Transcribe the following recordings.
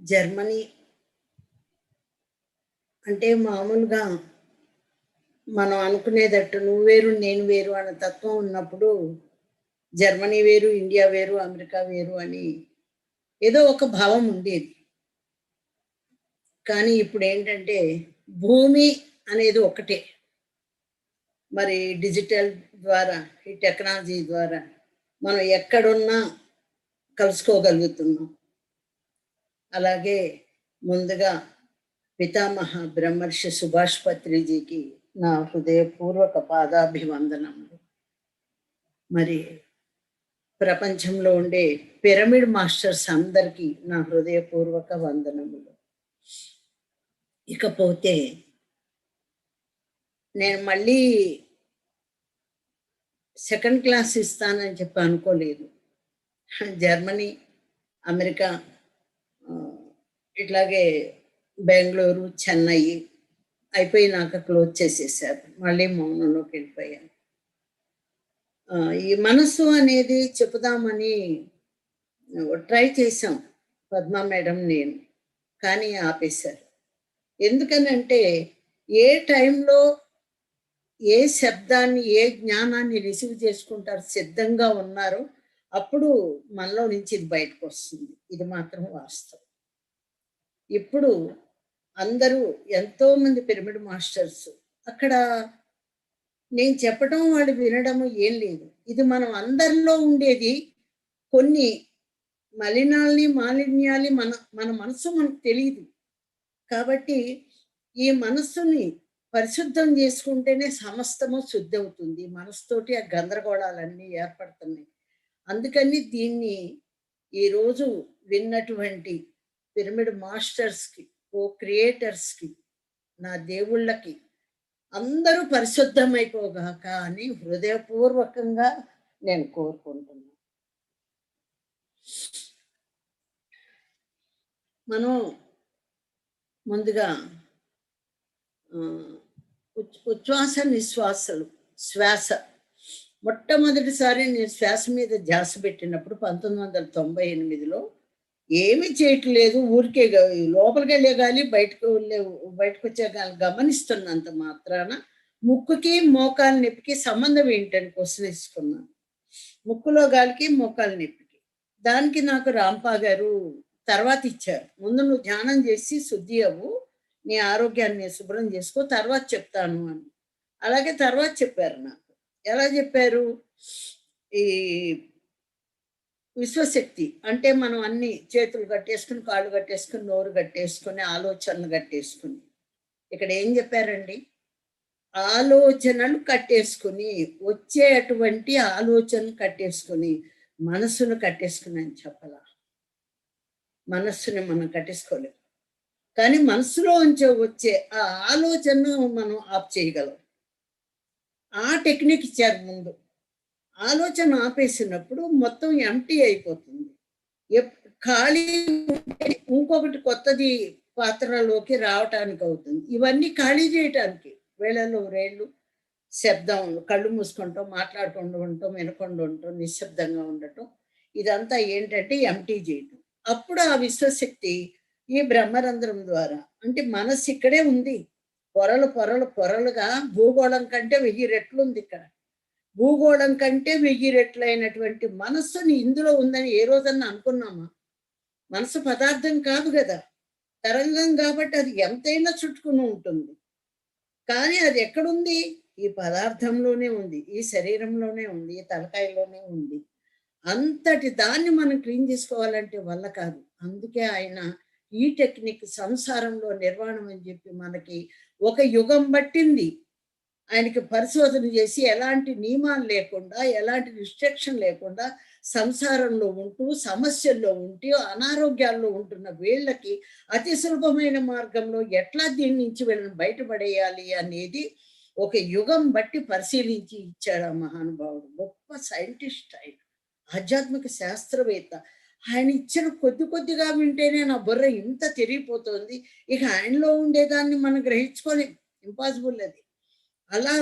Germany అంటే మామూలుగా మనం అనుకునేటట్టు నువ్వు వేరు నేను వేరు అన్న తత్వం ఉన్నప్పుడు జర్మనీ వేరు, ఇండియా వేరు, అమెరికా వేరు అని ఏదో ఒక భావం ఉండేది. కానీ ఇప్పుడు ఏంటంటే భూమి అనేది ఒకటే. మరి డిజిటల్ ద్వారా, ఈ టెక్నాలజీ ద్వారా మనం ఎక్కడున్నా కలుసుకోగలుగుతున్నాం. అలాగే ముందుగా పితామహ బ్రహ్మర్షి సుభాష్ పత్రిజీకి నా హృదయపూర్వక పాదాభివందనములు. మరి ప్రపంచంలో ఉండే పిరమిడ్ మాస్టర్స్ అందరికీ నా హృదయపూర్వక వందనములు. ఇకపోతే నేను మళ్ళీ సెకండ్ క్లాస్ ఇస్తానని చెప్పి అనుకోలేదు. జర్మనీ, అమెరికా, ఇట్లాగే బెంగళూరు, చెన్నై అయిపోయినాక క్లోజ్ చేసేసారు. మళ్ళీ మౌనంలోకి వెళ్ళిపోయాను. ఈ మనసు అనేది చెప్పుదామని ట్రై చేశాం పద్మా మేడం నేను, కానీ ఆపేశారు. ఎందుకనంటే ఏ టైంలో ఏ శబ్దాన్ని, ఏ జ్ఞానాన్ని రిసీవ్ చేసుకుంటారు సిద్ధంగా ఉన్నారో అప్పుడు మనలో నుంచి ఇది బయటకు వస్తుంది. ఇది మాత్రం వాస్తవం. ఇప్పుడు అందరూ ఎంతోమంది పిరమిడ్ మాస్టర్స్ అక్కడ నేను చెప్పడం వాళ్ళు వినడము ఏం లేదు. ఇది మనం అందరిలో ఉండేది. కొన్ని మాలిన్యాల్ని మన మన మనసు మనకు తెలియదు. కాబట్టి ఈ మనస్సుని పరిశుద్ధం చేసుకుంటేనే సమస్తము శుద్ధి అవుతుంది. మనసుతోటి ఆ గందరగోళాలన్నీ ఏర్పడుతున్నాయి. అందుకని దీన్ని ఈరోజు విన్నటువంటి పిరమిడ్ మాస్టర్స్కి, క్రియేటర్స్కి, నా దేవుళ్ళకి అందరూ పరిశుద్ధమైపోగాక అని హృదయపూర్వకంగా నేను కోరుకుంటున్నాను. మనం ముందుగా ఉచ్ఛ్వాస నిశ్వాసలు, శ్వాస మొట్టమొదటిసారి నేను శ్వాస మీద ధ్యాస పెట్టినప్పుడు 1998లో ఏమీ చేయట్లేదు, ఊరికే లోపలికి వెళ్ళే గాలి బయటకు వచ్చే గాలి గమనిస్తున్నంత మాత్రాన ముక్కుకి మోకాలు నొప్పికి సంబంధం ఏంటని క్వశ్చన్ వేసుకున్నాను. ముక్కులో గాలికి మోకాలు నొప్పికి. దానికి నాకు రాంపా గారు తర్వాత ఇచ్చారు, ముందు నువ్వు ధ్యానం చేసి శుద్ధి అవ్వు, నీ ఆరోగ్యాన్ని శుభ్రం చేసుకో, తర్వాత చెప్తాను అని. అలాగే తర్వాత చెప్పారు నాకు. ఎలా చెప్పారు? ఈ విశ్వశక్తి అంటే మనం అన్ని చేతులు కట్టేసుకుని, కాళ్ళు కట్టేసుకుని, నోరు కట్టేసుకుని, ఆలోచనలు కట్టేసుకుని, ఇక్కడ ఏం చెప్పారండి? ఆలోచనలు కట్టేసుకుని, వచ్చేటువంటి ఆలోచనలు కట్టేసుకుని, మనస్సును కట్టేసుకుని అని చెప్పాల. మనస్సుని మనం కట్టేసుకోలేము, కానీ మనసులో వచ్చే ఆ ఆలోచనను మనం ఆఫ్ చేయగలం. ఆ టెక్నిక్ ఇచ్చారు ముందు. ఆలోచన ఆపేసినప్పుడు మొత్తం ఎంటీ అయిపోతుంది. ఖాళీ ఇంకొకటి కొత్తది పాత్రలోకి రావటానికి అవుతుంది. ఇవన్నీ ఖాళీ చేయటానికి వేళల్లో రేళ్ళు, శబ్దం, కళ్ళు మూసుకుంటాం, మాట్లాడకుండా ఉండటం, వినకుండా ఉండటం, నిశ్శబ్దంగా ఉండటం, ఇదంతా ఏంటంటే ఎంటీ చేయటం. అప్పుడు ఆ విశ్వశక్తి ఈ బ్రహ్మరంధ్రం ద్వారా, అంటే మనస్సు ఇక్కడే ఉంది, పొరలు పొరలు పొరలుగా భూగోళం కంటే 1000 రెట్లు ఉంది ఇక్కడ. భూగోళం కంటే 1000 రెట్లైనటువంటి మనస్సుని ఇందులో ఉందని ఏ రోజన్నా అనుకున్నామా? మనసు పదార్థం కాదు కదా, తరంగం, కాబట్టి అది ఎంతైనా చుట్టుకుని ఉంటుంది. కానీ అది ఎక్కడుంది? ఈ పదార్థంలోనే ఉంది, ఈ శరీరంలోనే ఉంది, ఈ తలకాయలోనే ఉంది. అంతటి దాన్ని మనం క్లీన్ చేసుకోవాలంటే వల్ల కాదు. అందుకే ఆయన ఈ టెక్నిక్ సంసారంలో నిర్వాణం అని చెప్పి మనకి ఒక యుగం పట్టింది. ఆయనకి పరిశోధన చేసి ఎలాంటి నియమాలు లేకుండా, ఎలాంటి రిస్ట్రిక్షన్ లేకుండా సంసారంలో ఉంటూ, సమస్యల్లో ఉంటూ, అనారోగ్యాల్లో ఉంటున్న వీళ్ళకి అతి సులభమైన మార్గంలో ఎట్లా దీని నుంచి వీళ్ళని బయటపడేయాలి అనేది ఒక యుగం బట్టి పరిశీలించి ఇచ్చాడు ఆ మహానుభావుడు. గొప్ప సైంటిస్ట్ ఆయన, ఆధ్యాత్మిక శాస్త్రవేత్త. ఆయన ఇచ్చిన కొద్దిగా వింటేనే నా బుర్ర ఇంత తిరిగిపోతుంది. ఇక ఆయనలో ఉండేదాన్ని మనం గ్రహించుకోలేం, ఇంపాసిబుల్ అది. అలా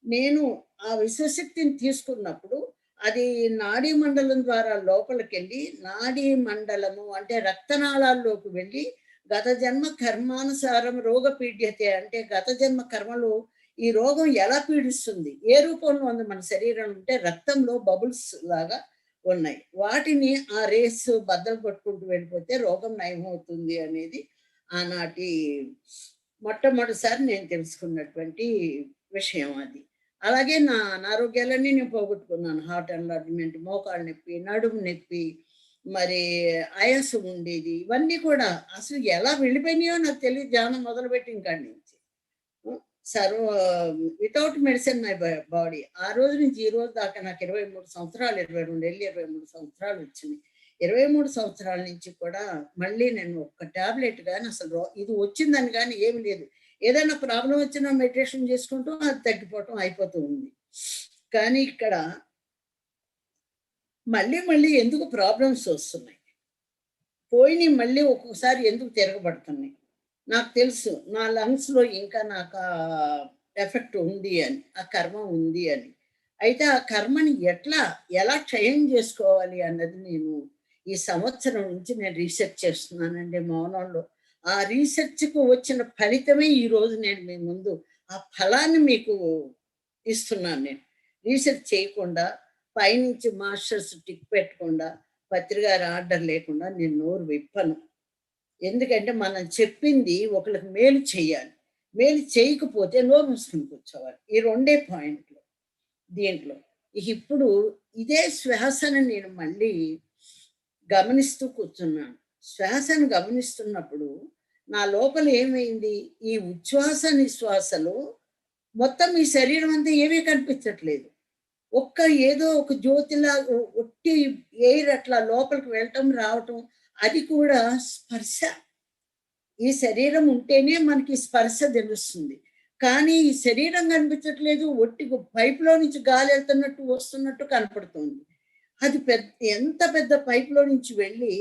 నేను ఆ విశ్వశక్తిని తీసుకున్నప్పుడు అది నాడీ మండలం ద్వారా లోపలికెళ్ళి నాడీ మండలము అంటే రక్తనాళాల్లోకి వెళ్ళి గత జన్మ కర్మానుసారం రోగపీడ్యతే అంటే గత జన్మ కర్మలు ఈ రోగం ఎలా పీడిస్తుంది, ఏ రూపంలో ఉంది మన శరీరం అంటే రక్తంలో బబుల్స్ లాగా ఉన్నాయి. వాటిని ఆ రేసు బద్దలు కొట్టుకుంటూ వెళ్ళిపోతే రోగం నయమవుతుంది అనేది ఆనాటి మొట్టమొదటిసారి నేను తెలుసుకున్నటువంటి విషయం అది. అలాగే నా అనారోగ్యాలన్నీ నేను పోగొట్టుకున్నాను. హార్ట్ ఎన్లార్జ్‌మెంట్, మోకాళ్ళ నొప్పి, నడుము నొప్పి, మరి ఆయాసం ఉండేది. ఇవన్నీ కూడా అసలు ఎలా వెళ్ళిపోయినాయో నాకు తెలీదు ధ్యానం మొదలుపెట్టిన కాడి నుంచి. హ్మ్. సర్వ వితౌట్ మెడిసిన్ మై బాడీ. ఆ రోజు నుంచి ఈ రోజు దాకా నాకు 23 సంవత్సరాలు, 22 ఏళ్ళు, 23 సంవత్సరాలు వచ్చినాయి. 23 సంవత్సరాల నుంచి కూడా మళ్ళీ నేను ఒక్క టాబ్లెట్ గాని అసలు ఇది వచ్చిందని గాని ఏమి లేదు. ఏదైనా ప్రాబ్లమ్ వచ్చినా మెడిటేషన్ చేసుకుంటూ అది తగ్గిపోవటం అయిపోతూ ఉంది. కానీ ఇక్కడ మళ్ళీ మళ్ళీ ఎందుకు ప్రాబ్లమ్స్ వస్తున్నాయి? పోయినయి మళ్ళీ ఒక్కొక్కసారి ఎందుకు తిరగబడుతున్నాయి? నాకు తెలుసు నా లంగ్స్‌లో ఇంకా నాకు ఎఫెక్ట్ ఉంది అని. ఆ కర్మ ఉంది అని. అయితే ఆ కర్మని ఎలా క్షయం చేసుకోవాలి అన్నది నేను ఈ సంవత్సరం నుంచి నేను రీసెర్చ్ చేస్తున్నానండి మౌనంలో. ఆ రీసెర్చ్‌కు వచ్చిన ఫలితమే ఈరోజు నేను మీ ముందు ఆ ఫలాన్ని మీకు ఇస్తున్నాను నేను. రీసెర్చ్ చేయకుండా, పైనుంచి మాస్టర్స్ టిక్ పెట్టకుండా, పత్రికారి ఆర్డర్ లేకుండా నేను నోరు విప్పను. ఎందుకంటే మనం చెప్పింది ఒకళ్ళకి మేలు చేయాలి. మేలు చేయకపోతే నోరు మూసుకొని కూర్చోవాలి. ఈ రెండే పాయింట్లు దీంట్లో. ఇప్పుడు ఇదే శ్వాసను నేను మళ్ళీ గమనిస్తూ కూర్చున్నాను. శ్వాసను గమనిస్తున్నప్పుడు నా లోపల ఏమైంది? ఈ ఉచ్ఛ్వాస, నిశ్వాసలు మొత్తం ఈ శరీరం అంతా ఏమీ కనిపించట్లేదు. ఏదో ఒక జ్యోతిలా ఒట్టి ఎయిర్ అట్లా లోపలికి వెళ్ళటం, రావటం అది కూడా స్పర్శ. ఈ శరీరం ఉంటేనే మనకి స్పర్శ తెలుస్తుంది. కానీ ఈ శరీరం కనిపించట్లేదు. ఒట్టి పైప్‌లో నుంచి గాలి వెళ్తున్నట్టు, వస్తున్నట్టు కనపడుతోంది. అది ఎంత పెద్ద పైప్‌లో నుంచి వెళ్ళి,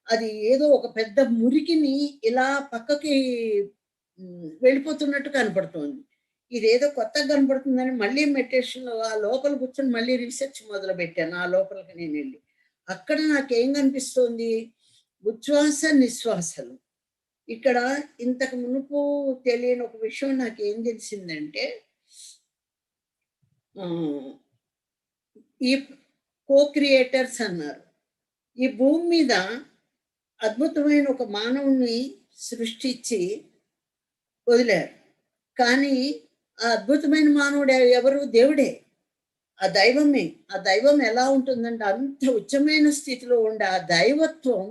అది ఏదో ఒక పెద్ద మురికిని ఇలా పక్కకి వెళ్ళిపోతున్నట్టు కనపడుతోంది. ఇదేదో కొత్తగా కనపడుతుందని మళ్ళీ మెడిటేషన్‌లో ఆ లోపల కూర్చొని మళ్ళీ రీసెర్చ్ మొదలుపెట్టాను. ఆ లోపలికి నేనెళ్ళి. అక్కడ నాకేం కనిపిస్తోంది? ఉచ్ఛ్వాస, నిశ్వాసలు. ఇక్కడ ఇంతకు మునుపు తెలియని ఒక విషయం నాకేం తెలిసిందంటే, ఈ క్రియేటర్స్ అన్నారు. ఈ భూమి మీద అద్భుతమైన ఒక మానవుడిని సృష్టించి వదిలారు. కానీ ఆ అద్భుతమైన మానవుడు ఎవరు? దేవుడే. ఆ దైవమే. ఆ దైవం ఎలా ఉంటుందంటే అంత ఉచ్చమైన స్థితిలో ఉండే ఆ దైవత్వం,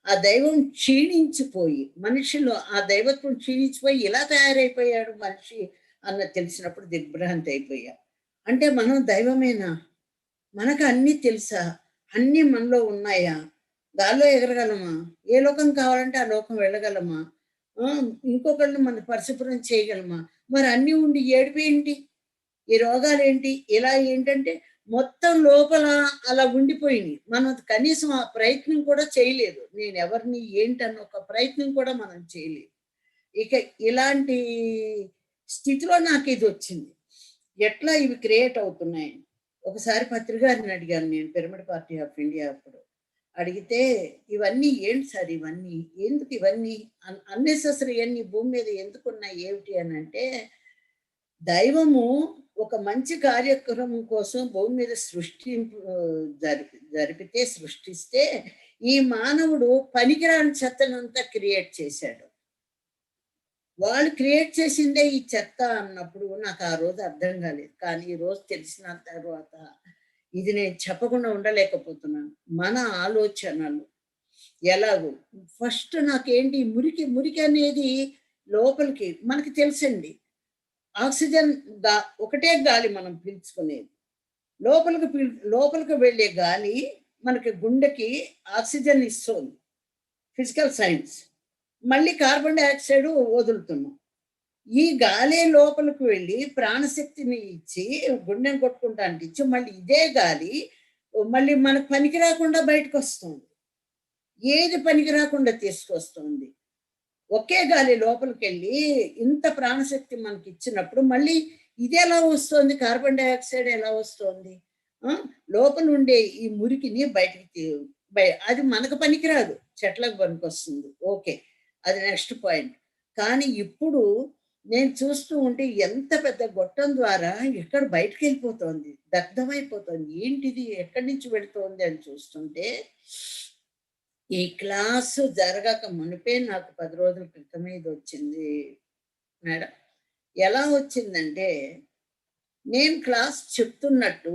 ఆ దైవం క్షీణించిపోయి, మనిషిలో ఆ దైవత్వం క్షీణించిపోయి ఇలా తయారైపోయాడు మనిషి అన్నది తెలిసినప్పుడు దిగ్భ్రాంతి అయిపోయా. అంటే మనం దైవమేనా? మనకు అన్నీ తెలుసా? అన్నీ మనలో ఉన్నాయా? గాల్లో ఎగరగలమా? ఏ లోకం కావాలంటే ఆ లోకం వెళ్ళగలమా? ఇంకొకళ్ళని మనం పరిశుభ్రం చేయగలమా? మరి అన్నీ ఉండి ఏడుపేంటి? ఈ రోగాలేంటి? ఇలా ఏంటంటే మొత్తం లోపల అలా ఉండిపోయినియి. మనం కనీసం ఆ ప్రయత్నం కూడా చేయలేదు. నేనెవరిని, ఏంటన్న ఒక ప్రయత్నం కూడా మనం చేయలేదు. ఇక ఇలాంటి స్థితిలో నాకిదొచ్చింది. ఎట్లా ఇవి క్రియేట్ అవుతున్నాయి? ఒకసారి పత్రికారిని అడిగాను నేను పిరమిడ్ పార్టీ ఆఫ్ ఇండియా అప్పుడు. అడిగితే ఇవన్నీ ఏంటి సార్ ఇవన్నీ? ఎందుకు ఇవన్నీ అన్నెసెసరీ ఇయన్నీ భూమి మీద ఎందుకున్నాయి ఏమిటి అనంటే, దైవము ఒక మంచి కార్యక్రమం కోసం భూమి మీద సృష్టిస్తే ఈ మానవుడు పనికిరాని చెత్తనంతా క్రియేట్ చేశాడు. వాళ్ళు క్రియేట్ చేసిందే ఈ చెత్త అన్నప్పుడు నాకు ఆ రోజు అర్థం కాలేదు. కానీ ఈ రోజు తెలిసిన తర్వాత ఇది నేను చెప్పకుండా ఉండలేకపోతున్నాను. మన ఆలోచనలు ఎలాగో ఫస్ట్ నాకేంటి మురికి అనేది లోపలికి మనకి తెలుసండి. ఆక్సిజన్ ఒకటే గాలి మనం పీల్చుకునేది. లోపలికి వెళ్ళే గాలి మనకి గుండెకి ఆక్సిజన్ ఇస్తోంది. Physical science. మళ్ళీ కార్బన్ డయాక్సైడ్ వదులుతున్నాం. ఈ గాలే లోపలికి వెళ్ళి ప్రాణశక్తిని ఇచ్చి, గుండెని కొట్టుకుంటానికి ఇచ్చి, మళ్ళీ ఇదే గాలి మళ్ళీ మనకు పనికి రాకుండా బయటకొస్తుంది. ఏది పనికి రాకుండా తీసుకొస్తుంది. ఒకే గాలి లోపలికెళ్ళి ఇంత ప్రాణశక్తి మనకిచ్చినప్పుడు మళ్ళీ ఇదెలా వస్తోంది? కార్బన్ డయాక్సైడ్ ఎలా వస్తోంది? ఆ! లోపల ఉండే ఈ మురికిని బయటికి అది మనకు పనికిరాదు. చెట్లకు పనికొస్తుంది. ఓకే. అది నెక్స్ట్ పాయింట్. కానీ ఇప్పుడు నేను చూస్తూ ఉంటే ఎంత పెద్ద గొట్టం ద్వారా ఎక్కడ బయటికెళ్ళిపోతోంది. దగ్ధమైపోతోంది. ఏంటిది? ఎక్కడి నుంచి వెళుతోంది అని చూస్తుంటే, ఈ క్లాసు జరగక మునుపే నాకు 10 రోజుల క్రితమే ఇదొచ్చింది మేడం. ఎలా వచ్చిందంటే, నేను క్లాస్ చెప్తున్నట్టు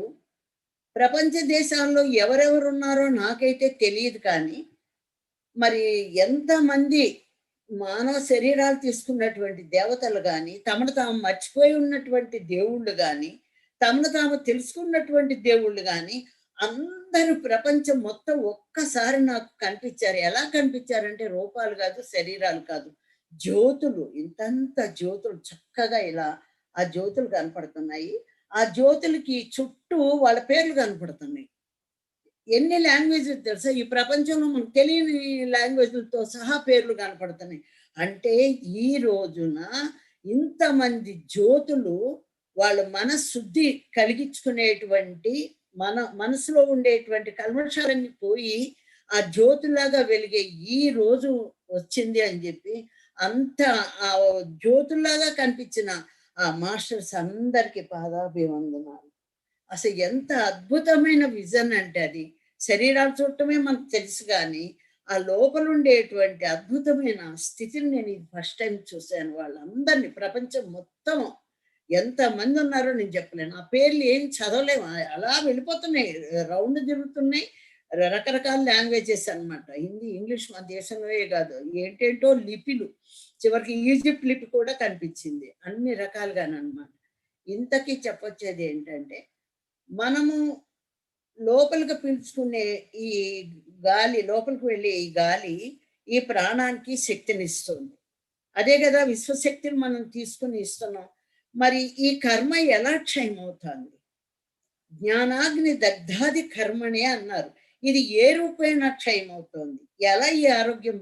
ప్రపంచ దేశాల్లో ఎవరెవరున్నారో నాకైతే తెలీదు కానీ, మరి ఎంతమంది మానవ శరీరాలు తీసుకున్నటువంటి దేవతలు గాని, తమను తాము మర్చిపోయి ఉన్నటువంటి దేవుళ్ళు గాని, తమను తాము తెలుసుకున్నటువంటి దేవుళ్ళు గాని, అందరూ ప్రపంచం మొత్తం ఒక్కసారి నాకు కనిపిచ్చారు. ఎలా కనిపిచ్చారంటే రూపాలు గాదు, శరీరాలు కాదు. జ్యోతులు ఇంతంత జ్యోతులు చక్కగా ఇలా ఆ జ్యోతులు కనపడుతున్నాయి. ఆ జ్యోతులకి చుట్టూ వాళ్ళ పేర్లు కనపడుతున్నాయి. ఎన్ని లాంగ్వేజెస్ తెలుసా? ఈ ప్రపంచంలో మనకు తెలియని లాంగ్వేజ్‌లతో సహా పేర్లు కనపడుతున్నాయి. అంటే ఈ రోజున ఇంతమంది జ్యోతులు వాళ్ళ మనశ్శుద్ధి కలిగించుకునేటువంటి మనసులో ఉండేటువంటి కల్మషాలన్నీ పోయి, ఆ జ్యోతిలాగా వెలిగే ఈ రోజు వచ్చింది అని జెప్పి, అంత ఆ జ్యోతుల్లాగా కనిపించిన ఆ మాస్టర్స్ అందరికి పాదాభివందనాలు. అసలు ఎంత అద్భుతమైన విజన్ అంటే అది. శరీరాలు చూడటమే మనకు తెలుసు గానీ, ఆ లోపలుండేటువంటి అద్భుతమైన స్థితిని నేను ఇది ఫస్ట్ టైమ్ చూశాను. వాళ్ళందరిని ప్రపంచం మొత్తం ఎంతమందున్నారో నేను చెప్పలేను. ఆ పేర్లు ఏం చదవలేము. అలా వెళ్ళిపోతున్నాయి. రౌండ్ తిరుగుతున్నాయి. రకరకాల లాంగ్వేజెస్ అన్నమాట. హిందీ, ఇంగ్లీష్ మన దేశంలోయే గాదు. ఏంటేంటో లిపిలు. చివరికి ఈజిప్ట్ లిపి కూడా కనిపించింది. అన్ని రకాలుగానన్నమాట. ఇంతకీ చెప్పొచ్చేదేంటంటే, మనము లోపలికి పీల్చుకునే ఈ గాలి, లోపలికి వెళ్ళే ఈ గాలి, ఈ ప్రాణానికి శక్తినిస్తుంది. అదే గదా! విశ్వశక్తిని మనం తీసుకొని ఇస్తున్నాం. మరి ఈ కర్మ ఎలా క్షయమవుతాంది? జ్ఞానాగ్ని దగ్ధాది కర్మణే అన్నారు. ఇది ఏ రూపేణ క్షయమవుతోంది? ఎలా ఈ ఆరోగ్యం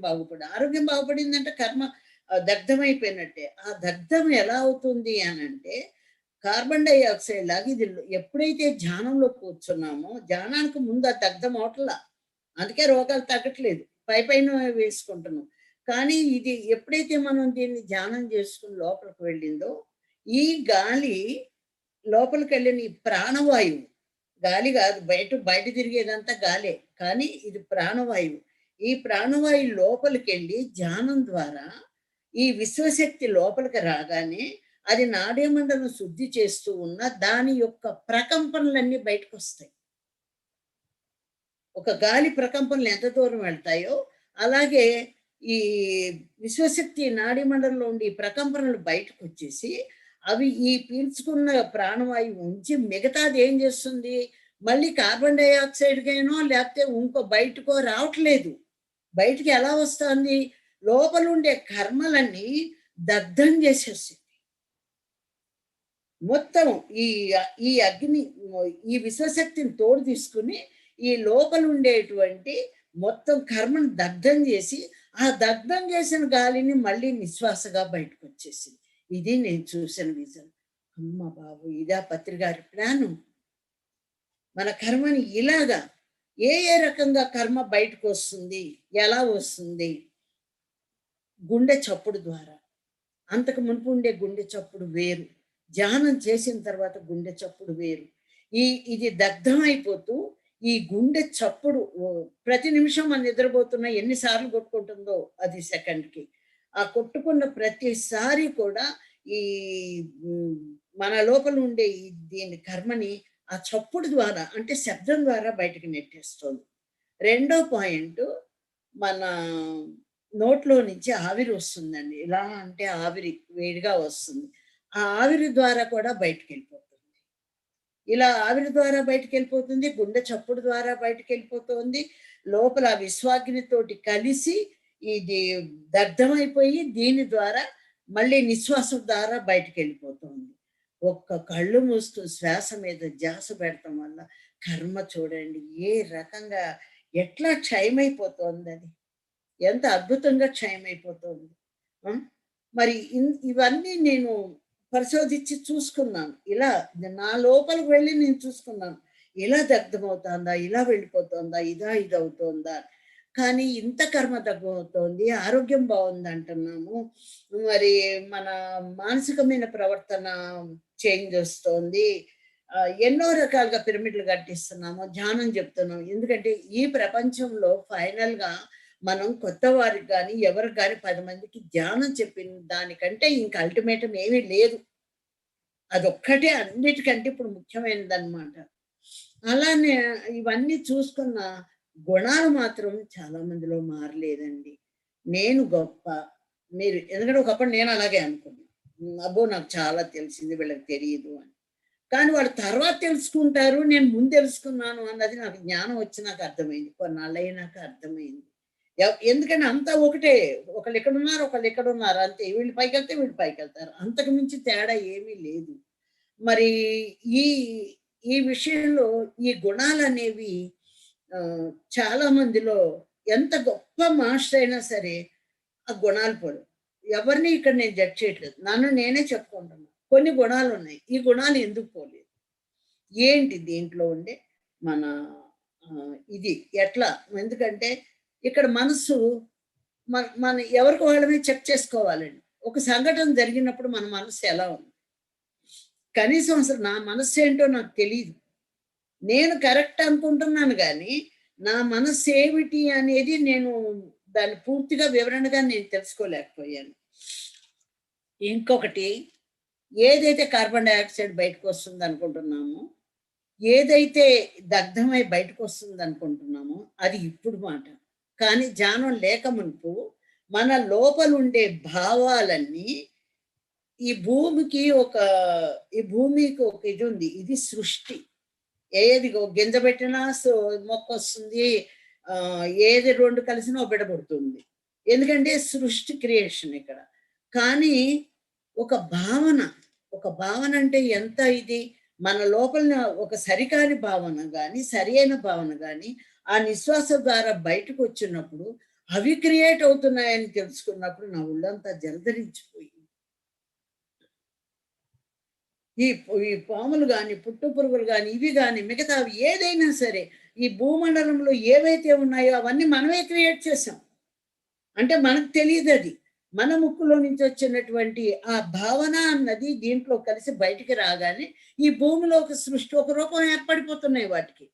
ఆరోగ్యం బాగుపడిందంటే కర్మ దగ్ధమైపోయినట్టే. ఆ దగ్ధం ఎలా అవుతుంది అనంటే, కార్బన్ డయాక్సైడ్ లాగా ఇది ఎప్పుడైతే ధ్యానంలో కూర్చున్నామో, ధ్యానానికి ముందు అది దగ్ధం అవట్లా. అందుకే రోగాలు తగ్గట్లేదు. పైపైన వేసుకుంటున్నాం. కానీ ఇది ఎప్పుడైతే మనం దీన్ని ధ్యానం చేసుకొని లోపలికి వెళ్ళిందో, ఈ గాలి లోపలికెళ్ళిన ఈ ప్రాణవాయువు, గాలి గాదు బయట తిరిగేదంతా గాలే. కానీ ఇది ప్రాణవాయువు. ఈ ప్రాణవాయువు లోపలికెళ్ళి ధ్యానం ద్వారా ఈ విశ్వశక్తి లోపలికి రాగానే అది నాడీమండలం శుద్ధి చేస్తూ ఉన్న దాని యొక్క ప్రకంపనలన్నీ బయటకొస్తాయి. ఒక గాలి ప్రకంపనలు ఎంత దూరం వెళ్తాయో, అలాగే ఈ విశ్వశక్తి నాడీమండలంలో ఉండి ఈ ప్రకంపనలు బయటకొచ్చేసి, అవి ఈ పీల్చుకున్న ప్రాణవాయువు ఉంచి మిగతాది ఏం చేస్తుంది? మళ్ళీ కార్బన్ డయాక్సైడ్‌గానో లేకపోతే ఇంకో బయటకో రావట్లేదు. బయటికి ఎలా వస్తాంది? లోపలుండే కర్మలన్నీ దగ్ధం చేసేసింది. మొత్తం ఈ ఈ అగ్ని ఈ విశ్వశక్తిని తోడు తీసుకొని, ఈ లోపలుండేటువంటి మొత్తం కర్మను దగ్ధం చేసి, ఆ దగ్ధం చేసిన గాలిని మళ్ళీ నిశ్వాసగా బయటకొచ్చేసింది. ఇది నేను చూసిన విజన్. అమ్మ బాబోయ్! ఇదా పత్రి గారి ప్లాను? మన కర్మని ఇలాగా ఏ రకంగా కర్మ బయటకొస్తుంది? ఎలా వస్తుంది? గుండె చప్పుడు ద్వారా. అంతకు మునుపు ఉండే గుండె చప్పుడు వేరు. ధ్యానం చేసిన తర్వాత గుండె చప్పుడు వేరు. ఇది దగ్ధమైపోతూ ఈ గుండె చప్పుడు ప్రతి నిమిషం మనం నిద్రపోతున్నా ఎన్ని సార్లు కొట్టుకుంటుందో అది సెకండ్‌కి. ఆ కొట్టుకున్న ప్రతిసారి కూడా ఈ హ్మ్, మన లోపల ఉండే దీని కర్మని ఆ చప్పుడు ద్వారా అంటే శబ్దం ద్వారా బయటకి నెట్టేస్తోంది. రెండో పాయింటు మన నోట్లో నుంచి ఆవిరి వస్తుందండి. ఎలా అంటే ఆవిరి వేడిగా వస్తుంది. ఆ ఆవిరి ద్వారా కూడా బయటికెళ్ళిపోతుంది. ఇలా ఆవిరి ద్వారా బయటికెళ్ళిపోతుంది. గుండె చప్పుడు ద్వారా బయటికెళ్ళిపోతుంది. లోపల ఆ విశ్వాగ్నితోటి కలిసి ఇది దగ్ధమైపోయి దీని ద్వారా మళ్ళీ నిశ్వాసం ద్వారా బయటికెళ్ళిపోతుంది. ఒక్క కళ్ళు మూస్తూ శ్వాస మీద ధ్యాస పెడతం వల్ల కర్మ చూడండి ఏ రకంగా ఎట్లా క్షయమైపోతోందది. ఎంత అద్భుతంగా క్షయమైపోతోంది. ఆ! మరి ఇవన్నీ నేను పరిశోధించి చూసుకున్నాను. ఇలా నా లోపలికి వెళ్లి నేను చూసుకున్నాను. ఇలా దగ్ధమవుతుందా, ఇలా వెళ్ళిపోతుందా, ఇదవుతోందా, కానీ ఇంత కర్మ తగ్గుతోంది, ఆరోగ్యం బాగుంది అంటున్నాము, మరి మన మానసికమైన ప్రవర్తన చేంజ్ వస్తోంది, ఎన్నో రకాలుగా పిరమిడ్లు కట్టిస్తున్నాము, ధ్యానం చెప్తున్నాం. ఎందుకంటే ఈ ప్రపంచంలో ఫైనల్గా మనం కొత్త వారికి కానీ ఎవరికి కానీ 10 మందికి ధ్యానం చెప్పిన దానికంటే ఇంకా అల్టిమేటం ఏమీ లేదు. అదొక్కటే అన్నిటికంటే ఇప్పుడు ముఖ్యమైనదన్నమాట. అలానే ఇవన్నీ చూసుకున్న గుణాలు మాత్రం చాలా మందిలో మారలేదండి. నేను గొప్ప, మీరు ఎందుకంటే ఒకప్పుడు నేను అలాగే అనుకున్నా. అబ్బో! నాకు చాలా తెలిసింది వీళ్ళకి తెలీదు అని. కానీ వాళ్ళు తర్వాత తెలుసుకుంటారు. నేను ముందు తెలుసుకున్నాను అన్నది నాకు జ్ఞానం వచ్చి నాకు అర్థమైంది. కొన్నాళ్ళయినాక అర్థమైంది. ఎందుకంటే అంతా ఒకటే. ఒకళ్ళు ఇక్కడున్నారు, ఒకళ్ళు ఇక్కడున్నారు అంతే. వీళ్ళు పైకెళ్తే వీళ్ళు పైకెళ్తారు. అంతకు మించి తేడా ఏమీ లేదు. మరి ఈ ఈ విషయంలో ఈ గుణాలనేవి చాలా మందిలో ఎంత గొప్ప మాస్టర్ అయినా సరే ఆ గుణాలు పోలేవు. ఎవరిని ఇక్కడ నేను జడ్జ్ చేయట్లేదు. నన్ను నేనే చెప్పుకుంటున్నా. కొన్ని గుణాలున్నాయి. ఈ గుణాలు ఎందుకు పోలేదు? ఏంటి దీంట్లో ఉండే మన ఇది ఎట్లా? ఎందుకంటే ఇక్కడ మనసు మన ఎవరికి వాళ్ళమే చెక్ చేసుకోవాలండి. ఒక సంఘటన జరిగినప్పుడు మన మనసు ఎలా ఉంది? కనీసం అసలు నా మనస్సు ఏంటో నాకు తెలీదు. నేను కరెక్ట్ అనుకుంటున్నాను గానీ, నా మనస్సు ఏమిటి అనేది నేను దాన్ని పూర్తిగా వివరణగా నేను తెలుసుకోలేకపోయాను. ఇంకొకటి, ఏదైతే కార్బన్ డయాక్సైడ్ బయటకొస్తుందనుకుంటున్నామో, ఏదైతే దగ్ధమై బయటకొస్తుందనుకుంటున్నామో అది ఇప్పుడు మాట. కానీ జ్ఞానం లేక మునుపు మన లోపలుండే భావాలన్నీ ఈ భూమికి ఒక ఇది ఉంది. ఇది సృష్టి. ఏది గింజ పెట్టినా మొక్కొస్తుంది. ఏది 2 కలిసినా ఓ బిడ్డ పుడుతుంది. ఎందుకంటే సృష్టి క్రియేషన్ ఇక్కడ. కానీ ఒక భావన, ఒక భావన అంటే ఎంత ఇది? మన లోపల ఒక సరికాని భావన గాని, సరియైన భావన గాని, ఆ నిశ్వాస ద్వారా బయటకొచ్చినప్పుడు అవి క్రియేట్ అవుతున్నాయని తెలుసుకున్నప్పుడు నా ఒళ్ళంతా జలధరించిపోయింది. ఈ ఈ పాములు గాని, పురుగులు గాని, ఇవి గాని, మిగతావి ఏదైనా సరే, ఈ భూమండలంలో ఏవైతే ఉన్నాయో అవన్నీ మనమే క్రియేట్ చేసాం. అంటే మనకు తెలీదది. మన ముక్కులో నుంచి వచ్చినటువంటి ఆ భావన అన్నది దీంట్లో కలిసి బయటికి రాగానే ఈ భూమిలో ఒక సృష్టి, ఒక రూపం ఏర్పడిపోతున్నాయి వాటికి.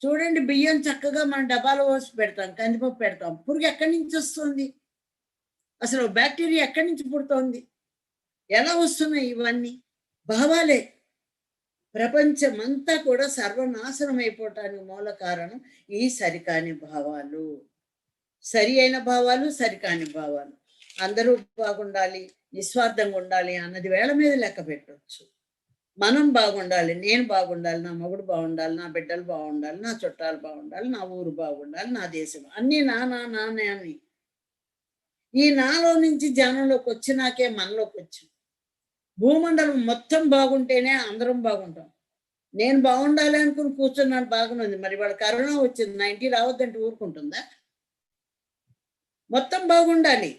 చూడండి, బియ్యం చక్కగా మనం డబ్బాలో పోసి పెడతాం, కందిపప్పు పెడతాం. పురుగు ఎక్కడి నుంచి వస్తుంది? అసలు బ్యాక్టీరియా ఎక్కడి నుంచి పుడుతోంది? ఎలా వస్తున్నాయి ఇవన్నీ? భావాలే. ప్రపంచమంతా కూడా సర్వనాశనం అయిపోవటానికి మూల కారణం ఈ సరికాని భావాలు. సరి అయిన భావాలు, సరికాని భావాలు. అందరూ బాగుండాలి, నిస్వార్థంగా ఉండాలి అన్నది వేళ మీద లెక్క పెట్టొచ్చు. మనం బాగుండాలి, నేను బాగుండాలి, నా మొగుడు బాగుండాలి, నా బిడ్డలు బాగుండాలి, నా చుట్టాలు బాగుండాలి, నా ఊరు బాగుండాలి, నా దేశం, అన్నీ నా నా నానే అని. ఈ నాలో నుంచి జ్ఞానంలోకి వచ్చినాకే మనలోకి వచ్చాం. భూమండలం మొత్తం బాగుంటేనే అందరం బాగుంటాం. నేను బాగుండాలి అనుకుని కూర్చున్నాను, బాగున్నది. మరి వాడు కరోనా వచ్చింది, నా ఇంటికి రావద్దంటే ఊరుకుంటుందా? మొత్తం బాగుండాలి.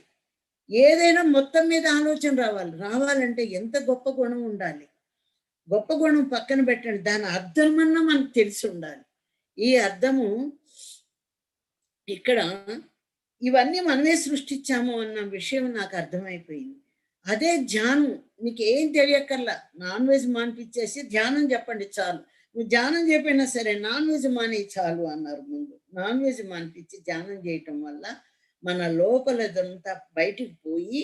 ఏదైనా మొత్తం మీద ఆలోచన రావాలి. రావాలంటే ఎంత గొప్ప గుణం ఉండాలి. గొప్ప గుణం పక్కన పెట్టండి, దాని అర్థమన్నా మనకు తెలిసి ఉండాలి. ఈ అర్థము ఇక్కడ ఇవన్నీ మనమే సృష్టించాము అన్న విషయం నాకు అర్థమైపోయింది. అదే ధ్యానం. నీకేం తెలియక్కర్లా. నాన్ వెజ్ మానిపించేసి ధ్యానం చెప్పండి చాలు. నువ్వు ధ్యానం చెప్పినా సరే నాన్ వెజ్ మానేయి చాలు అన్నారు ముందు. నాన్ వెజ్ మానిపించి ధ్యానం చేయటం వల్ల మన లోపలదంతా బయటికి పోయి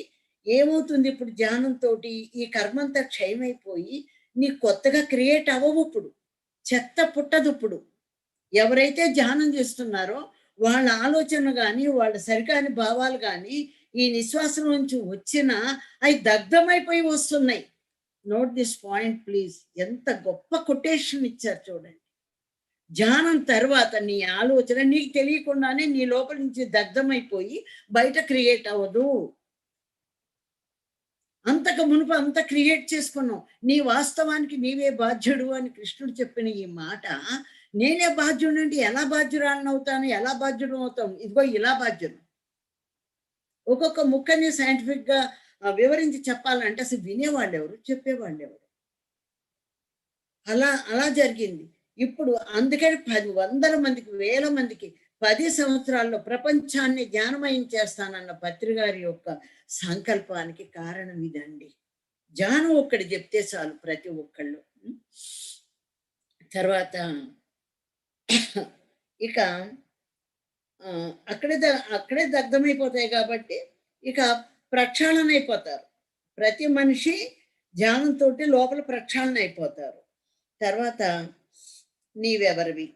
ఏమవుతుంది? ఇప్పుడు ధ్యానంతోటి ఈ కర్మంతా క్షయమైపోయి నీ కొత్తగా క్రియేట్ అవ్వవు. ఇప్పుడు చెత్త పుట్టదు. ఇప్పుడు ఎవరైతే ధ్యానం చేస్తున్నారో వాళ్ళ ఆలోచన కానీ, వాళ్ళ సరికాని భావాలు కానీ ఈ నిశ్వాసం నుంచి వచ్చినా అవి దగ్ధమైపోయి వస్తున్నాయి. Note this point please. ఎంత గొప్ప కొటేషన్ ఇచ్చారు చూడండి. ధ్యానం తర్వాత నీ ఆలోచన నీకు తెలియకుండానే నీ లోపల నుంచి దగ్ధమైపోయి బయట క్రియేట్ అవ్వదు. అంతకు మునుపు అంత క్రియేట్ చేసుకున్నావు. నీ వాస్తవానికి నీవే బాధ్యుడు అని కృష్ణుడు చెప్పిన ఈ మాట, నేనే బాధ్యుడు అంటే ఎలా బాధ్యురాలను అవుతాను, ఎలా బాధ్యుడు అవుతాం? ఇదిగో ఇలా బాధ్యుడు. ఒక్కొక్క ముక్కని సైంటిఫిక్ గా వివరించి చెప్పాలంటే అసలు వినేవాళ్ళు ఎవరు, చెప్పేవాళ్ళు ఎవరు? అలా అలా జరిగింది. ఇప్పుడు అందుకని 100 మందికి, వేల మందికి 10 సంవత్సరాల్లో ప్రపంచాన్ని జ్ఞానమయం చేస్తానన్న పత్రి గారి యొక్క సంకల్పానికి కారణం ఇదండి. జ్ఞానం ఒక్కటి చెప్తే చాలు ప్రతి ఒక్కళ్ళు. తర్వాత ఇక అక్కడే దగ్ధమైపోతాయి కాబట్టి ఇక ప్రక్షాళన అయిపోతారు. ప్రతి మనిషి ధ్యానంతో లోపల ప్రక్షాళన అయిపోతారు. తర్వాత నీవెవరివి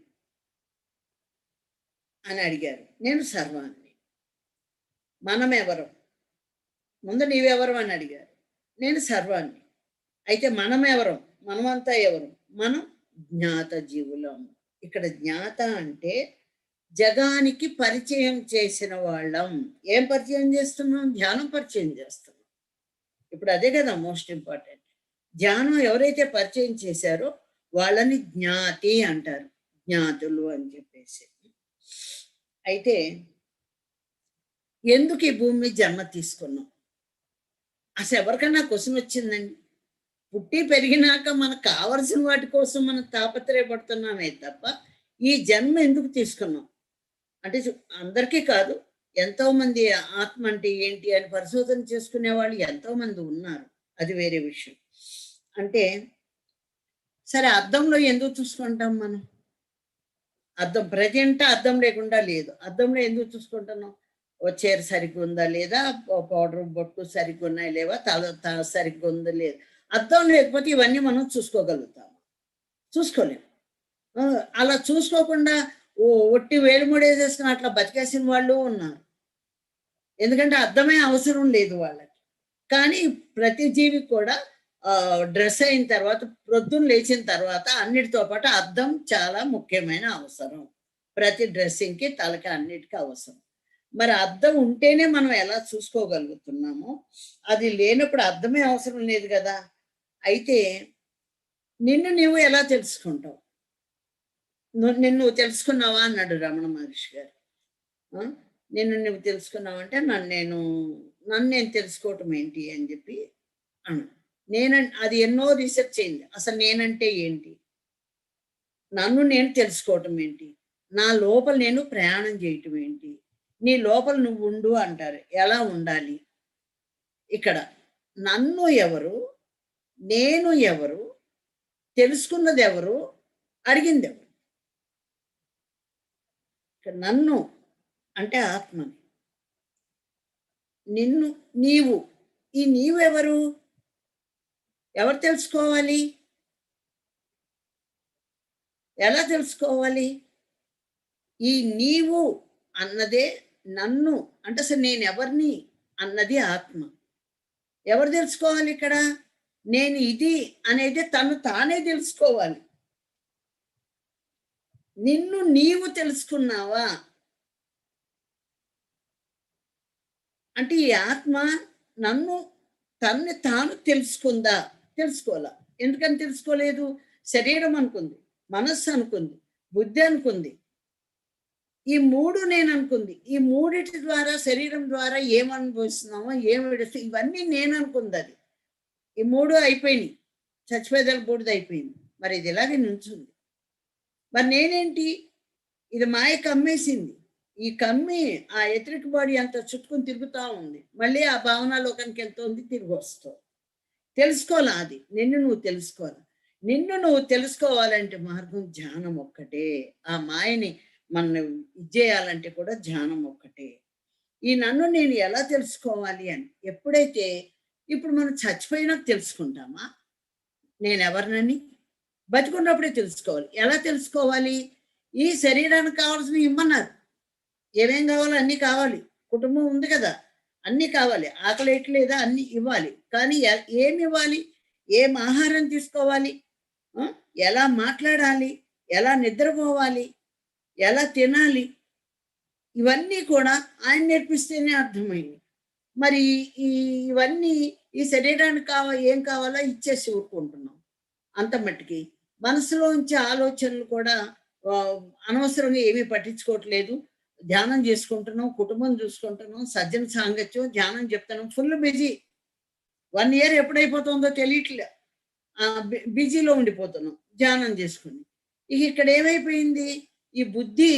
అని అడిగారు. నేను సర్వాన్ని. మనమెవరం? ముందు నీవెవరు అని అడిగారు. నేను సర్వాన్ని. అయితే మనమెవరం? మనమంతా ఎవరు? మనం జ్ఞాత జీవులం. ఇక్కడ జ్ఞాత అంటే జగానికి పరిచయం చేసిన వాళ్ళం. ఏం పరిచయం చేస్తున్నాం? ధ్యానం పరిచయం చేస్తున్నాం. ఇప్పుడు అదే కదా మోస్ట్ ఇంపార్టెంట్. ధ్యానం ఎవరైతే పరిచయం చేశారో వాళ్ళని జ్ఞాతి అంటారు. జ్ఞాతులు అని చెప్పేసి. అయితే ఎందుకు ఈ భూమి మీద జన్మ తీసుకున్నాం? అసలు ఎవరికన్నా క్వశ్చన్ వచ్చిందండి? పుట్టి పెరిగినాక మనకు కావలసిన వాటి కోసం మనం తాపత్రయపడుతున్నామే తప్ప ఈ జన్మ ఎందుకు తీసుకున్నాం అంటే అందరికీ కాదు, ఎంతో మంది ఆత్మ అంటే ఏంటి అని పరిశోధన చేసుకునే వాళ్ళు ఎంతో మంది ఉన్నారు. అది వేరే విషయం. అంటే సరే, అద్దంలో ఎందుకు చూసుకుంటాం మనం? అద్దం ప్రజెంట్ అద్దం లేకుండా లేదు. అద్దంలో ఎందుకు చూసుకుంటున్నాం? ఓ చీర సరిగ్గా ఉందా లేదా, పౌడర్ బొట్టు సరిగ్గా ఉన్నాయా లేవా, తల సరిగ్గా ఉందా లేదు. అద్దం లేకపోతే ఇవన్నీ మనం చూసుకోగలుగుతాం? చూసుకోలేము. అలా చూసుకోకుండా ఒట్టి వేలుముడేసేసుకుని అట్లా బతికేసిన వాళ్ళు ఉన్నారు. ఎందుకంటే అద్దమే అవసరం లేదు వాళ్ళకి. కానీ ప్రతి జీవికి కూడా డ్రెస్ అయిన తర్వాత, ప్రొద్దున లేచిన తర్వాత అన్నిటితో పాటు అద్దం చాలా ముఖ్యమైన అవసరం. ప్రతి డ్రెస్సింగ్కి, తలకి, అన్నిటికీ అవసరం. మరి అద్దం ఉంటేనే మనం ఎలా చూసుకోగలుగుతున్నామో, అది లేనప్పుడు అద్దమే అవసరం లేదు కదా. అయితే నిన్ను నువ్వు ఎలా తెలుసుకుంటావు? నిన్ను తెలుసుకున్నావా అన్నాడు రమణ మహర్షి గారు. నిన్ను నువ్వు తెలుసుకున్నావంటే నన్ను నేను తెలుసుకోవటం ఏంటి అని చెప్పి అన్నాడు. అది ఎన్నో రీసెర్చ్ అయింది. అసలు నేనంటే ఏంటి, నన్ను నేను తెలుసుకోవటం ఏంటి, నా లోపల నేను ప్రయాణం చేయటం ఏంటి, నీ లోపల నువ్వు ఉండు అంటారు. ఎలా ఉండాలి? ఇక్కడ నన్ను ఎవరు, నేను ఎవరు, తెలుసుకున్నది ఎవరు, అడిగింది ఎవరు? ఇక్కడ నన్ను అంటే ఆత్మని, నిన్ను నీవు. ఈ నీవెవరు? ఎవరు తెలుసుకోవాలి? ఎలా తెలుసుకోవాలి? ఈ నీవు అన్నదే నన్ను అంటే అసలు నేను ఎవరిని అన్నది ఆత్మ. ఎవరు తెలుసుకోవాలి ఇక్కడ? నేను ఇది అనేది తను తానే తెలుసుకోవాలి. నిన్ను నీవు తెలుసుకున్నావా అంటే ఈ ఆత్మ నన్ను తన్ని తాను తెలుసుకుందా? తెలుసుకోవాలా. ఎందుకని తెలుసుకోలేదు? శరీరం అనుకుంది, మనస్సు అనుకుంది, బుద్ధి అనుకుంది, ఈ మూడు నేను అనుకుంది. ఈ మూడిటి ద్వారా, శరీరం ద్వారా ఏమనుభవిస్తున్నామో, విడుస్తూ ఇవన్నీ నేను అనుకుంది. అది ఈ మూడు అయిపోయినాయి. చచ్చిపోయేదాలు బూడిద అయిపోయింది. మరి ఇది ఇలాగే నుంచుంది. మరి నేనేంటి? ఇది మాయ కమ్మేసింది. ఈ కమ్మి ఆ ఎథరిక్ బాడీ అంతా చుట్టుకుని తిరుగుతూ ఉంది. మళ్ళీ ఆ భావనాలోకానికి వెళ్తుంది, తిరిగి వస్తుంది. తెలుసుకోవాలా? అది నిన్ను నువ్వు తెలుసుకోవాలి. నిన్ను నువ్వు తెలుసుకోవాలంటే మార్గం ధ్యానం ఒక్కటే. ఆ మాయని మనం ఇచ్చేయాలంటే కూడా ధ్యానం ఒక్కటే. ఈ నన్ను నేను ఎలా తెలుసుకోవాలి అని ఎప్పుడైతే ఇప్పుడు మనం చచ్చిపోయినా తెలుసుకుంటామా నేను ఎవరినని? బతికున్నప్పుడే తెలుసుకోవాలి. ఎలా తెలుసుకోవాలి? ఈ శరీరానికి కావాల్సినవి ఇమ్మన్నారు. ఏమేం కావాలో అన్నీ కావాలి. కుటుంబం ఉంది కదా, అన్నీ కావాలి. ఆకలి ఎట్లేదా అన్నీ ఇవ్వాలి. కానీ ఏమి ఇవ్వాలి? ఏం ఆహారం తీసుకోవాలి, ఎలా మాట్లాడాలి, ఎలా నిద్రపోవాలి, ఎలా తినాలి, ఇవన్నీ కూడా ఆయన నేర్పిస్తేనే అర్థమైంది. మరి ఇవన్నీ ఈ శరీరానికి ఏం కావాలో ఇచ్చేసి ఊరుకుంటున్నాం. అంత మట్టికి మనసులోంచి ఆలోచనలు కూడా అనవసరంగా ఏమీ పట్టించుకోవట్లేదు. ధ్యానం చేసుకుంటున్నాం, కుటుంబం చూసుకుంటున్నాం, సజ్జన సాంగత్యం, ధ్యానం చెప్తున్నాం. Full busy. 1 ఇయర్ ఎప్పుడైపోతుందో తెలియట్లే. బిజీలో ఉండిపోతున్నాం ధ్యానం చేసుకుని. ఇక్కడ ఏమైపోయింది, ఈ బుద్ధి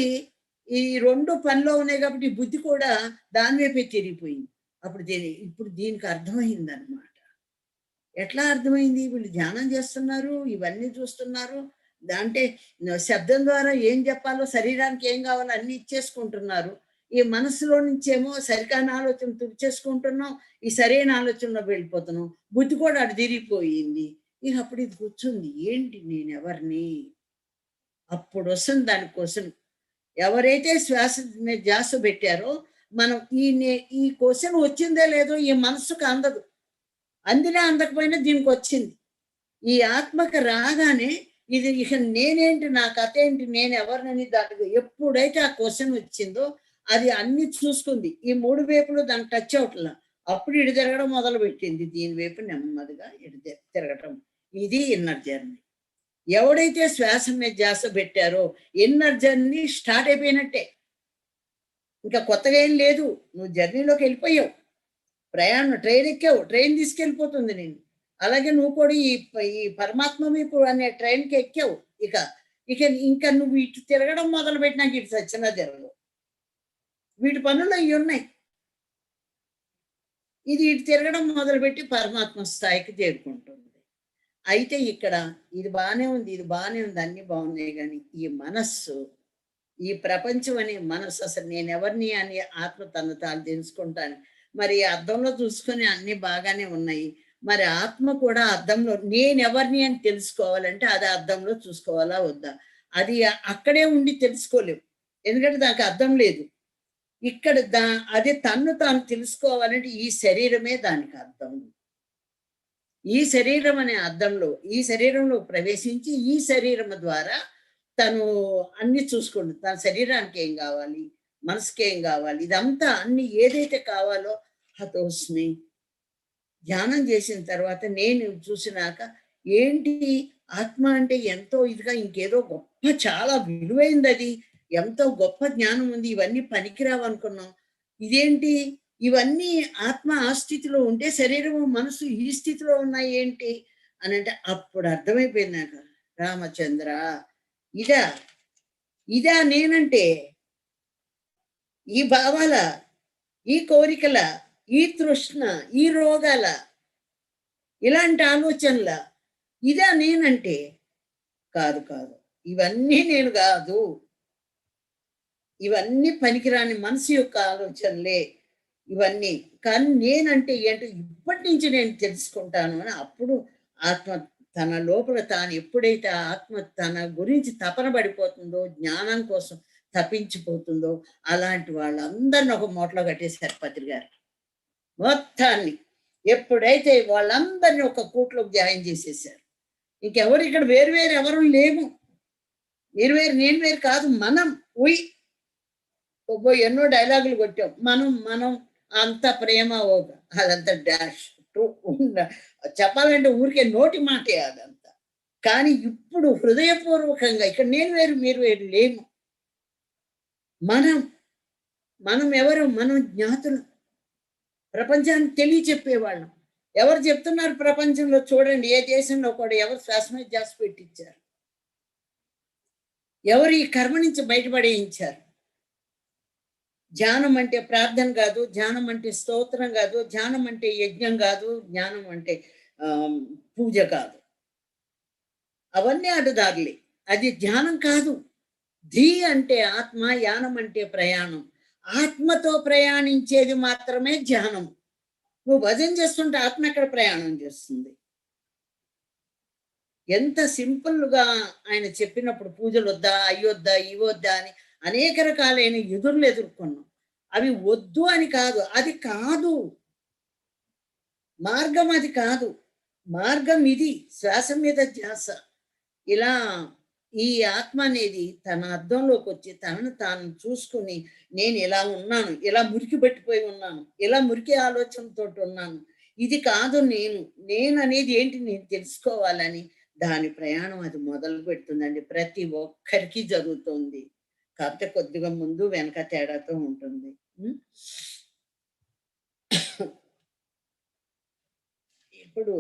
ఈ రెండు పనిలో ఉన్నాయి కాబట్టి ఈ బుద్ధి కూడా దాని వైపే తిరిగిపోయింది. ఇప్పుడు దీనికి అర్థమైంది అనమాట. ఎట్లా అర్థమైంది, వీళ్ళు ధ్యానం చేస్తున్నారు, ఇవన్నీ చూస్తున్నారు, అంటే శబ్దం ద్వారా ఏం చెప్పాలో, శరీరానికి ఏం కావాలో అన్ని ఇచ్చేసుకుంటున్నారు. ఈ మనసులో నుంచేమో సరికాని ఆలోచన తుడిచేసుకుంటున్నాం, ఈ సరైన ఆలోచనలో వెళ్ళిపోతున్నాం. బుద్ధి కూడా అటు తిరిగిపోయింది. ఇక అప్పుడు ఇది కూర్చుంది, ఏంటి నేను ఎవరిని, అప్పుడు వస్తుంది దాని క్వశ్చన్. ఎవరైతే శ్వాస మీద ధ్యాస పెట్టారో మనం ఈ క్వశ్చన్ వచ్చిందే లేదో ఈ మనసుకు అందదు, అందినా అందకపోయినా దీనికి వచ్చింది. ఈ ఆత్మకి రాగానే ఇది ఇక నేనేంటి, నా కథ ఏంటి, నేను ఎవరినని దానికి ఎప్పుడైతే ఆ క్వశ్చన్ వచ్చిందో అది అన్ని చూసుకుంది. ఈ మూడు వైపులు దానికి టచ్ అవట్లా. అప్పుడు ఇటు తిరగడం మొదలు పెట్టింది, దీని వైపు నెమ్మదిగా ఇటు తిరగటం. ఇది ఇన్నర్ జర్నీ. ఎవడైతే శ్వాస మీద ధ్యాస పెట్టారో ఇన్నర్ జర్నీ స్టార్ట్ అయిపోయినట్టే. ఇంకా కొత్తగా ఏం లేదు, నువ్వు జర్నీలోకి వెళ్ళిపోయావు. ప్రయాణం, ట్రైన్ ఎక్కావు, ట్రైన్ తీసుకెళ్ళిపోతుంది నేను. అలాగే నువ్వు కూడా ఈ పరమాత్మ వైపు అనే ట్రైన్కి ఎక్కావు. ఇక ఇక ఇంకా నువ్వు ఇటు తిరగడం మొదలు పెట్టినాక ఇటు సచ్చినా తిరగవు. వీటి పనులు ఇవి ఉన్నాయి. ఇది ఇటు తిరగడం మొదలుపెట్టి పరమాత్మ స్థాయికి చేరుకుంటుంది. అయితే ఇక్కడ ఇది బాగానే ఉంది, ఇది బాగానే ఉంది, అన్ని బాగున్నాయి, కానీ ఈ మనస్సు, ఈ ప్రపంచం అనే మనస్సు, అసలు నేను ఎవరిని అని ఆత్మ తను తాను తెలుసుకుంటాను. మరి అద్దంలో చూసుకొని అన్ని బాగానే ఉన్నాయి, మరి ఆత్మ కూడా అద్దంలో నేనెవరిని అని తెలుసుకోవాలంటే అది అద్దంలో చూసుకోవాలా వద్దా? అది అక్కడే ఉండి తెలుసుకోలేవు, ఎందుకంటే దానికి అర్థం లేదు. ఇక్కడ అది తన్ను తాను తెలుసుకోవాలంటే ఈ శరీరమే దానికి అర్థం. ఈ శరీరం అనే అద్దంలో, ఈ శరీరంలో ప్రవేశించి ఈ శరీరం ద్వారా తను అన్ని చూసుకోండి. తన శరీరానికి ఏం కావాలి, మనసుకి ఏం కావాలి, ఇదంతా అన్ని ఏదైతే కావాలో హతోస్మి ధ్యానం చేసిన తర్వాత నేను చూసినాక ఏంటి, ఆత్మ అంటే ఎంతో ఇదిగా, ఇంకేదో గొప్ప చాలా విలువైంది, అది ఎంతో గొప్ప జ్ఞానం ఉంది, ఇవన్నీ పనికిరావు అనుకున్నాం. ఇదేంటి, ఇవన్నీ ఆత్మ ఆ స్థితిలో ఉంటే శరీరము మనసు ఈ స్థితిలో ఉన్నాయి ఏంటి అని అంటే అప్పుడు అర్థమైపోయింది నాకు, రామచంద్ర ఇదా ఇదా నేనంటే, ఈ భావాల, ఈ కోరికల, ఈ తృష్ణ, ఈ రోగాల, ఇలాంటి ఆలోచనల, ఇదా నేనంటే? కాదు కాదు, ఇవన్నీ నేను కాదు, ఇవన్నీ పనికిరాని మనసు యొక్క ఆలోచనలే ఇవన్నీ. కానీ నేనంటే ఏంటో ఇప్పటి నుంచి నేను తెలుసుకుంటాను అని అప్పుడు ఆత్మ తన లోపల తాను ఎప్పుడైతే ఆత్మ తన గురించి తపన పడిపోతుందో, జ్ఞానం కోసం తప్పించిపోతుందో, అలాంటి వాళ్ళందరిని ఒక మూటలో కట్టేశారు పత్రి గారు మొత్తాన్ని. ఎప్పుడైతే వాళ్ళందరినీ ఒక కూట్లోకి జాయిన్ చేసేసారు, ఇంకెవరు ఇక్కడ వేరు వేరు ఎవరు లేము, మీరు వేరు నేను వేరు కాదు, మనం ఉయ్ ఎన్నో డైలాగులు కొట్టాం, మనం మనం అంత ప్రేమ అదంతా డాష్ చెప్పాలంటే ఊరికే నోటి మాటే అదంతా. కానీ ఇప్పుడు హృదయపూర్వకంగా ఇక్కడ నేను వేరు మీరు వేరు లేము. మనం ఎవరు, మనం జ్ఞాతులు, ప్రపంచానికి తెలియచెప్పేవాళ్ళం. ఎవరు చెప్తున్నారు ప్రపంచంలో? చూడండి, ఏ దేశంలో కూడా ఎవరు శ్వాస మీద ధ్యాస పెట్టించారు, ఎవరు ఈ కర్మ నుంచి బయటపడేయించారు? ధ్యానం అంటే ప్రార్థన కాదు, ధ్యానం అంటే స్తోత్రం కాదు, ధ్యానం అంటే యజ్ఞం కాదు, జ్ఞానం అంటే పూజ కాదు, అవన్నీ అడ్డదారులే. అది ధ్యానం కాదు. ధీ అంటే ఆత్మ, యానం అంటే ప్రయాణం. ఆత్మతో ప్రయాణించేది మాత్రమే ధ్యానం. నువ్వు భజన చేస్తుంటే ఆత్మ ఎక్కడ ప్రయాణం చేస్తుంది? ఎంత సింపుల్గా ఆయన చెప్పినప్పుడు పూజలు వద్దా, అయ్యొద్దా, ఇవొద్దా అని అనేక రకాలైన ఎదురులు ఎదుర్కొన్నాం. అవి వద్దు అని కాదు, అది కాదు మార్గం, అది కాదు మార్గం. ఇది శ్వాస మీద ధ్యాస. ఇలా ఈ ఆత్మ అనేది తన అర్థంలోకి వచ్చి తనను తాను చూసుకుని, నేను ఇలా ఉన్నాను, ఇలా మురికి పట్టిపోయి ఉన్నాను, ఇలా మురికి ఆలోచనతో ఉన్నాను, ఇది కాదు నేను అనేది ఏంటి నేను తెలుసుకోవాలని దాని ప్రయాణం అది మొదలు పెడుతుందండి. ప్రతి ఒక్కరికి జరుగుతుంది, కాకపోతే కొద్దిగా ముందు వెనక తేడాతో ఉంటుంది. ఇప్పుడు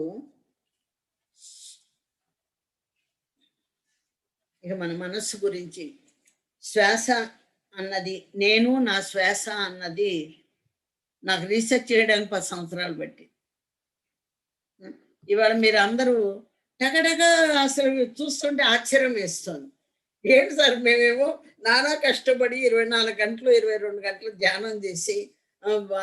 ఇక మన మనస్సు గురించి శ్వాస అన్నది, నేను నా శ్వాస అన్నది నాకు రీసెర్చ్ చేయడానికి 10 సంవత్సరాలు బట్టి. ఇవాళ మీరు అందరూ టకటక అసలు చూస్తుంటే ఆశ్చర్యం వేస్తుంది. ఏంటి సార్ మేమేమో నానా కష్టపడి 24 గంటలు 22 గంటలు ధ్యానం చేసి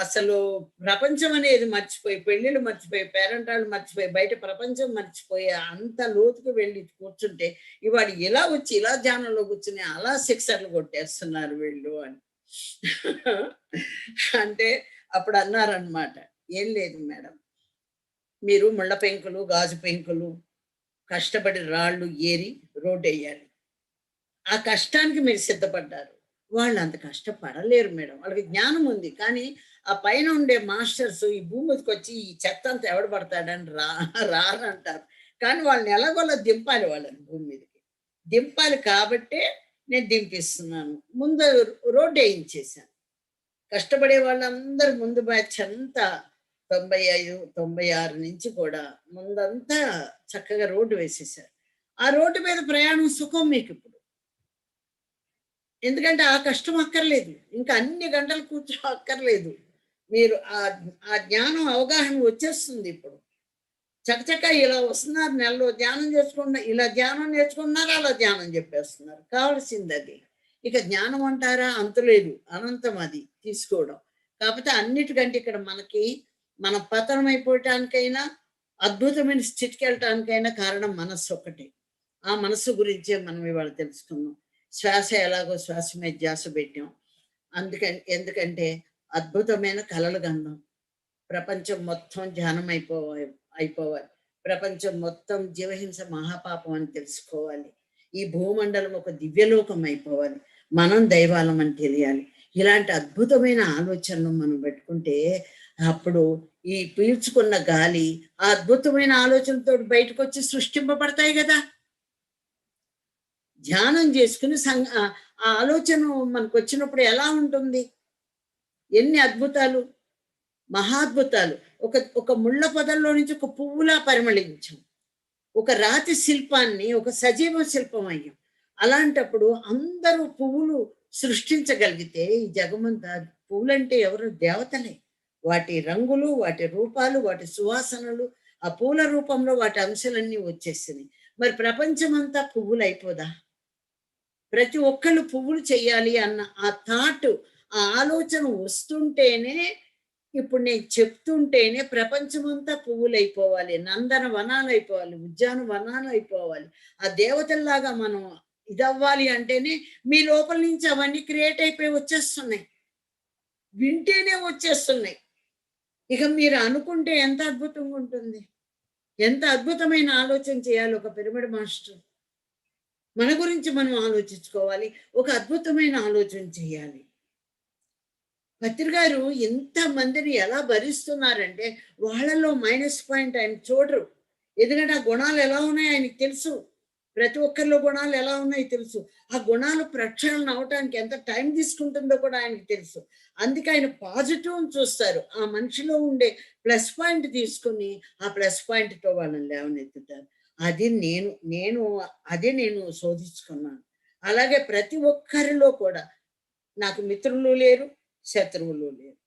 అసలు ప్రపంచం అనేది మర్చిపోయి, పెళ్ళిళ్ళు మర్చిపోయి, పేరెంటాళ్ళు మర్చిపోయి, బయట ప్రపంచం మర్చిపోయి అంత లోతుకు వెళ్ళి కూర్చుంటే ఇవాళ ఇలా వచ్చి ఇలా ధ్యానంలో కూర్చుని అలా సిక్సర్లు కొట్టేస్తున్నారు వీళ్ళు అని. అంటే అప్పుడు అన్నారనమాట, ఏం లేదు మేడం, మీరు ముళ్ళ పెంకులు, గాజు పెంకులు కష్టపడి రాళ్ళు ఏరి రోడ్డు వేయాలి. ఆ కష్టానికి మీరు సిద్ధపడ్డారు. వాళ్ళు అంత కష్టపడలేరు మేడం. వాళ్ళకి జ్ఞానం ఉంది. కానీ ఆ పైన ఉండే మాస్టర్స్ ఈ భూమి మీదకి వచ్చి ఈ చెత్త అంతా ఎవడు పడతాడని రారంటారు. కానీ వాళ్ళని ఎలాగోలా దింపాలి, వాళ్ళని భూమి మీదకి. దింపాలి కాబట్టే నేను దింపిస్తున్నాను. ముందు రోడ్డు వేయించేశాను. కష్టపడే వాళ్ళందరూ ముందు బ్యాచ్ అంతా 95, 96 నుంచి కూడా ముందంతా చక్కగా రోడ్డు వేసేశారు. ఆ రోడ్డు మీద ప్రయాణం సుఖం మీకు ఇప్పుడు. ఎందుకంటే ఆ కష్టం అక్కర్లేదు. ఇంకా అన్ని గంటలు కూర్చో అక్కర్లేదు. మీరు ఆ జ్ఞానం అవగాహన వచ్చేస్తుంది ఇప్పుడు. చకచక ఇలా వస్తున్నారు, నెలలో ధ్యానం చేసుకున్న ఇలా ధ్యానం నేర్చుకున్నారు, అలా ధ్యానం చెప్పేస్తున్నారు. కావాల్సింది అది. ఇక జ్ఞానం అంటారా అంతులేదు, అనంతం అది తీసుకోవడం. కాకపోతే అన్నిటికంటే ఇక్కడ మనకి మన పతనం అయిపోవటానికైనా అద్భుతమైన స్థితికి వెళ్ళటానికైనా కారణం మనస్సు ఒక్కటే. ఆ మనస్సు గురించే మనం ఇవాళ తెలుసుకుందాం. శ్వాస ఎలాగో శ్వాస మీద ధ్యాస పెట్టాం. ఎందుకంటే అద్భుతమైన కలలు గంధం. ప్రపంచం మొత్తం ధ్యానం అయిపోవాలి. ప్రపంచం మొత్తం జీవహింస మహాపాపం అని తెలుసుకోవాలి. ఈ భూమండలం ఒక దివ్యలోకం అయిపోవాలి. మనం దైవాలం అని తెలియాలి. ఇలాంటి అద్భుతమైన ఆలోచనలు మనం పెట్టుకుంటే అప్పుడు ఈ పీల్చుకున్న గాలి ఆ అద్భుతమైన ఆలోచనతో బయటకు వచ్చి సృష్టింపబడతాయి కదా. ధ్యానం చేసుకుని ఆ ఆలోచన మనకు వచ్చినప్పుడు ఎలా ఉంటుంది? ఎన్ని అద్భుతాలు, మహాద్భుతాలు. ఒక ముళ్ళ పొదల్లో నుంచి ఒక పువ్వులా పరిమళించాం. ఒక రాతి శిల్పాన్ని ఒక సజీవ శిల్పం అయ్యాం. అలాంటప్పుడు అందరూ పువ్వులు సృష్టించగలిగితే ఈ జగమంతా, పువ్వులంటే ఎవరు? దేవతలే. వాటి రంగులు, వాటి రూపాలు, వాటి సువాసనలు, ఆ పూల రూపంలో వాటి అంశాలన్నీ వచ్చేసినాయి. మరి ప్రపంచం అంతా పువ్వులు అయిపోదా? ప్రతి ఒక్కళ్ళు పువ్వులు చెయ్యాలి అన్న ఆ థాట్, ఆ ఆలోచన వస్తుంటేనే, ఇప్పుడు నేను చెప్తుంటేనే ప్రపంచమంతా పువ్వులు అయిపోవాలి, నందన వనాలు అయిపోవాలి, ఉద్యాన వనాలు అయిపోవాలి. ఆ దేవతల్లాగా మనం ఇదవ్వాలి అంటేనే మీ లోపల నుంచి అవన్నీ క్రియేట్ అయిపోయి వచ్చేస్తున్నాయి. వింటేనే వచ్చేస్తున్నాయి. ఇక మీరు అనుకుంటే ఎంత అద్భుతంగా ఉంటుంది. ఎంత అద్భుతమైన ఆలోచన చేయాలి ఒక పిరమిడ్ మాస్టర్. మన గురించి మనం ఆలోచించుకోవాలి. ఒక అద్భుతమైన ఆలోచన చేయాలి. పత్రి గారు ఎంత మందిని ఎలా భరిస్తున్నారంటే వాళ్ళలో మైనస్ పాయింట్ ఆయన చూడరు. ఎందుకంటే ఆ గుణాలు ఎలా ఉన్నాయో ఆయనకి తెలుసు. ప్రతి ఒక్కరిలో గుణాలు ఎలా ఉన్నాయో తెలుసు. ఆ గుణాలు ప్రక్షాళన అవటానికి ఎంత టైం తీసుకుంటుందో కూడా ఆయనకి తెలుసు. అందుకే ఆయన పాజిటివ్ చూస్తారు. ఆ మనిషిలో ఉండే ప్లస్ పాయింట్ తీసుకుని ఆ ప్లస్ పాయింట్తో వాళ్ళని లేవనెత్తుతారు. అది నేను శోధించుకున్నాను. అలాగే ప్రతి ఒక్కరిలో కూడా నాకు మిత్రులు లేరు, శత్రువులు లేరు.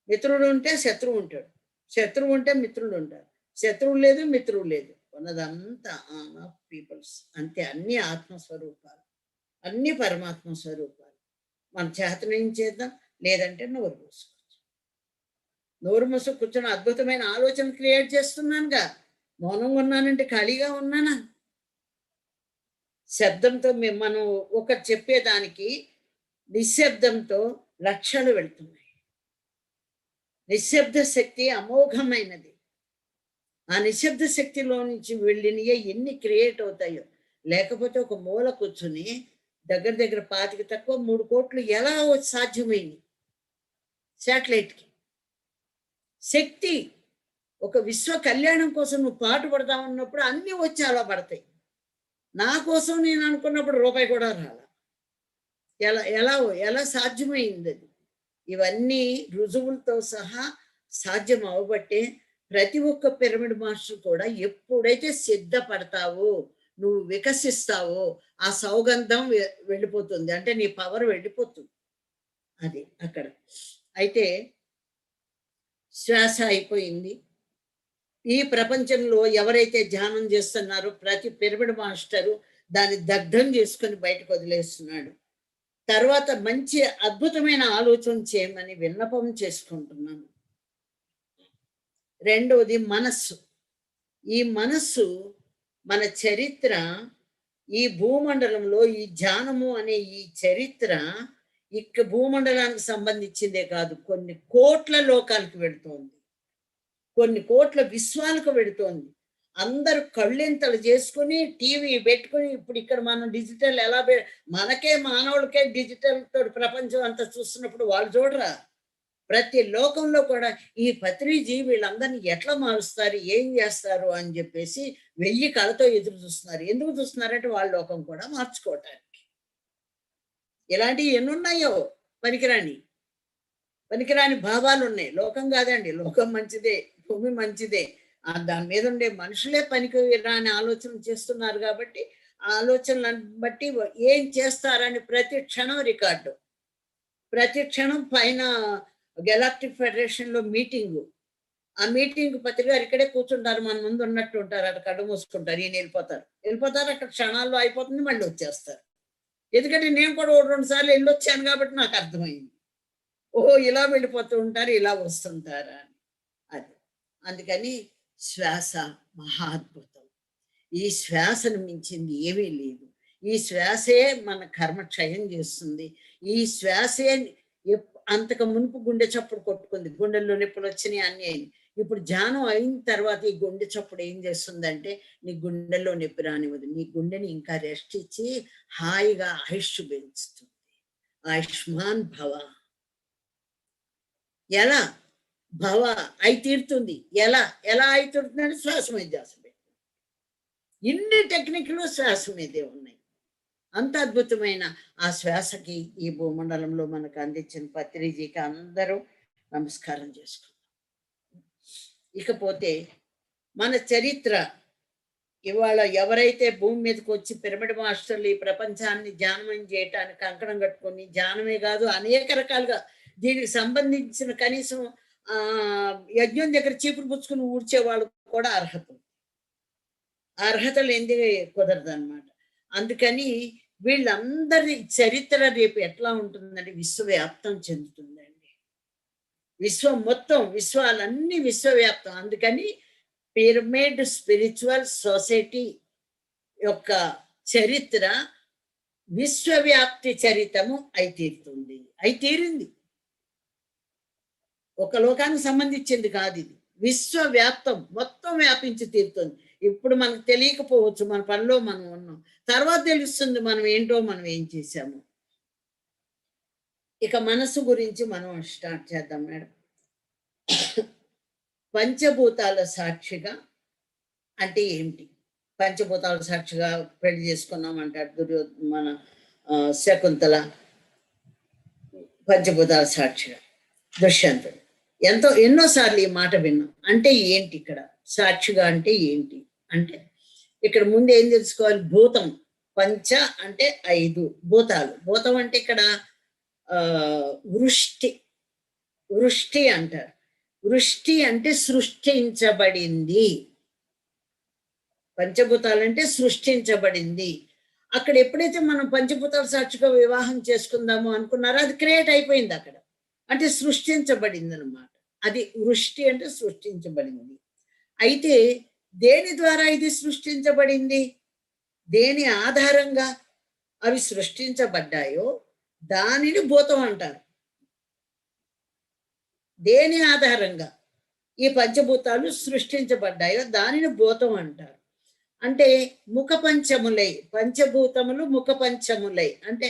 మిత్రుడు ఉంటే శత్రువు ఉంటాడు, శత్రువు ఉంటే మిత్రుడు ఉంటారు. శత్రువు లేదు, మిత్రువు లేదు, ఉన్నదంతా ఆన్ ఆఫ్ పీపుల్స్ అంతే. అన్ని ఆత్మస్వరూపాలు, అన్ని పరమాత్మ స్వరూపాలు. మన చేతన ఏం చేద్దాం, లేదంటే నోరు మూసుకోవచ్చు. నోరు మూసుకు కూర్చొని అద్భుతమైన ఆలోచన క్రియేట్ చేస్తున్నానుగా. మౌనంగా ఉన్నానంటే ఖాళీగా ఉన్నానా? శబ్దంతో మనం ఒకటి చెప్పేదానికి నిశ్శబ్దంతో లక్షలు వెళ్తున్నాయి. నిశ్శబ్ద శక్తి అమోఘమైనది. ఆ నిశ్శబ్ద శక్తిలో నుంచి వెళ్ళినయే ఎన్ని క్రియేట్ అవుతాయో. లేకపోతే ఒక మూల కూర్చుని దగ్గర 25 తక్కువ 3 కోట్లు ఎలా సాధ్యమైంది? శాటిలైట్కి శక్తి. ఒక విశ్వ కళ్యాణం కోసం నువ్వు పాటు పడతా ఉన్నప్పుడు అన్నీ వచ్చి అలా పడతాయి. నా కోసం నేను అనుకున్నప్పుడు రూపాయి కూడా రాల. ఎలా ఎలా ఎలా సాధ్యమైంది అది? ఇవన్నీ రుజువులతో సహా సాధ్యం అవబట్టే ప్రతి ఒక్క పిరమిడ్ మాస్టర్ కూడా ఎప్పుడైతే సిద్ధపడతావో నువ్వు వికసిస్తావో ఆ సౌగంధం వెళ్ళిపోతుంది, అంటే నీ పవర్ వెళ్ళిపోతుంది. అది అక్కడ. అయితే శ్వాస అయిపోయింది. ఈ ప్రపంచంలో ఎవరైతే ధ్యానం చేస్తున్నారో ప్రతి పిరమిడ్ మాస్టరు దాన్ని దగ్ధం చేసుకొని బయటకు వదిలేస్తున్నాడు. తర్వాత మంచి అద్భుతమైన ఆలోచన చేయమని విన్నపం చేసుకుంటున్నాను. రెండవది మనస్సు. ఈ మనస్సు మన చరిత్ర, ఈ భూమండలంలో ఈ ధ్యానము అనే ఈ చరిత్ర భూమండలానికి సంబంధించిందే కాదు, కొన్ని కోట్ల లోకాలకు వెళుతోంది, కొన్ని కోట్ల విశ్వాలకు వెళుతోంది. అందరూ కళ్ళెంతలు చేసుకుని టీవీ పెట్టుకుని, ఇప్పుడు ఇక్కడ మనం డిజిటల్ ఎలా మనకే మానవులకే డిజిటల్ తోటి ప్రపంచం అంతా చూస్తున్నప్పుడు వాళ్ళు చూడరా? ప్రతి లోకంలో కూడా ఈ పత్రిజీ వీళ్ళందరినీ ఎట్లా మారుస్తారు, ఏం చేస్తారు అని చెప్పేసి 1000 కళ్ళతో ఎదురు చూస్తున్నారు. ఎందుకు చూస్తున్నారంటే వాళ్ళ లోకం కూడా మార్చుకోవటానికి. ఇలాంటివి ఎన్నున్నాయో పనికిరాని భావాలు ఉన్నాయి. లోకం కాదండి, లోకం మంచిదే, భూమి మంచిదే. దాని మీద ఉండే మనుషులే పనికి రాని ఆలోచన చేస్తున్నారు కాబట్టి ఆ ఆలోచనలను బట్టి ఏం చేస్తారని ప్రతి క్షణం రికార్డు, ప్రతి క్షణం పైన గెలాక్టిక్ ఫెడరేషన్ లో మీటింగు. ఆ మీటింగ్ పత్రిక ఇక్కడే కూర్చుంటారు, మన ముందు ఉన్నట్టు ఉంటారు, అక్కడ కళ్ళు మూసుకుంటారు, ఈయన వెళ్ళిపోతారు. అక్కడ క్షణాల్లో అయిపోతుంది, మళ్ళీ వచ్చేస్తారు. ఎందుకంటే నేను కూడా 2 సార్లు వెళ్ళొచ్చాను కాబట్టి నాకు అర్థమైంది. ఓహో, ఇలా వెళ్ళిపోతూ ఉంటారు, ఇలా వస్తుంటారా అని. అది అందుకని శ్వాస మహా అద్భుతం. ఈ శ్వాసను మించింది ఏమీ లేదు. ఈ శ్వాసే మన కర్మ క్షయం చేస్తుంది. ఈ శ్వాసే అంతకు మునుపు గుండె చప్పుడు కొట్టుకుంది, గుండెల్లో నొప్పులు వచ్చినాయి, అన్నీ అయింది. ఇప్పుడు ధ్యానం అయిన తర్వాత ఈ గుండె చప్పుడు ఏం చేస్తుందంటే నీ గుండెల్లో నొప్పి రానివ్వదు, నీ గుండెని ఇంకా రెస్ట్ ఇచ్చి హాయిగా ఆయుష్ పెంచుతుంది. ఆయుష్మాన్ భవ. ఎలా భవ అయి తీరుతుంది? ఎలా అయి తీరుతుందంటే శ్వాస మీద ధ్యాస పెట్టు. ఇన్ని టెక్నిక్లు శ్వాస మీదే ఉన్నాయి. అంత అద్భుతమైన ఆ శ్వాసకి ఈ భూమండలంలో మనకు అందించిన పత్రిజీకి అందరూ నమస్కారం చేసుకుంటాం. ఇకపోతే మన చరిత్ర ఇవాళ ఎవరైతే భూమి మీదకి వచ్చి పిరమిడ్ మాస్టర్లు ఈ ప్రపంచాన్ని ధ్యానం చేయటానికి కంకణం కట్టుకొని, ధ్యానమే కాదు అనేక రకాలుగా దీనికి సంబంధించిన కనీసం యజ్ఞం దగ్గర చీపురు పుచ్చుకుని ఊడ్చే వాళ్ళు కూడా అర్హత లేనిది కుదరదు అనమాట. అందుకని వీళ్ళందరి చరిత్ర రేపు ఎట్లా ఉంటుందంటే విశ్వవ్యాప్తం చెందుతుందండి. విశ్వం మొత్తం, విశ్వాలన్నీ విశ్వవ్యాప్తం. అందుకని పిరమిడ్ స్పిరిచువల్ సొసైటీ యొక్క చరిత్ర విశ్వవ్యాప్తి చరితము అయితీరింది. ఒక లోకానికి సంబంధించింది కాదు, ఇది విశ్వవ్యాప్తం, మొత్తం వ్యాపించి తీరుతుంది. ఇప్పుడు మనకు తెలియకపోవచ్చు, మన పనిలో మనం ఉన్నాం, తర్వాత తెలుస్తుంది మనం ఏంటో, మనం ఏం చేశాము. ఇక మనసు గురించి మనం స్టార్ట్ చేద్దాం మేడం. పంచభూతాల సాక్షిగా అంటే ఏంటి? పంచభూతాల సాక్షిగా పెళ్లి చేసుకున్నాం అంటారు మన శకుంతల, పంచభూతాల సాక్షిగా దుష్యంతుడు. ఎన్నోసార్లు ఈ మాట విన్నాం. అంటే ఏంటి ఇక్కడ సాక్షిగా అంటే ఏంటి అంటే, ఇక్కడ ముందు ఏం తెలుసుకోవాలి? భూతం, పంచ అంటే 5 భూతాలు. భూతం అంటే ఇక్కడ వృష్టి అంటారు. వృష్టి అంటే సృష్టించబడింది. పంచభూతాలంటే సృష్టించబడింది. అక్కడ ఎప్పుడైతే మనం పంచభూతాల సాక్షిగా వివాహం చేసుకుందాము అనుకున్నారో అది క్రియేట్ అయిపోయింది అక్కడ, అంటే సృష్టించబడింది అనమాట. అది వృష్టి అంటే సృష్టించబడింది. అయితే దేని ద్వారా ఇది సృష్టించబడింది? దేని ఆధారంగా అవి సృష్టించబడ్డాయో దానిని భూతం అంటారు. దేని ఆధారంగా ఈ పంచభూతాలు సృష్టించబడ్డాయో దానిని భూతం అంటారు. అంటే ముఖ పంచములై, పంచభూతములు ముఖ పంచములై అంటే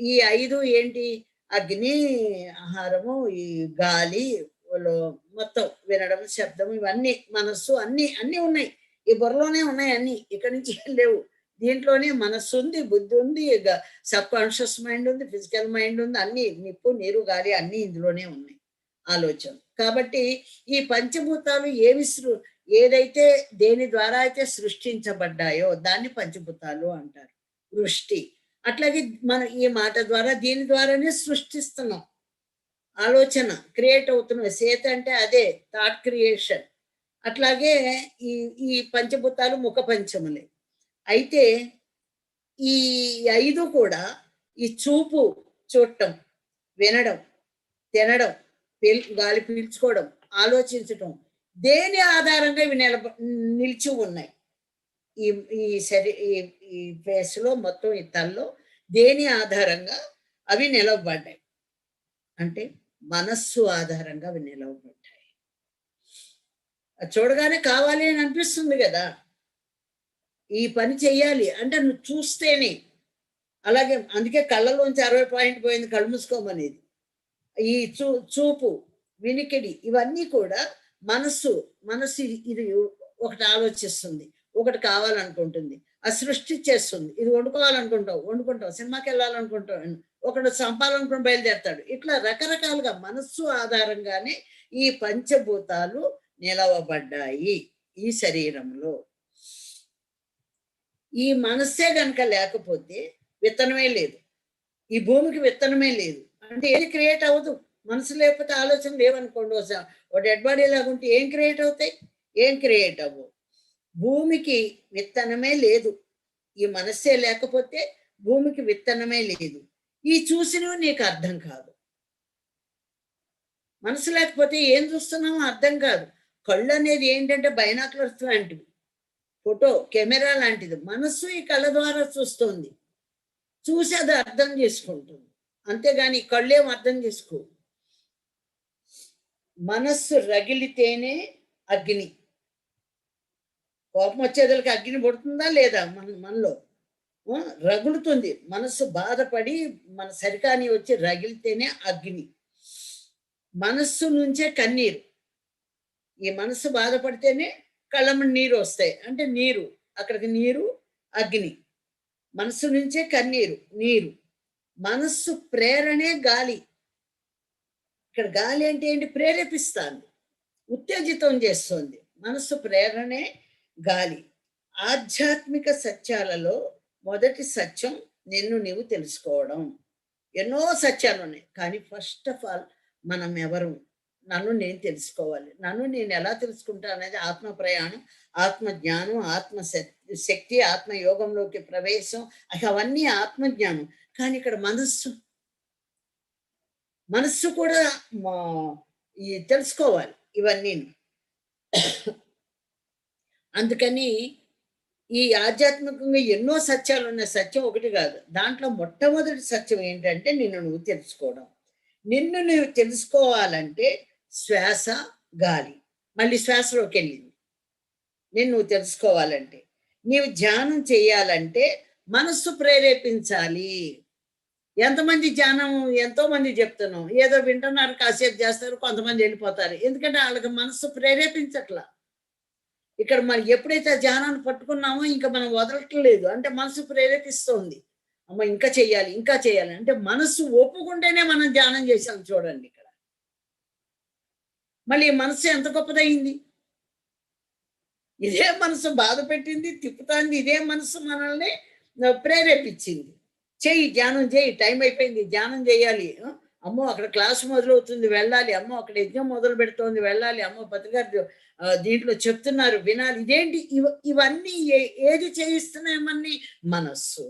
ఈ 5 ఏంటి? అగ్ని, ఆహారము, ఈ గాలి, మొత్తం వినడం, శబ్దం, ఇవన్నీ, మనస్సు, అన్నీ ఉన్నాయి. ఈ బుర్రలోనే ఉన్నాయి అన్ని, ఇక్కడి నుంచి లేవు. దీంట్లోనే మనస్సు ఉంది, బుద్ధి ఉంది, సబ్ కాన్షియస్ మైండ్ ఉంది, ఫిజికల్ మైండ్ ఉంది, అన్ని నిప్పు, నీరు, గాలి అన్ని ఇందులోనే ఉన్నాయి ఆలోచన. కాబట్టి ఈ పంచభూతాలు ఏదైతే దేని ద్వారా అయితే సృష్టించబడ్డాయో దాన్ని పంచభూతాలు అంటారు. వృష్టి. అట్లాగే మనం ఈ మాట ద్వారా దీని ద్వారానే సృష్టిస్తున్నాం. ఆలోచన క్రియేట్ అవుతున్నాయి. సేత అంటే అదే థాట్ క్రియేషన్. అట్లాగే ఈ ఈ పంచభూతాలు ముఖ పంచములే. అయితే ఈ 5 కూడా ఈ చూపు, చూడటం, వినడం, తినడం, గాలి పీల్చుకోవడం, ఆలోచించటం, దేని ఆధారంగా ఇవి నిలిచి ఉన్నాయి. ఈ ఈ శరీ ఈ ఈ ఫేస్‌లో మొత్తం ఈ తలలో దేని ఆధారంగా అవి నిలవబడ్డాయి. అంటే మనస్సు ఆధారంగా అవి నిలవబడ్డాయి. అది చూడగానే కావాలి అని అనిపిస్తుంది గదా! ఈ పని చెయ్యాలి అంటే నువ్వు చూస్తేనే. అలాగే అందుకే కళ్ళలోంచి 60 పాయింట్ పోయింది కళ్ళు మూసుకోమనేది. ఈ చూపు, వినికిడి ఇవన్నీ కూడా మనస్సు, మనస్సు ఇది ఒకటి ఆలోచిస్తుంది. ఒకటి కావాలనుకుంటుంది. అది సృష్టిచ్చేస్తుంది. ఇది వండుకోవాలనుకుంటావు, వండుకుంటావు. సినిమాకెళ్ళాలనుకుంటావు. ఒకడు చంపాలనుకుని బయలుదేరతాడు. ఇట్లా రకరకాలుగా మనస్సు ఆధారంగానే ఈ పంచభూతాలు నిలవబడ్డాయి ఈ శరీరంలో. ఈ మనస్సే గనక లేకపోతే విత్తనమే లేదు. ఈ భూమికి విత్తనమే లేదు. అంటే ఏది క్రియేట్ అవ్వదు. మనసు లేకపోతే ఆలోచన లేవనుకోండి. ఓ డెడ్ బాడీ లాగుంటే ఏం క్రియేట్ అవుతాయి? ఏం క్రియేట్ అవ్వవు. భూమికి విత్తనమే లేదు. ఈ మనస్సే లేకపోతే భూమికి విత్తనమే లేదు. ఈ చూసినవి నీకు అర్థం కాదు. మనసు లేకపోతే ఏం చూస్తున్నామో అర్థం కాదు. కళ్ళు అనేది ఏంటంటే బైనాక్యులర్స్ లాంటివి. ఫోటో, కెమెరా లాంటిది. మనస్సు ఈ కళ్ళ ద్వారా చూస్తోంది. చూసి అది అర్థం చేసుకుంటుంది. అంతేగాని కళ్ళేం అర్థం చేసుకో. మనస్సు రగిలితేనే అగ్ని. కోపం వచ్చేదలకి అగ్ని పడుతుందా లేదా మనలో? రగులుతుంది. మనస్సు బాధపడి మన సరికాని వచ్చి రగిలితేనే అగ్ని. మనస్సు నుంచే కన్నీరు. ఈ మనస్సు బాధపడితేనే కళ్ళమ్మ నీరు వస్తాయి. అంటే నీరు, అక్కడికి నీరు, అగ్ని. మనస్సు నుంచే కన్నీరు, నీరు. మనస్సు ప్రేరణే గాలి. ఇక్కడ గాలి అంటే ఏంటి? ప్రేరేపిస్తాంది, ఉత్తేజితం చేస్తుంది. మనస్సు ప్రేరణే గాలి. ఆధ్యాత్మిక సత్యాలలో మొదటి సత్యం నిన్ను నీవు తెలుసుకోవడం. ఎన్నో సత్యాలు ఉన్నాయి, కానీ ఫస్ట్ ఆఫ్ ఆల్ మనం ఎవరు? నన్ను నేను తెలుసుకోవాలి. నన్ను నేను ఎలా తెలుసుకుంటా అనేది ఆత్మ ప్రయాణం, ఆత్మ జ్ఞానం, ఆత్మ శక్తి, ఆత్మ యోగంలోకి ప్రవేశం, అవన్నీ ఆత్మజ్ఞానం. కానీ ఇక్కడ మనస్సు కూడా ఈ తెలుసుకోవాలి ఇవన్నీ. అందుకని ఈ ఆధ్యాత్మికంగా ఎన్నో సత్యాలు ఉన్నాయి. సత్యం ఒకటి కాదు. దాంట్లో మొట్టమొదటి సత్యం ఏంటంటే నిన్ను నువ్వు తెలుసుకోవడం. నిన్ను నువ్వు తెలుసుకోవాలంటే శ్వాస, గాలి, మళ్ళీ శ్వాసలోకి వెళ్ళింది. నిన్ను నువ్వు తెలుసుకోవాలంటే, నీవు ధ్యానం చేయాలంటే మనస్సు ప్రేరేపించాలి. ఎంతమంది ధ్యానం ఎంతో మంది చెప్తున్నాం, ఏదో వింటున్నారు, కాసేపు చేస్తారు, కొంతమంది వెళ్ళిపోతారు. ఎందుకంటే వాళ్ళకి మనస్సు ప్రేరేపించట్లా. ఇక్కడ మనం ఎప్పుడైతే ధ్యానాన్ని పట్టుకున్నామో ఇంకా మనం వదలట్లేదు. అంటే మనసు ప్రేరేపిస్తోంది. అమ్మ ఇంకా చెయ్యాలి, ఇంకా చేయాలి. అంటే మనస్సు ఒప్పుకుంటేనే మనం ధ్యానం చేసాం చూడండి ఇక్కడ. మళ్ళీ మనస్సు ఎంత గొప్పదయింది. ఇదే మనసు బాధ పెట్టింది, తిప్పుతాంది. ఇదే మనసు మనల్ని ప్రేరేపించింది. చెయ్యి, ధ్యానం చేయి, టైం అయిపోయింది, ధ్యానం చేయాలి. అమ్మో అక్కడ క్లాస్ మొదలవుతుంది, వెళ్ళాలి. అమ్మో అక్కడ యజ్ఞం మొదలు పెడుతోంది, వెళ్ళాలి. అమ్మో పత్రికారు దీంట్లో చెప్తున్నారు, వినాలి. ఇదేంటి ఇవన్నీ ఏది చేయిస్తున్నాయమన్నీ? మనస్సు.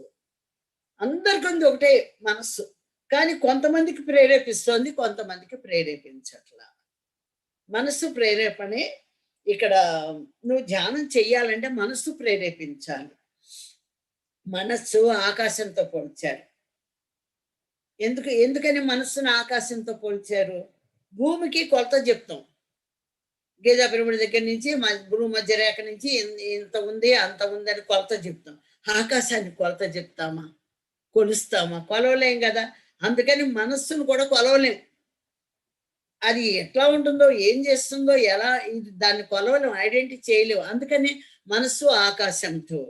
అందరికంది ఒకటే మనస్సు. కానీ కొంతమందికి ప్రేరేపిస్తోంది, కొంతమందికి ప్రేరేపించట్లా. మనస్సు ప్రేరేపణే ఇక్కడ. నువ్వు ధ్యానం చెయ్యాలంటే మనస్సు ప్రేరేపించాలి. మనస్సు ఆకాశంతో పోల్చారు. ఎందుకని మనస్సును ఆకాశంతో పోల్చారు? భూమికి కొలత చెప్తాం. గీజా పిరమిడ్ దగ్గర నుంచి భూమి మధ్య రేఖ నుంచి ఇంత ఉంది, అంత ఉంది అని కొలత చెప్తాం. ఆకాశాన్ని కొలత చెప్తామా? కొలుస్తామా? కొలవలేం కదా. అందుకని మనస్సును కూడా కొలవలేం. అది ఎట్లా ఉంటుందో, ఏం చేస్తుందో, ఎలా దాన్ని కొలవలేం, ఐడెంటిఫై చేయలేం. అందుకని మనస్సు ఆకాశంతో.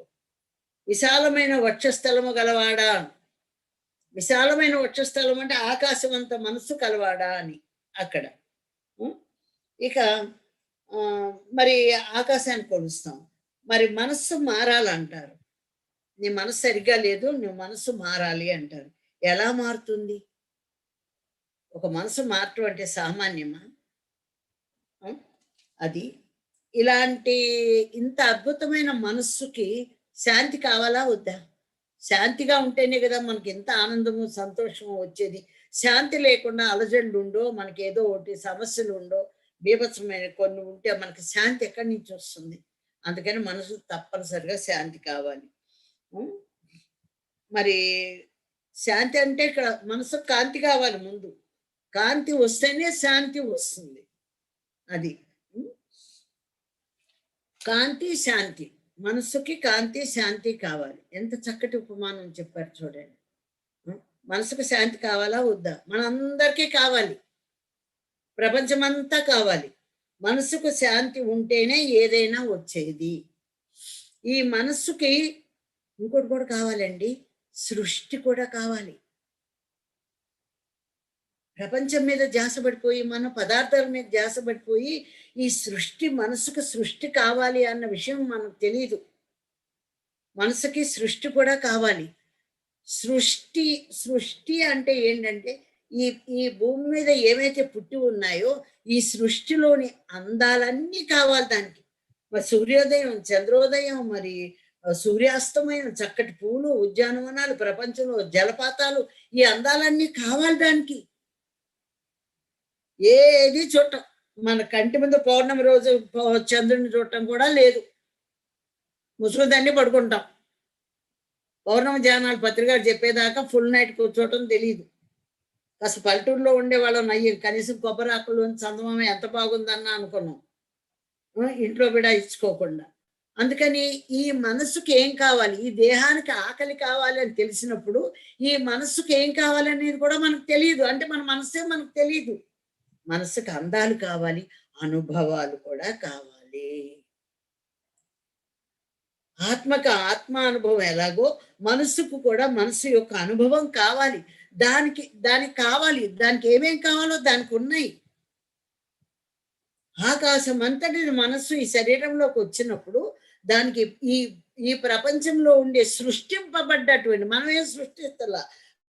విశాలమైన వక్షస్థలము గలవాడా. విశాలమైన వక్షస్థలం అంటే ఆకాశం అంత మనస్సు కలవాడా అని అక్కడ. ఇక మరి ఆకాశాన్ని కొలుస్తాం. మరి మనస్సు మారాలంటారు. నీ మనస్సు సరిగ్గా లేదు. నువ్వు మనస్సు మారాలి అంటారు. ఎలా మారుతుంది? ఒక మనసు మార్చడం అంటే సామాన్యమా? ఆ! అది. ఇలాంటి ఇంత అద్భుతమైన మనస్సుకి శాంతి కావాలా వద్దా? శాంతిగా ఉంటేనే గదా మనకి ఎంత ఆనందము, సంతోషము వచ్చేది. శాంతి లేకుండా అలజడులుండో, మనకేదో ఒకటి సమస్యలుండో, బీభత్సమైన కొన్ని ఉంటే మనకి శాంతి ఎక్కడి నుంచొస్తుంది? అందుకని మనసుకు తప్పనిసరిగా శాంతి కావాలి. హ్మ్. మరి శాంతి అంటే ఇక్కడ మనసుకు కాంతి కావాలి ముందు. కాంతి వస్తేనే శాంతి వస్తుంది. అది. హ్మ్. కాంతి, శాంతి. మనస్సుకి కాంతి, శాంతి కావాలి. ఎంత చక్కటి ఉపమానం చెప్పారు చూడండి. హ్మ్. మనసుకు శాంతి కావాలా? వద్దా? మనందరికీ కావాలి. ప్రపంచమంతా కావాలి. మనసుకు శాంతి ఉంటేనే ఏదైనా వచ్చేది. ఈ మనస్సుకి ఇంకోటి కూడా కావాలండి. సృష్టి కూడా కావాలి. ప్రపంచం మీద ధ్యాస పడిపోయి, మన పదార్థాల మీద ధ్యాస పడిపోయి, ఈ సృష్టి మనసుకు సృష్టి కావాలి అన్న విషయం మనకు తెలీదు. మనసుకి సృష్టి కూడా కావాలి. సృష్టి, సృష్టి అంటే ఏంటంటే, ఈ ఈ భూమి మీద ఏవైతే పుట్టి ఉన్నాయో, ఈ సృష్టిలోని అందాలన్నీ కావాలి దానికి. మరి సూర్యోదయం, చంద్రోదయం, మరి సూర్యాస్తమయం, చక్కటి పూలు, ఉద్యానవనాలు, ప్రపంచంలో జలపాతాలు, ఈ అందాలన్నీ కావాలి దానికి. ఏది చూడటం. మన కంటి ముందు పౌర్ణమి రోజు చంద్రుడిని చూడటం కూడా లేదు. ముసుగులన్నీ పడుకుంటాం. పౌర్ణమి జానాలు పత్రిక చెప్పేదాకా ఫుల్ నైట్ కూర్చోవటం తెలీదు. కాస్త పల్లెటూరులో ఉండేవాళ్ళం నయ్యం. కనీసం కొబ్బరాకుల్లోని చందమామ ఎంత బాగుందన్నా అనుకున్నాం. ఇంట్లో ఇచ్చుకోకుండా. అందుకని ఈ మనస్సుకి ఏం కావాలి? ఈ దేహానికి ఆకలి కావాలి అని తెలిసినప్పుడు, ఈ మనస్సుకి ఏం కావాలనేది కూడా మనకు తెలీదు. అంటే మన మనస్సే మనకు తెలీదు. మనసుకు అందాలు కావాలి, అనుభవాలు కూడా కావాలి. ఆత్మకు ఆత్మ అనుభవం ఎలాగో మనస్సుకు కూడా మనసు యొక్క అనుభవం కావాలి. దానికి కావాలి. దానికి ఏమేం కావాలో దానికి ఉన్నాయి. ఆకాశం అంతటిది మనస్సు ఈ శరీరంలోకి వచ్చినప్పుడు దానికి ఈ ఈ ప్రపంచంలో ఉండే సృష్టింపబడ్డటువంటి మనమేం సృష్టిస్తలా.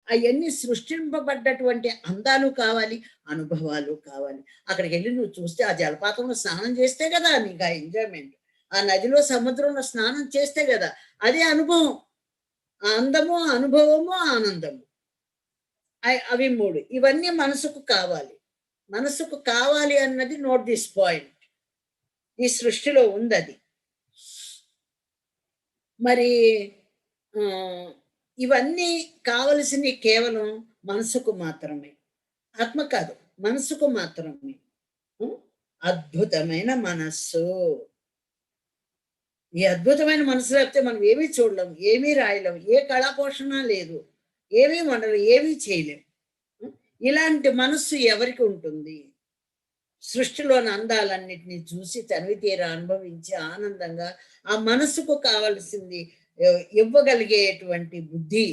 అయన్నీ సృష్టింపబడ్డటువంటి అందాలు కావాలి, అనుభవాలు కావాలి. అక్కడికెళ్ళి నువ్వు చూస్తే ఆ జలపాతంలో స్నానం చేస్తే కదా నీకు ఆ ఎంజాయ్‌మెంట్. ఆ నదిలో, సముద్రంలో స్నానం చేస్తే గదా! అదే అనుభవం. ఆ అందము, అనుభవము, ఆనందము. అవి 3. ఇవన్నీ మనసుకు కావాలి. మనసుకు కావాలి అన్నది నోట్ దిస్ పాయింట్. ఈ సృష్టిలో ఉందది. మరి ఆహ్, ఇవన్నీ కావలసినవి కేవలం మనసుకు మాత్రమే. ఆత్మ కాదు. మనసుకు మాత్రమే. హ్మ్. అద్భుతమైన మనస్సు. ఈ అద్భుతమైన మనసు లేకపోతే మనం ఏమీ చూడలేం. ఏమీ రాయలేం. ఏ కళాపోషణ లేదు. ఏమీ వండలేం. ఏమీ చేయలేం. హ్మ్. ఇలాంటి మనస్సు ఎవరికి ఉంటుంది? సృష్టిలోని అందాలన్నిటిని చూసి తనివి తీరా అనుభవించి ఆనందంగా ఆ మనసుకు కావలసింది ఇవ్వగలిగేటువంటి బుద్ధి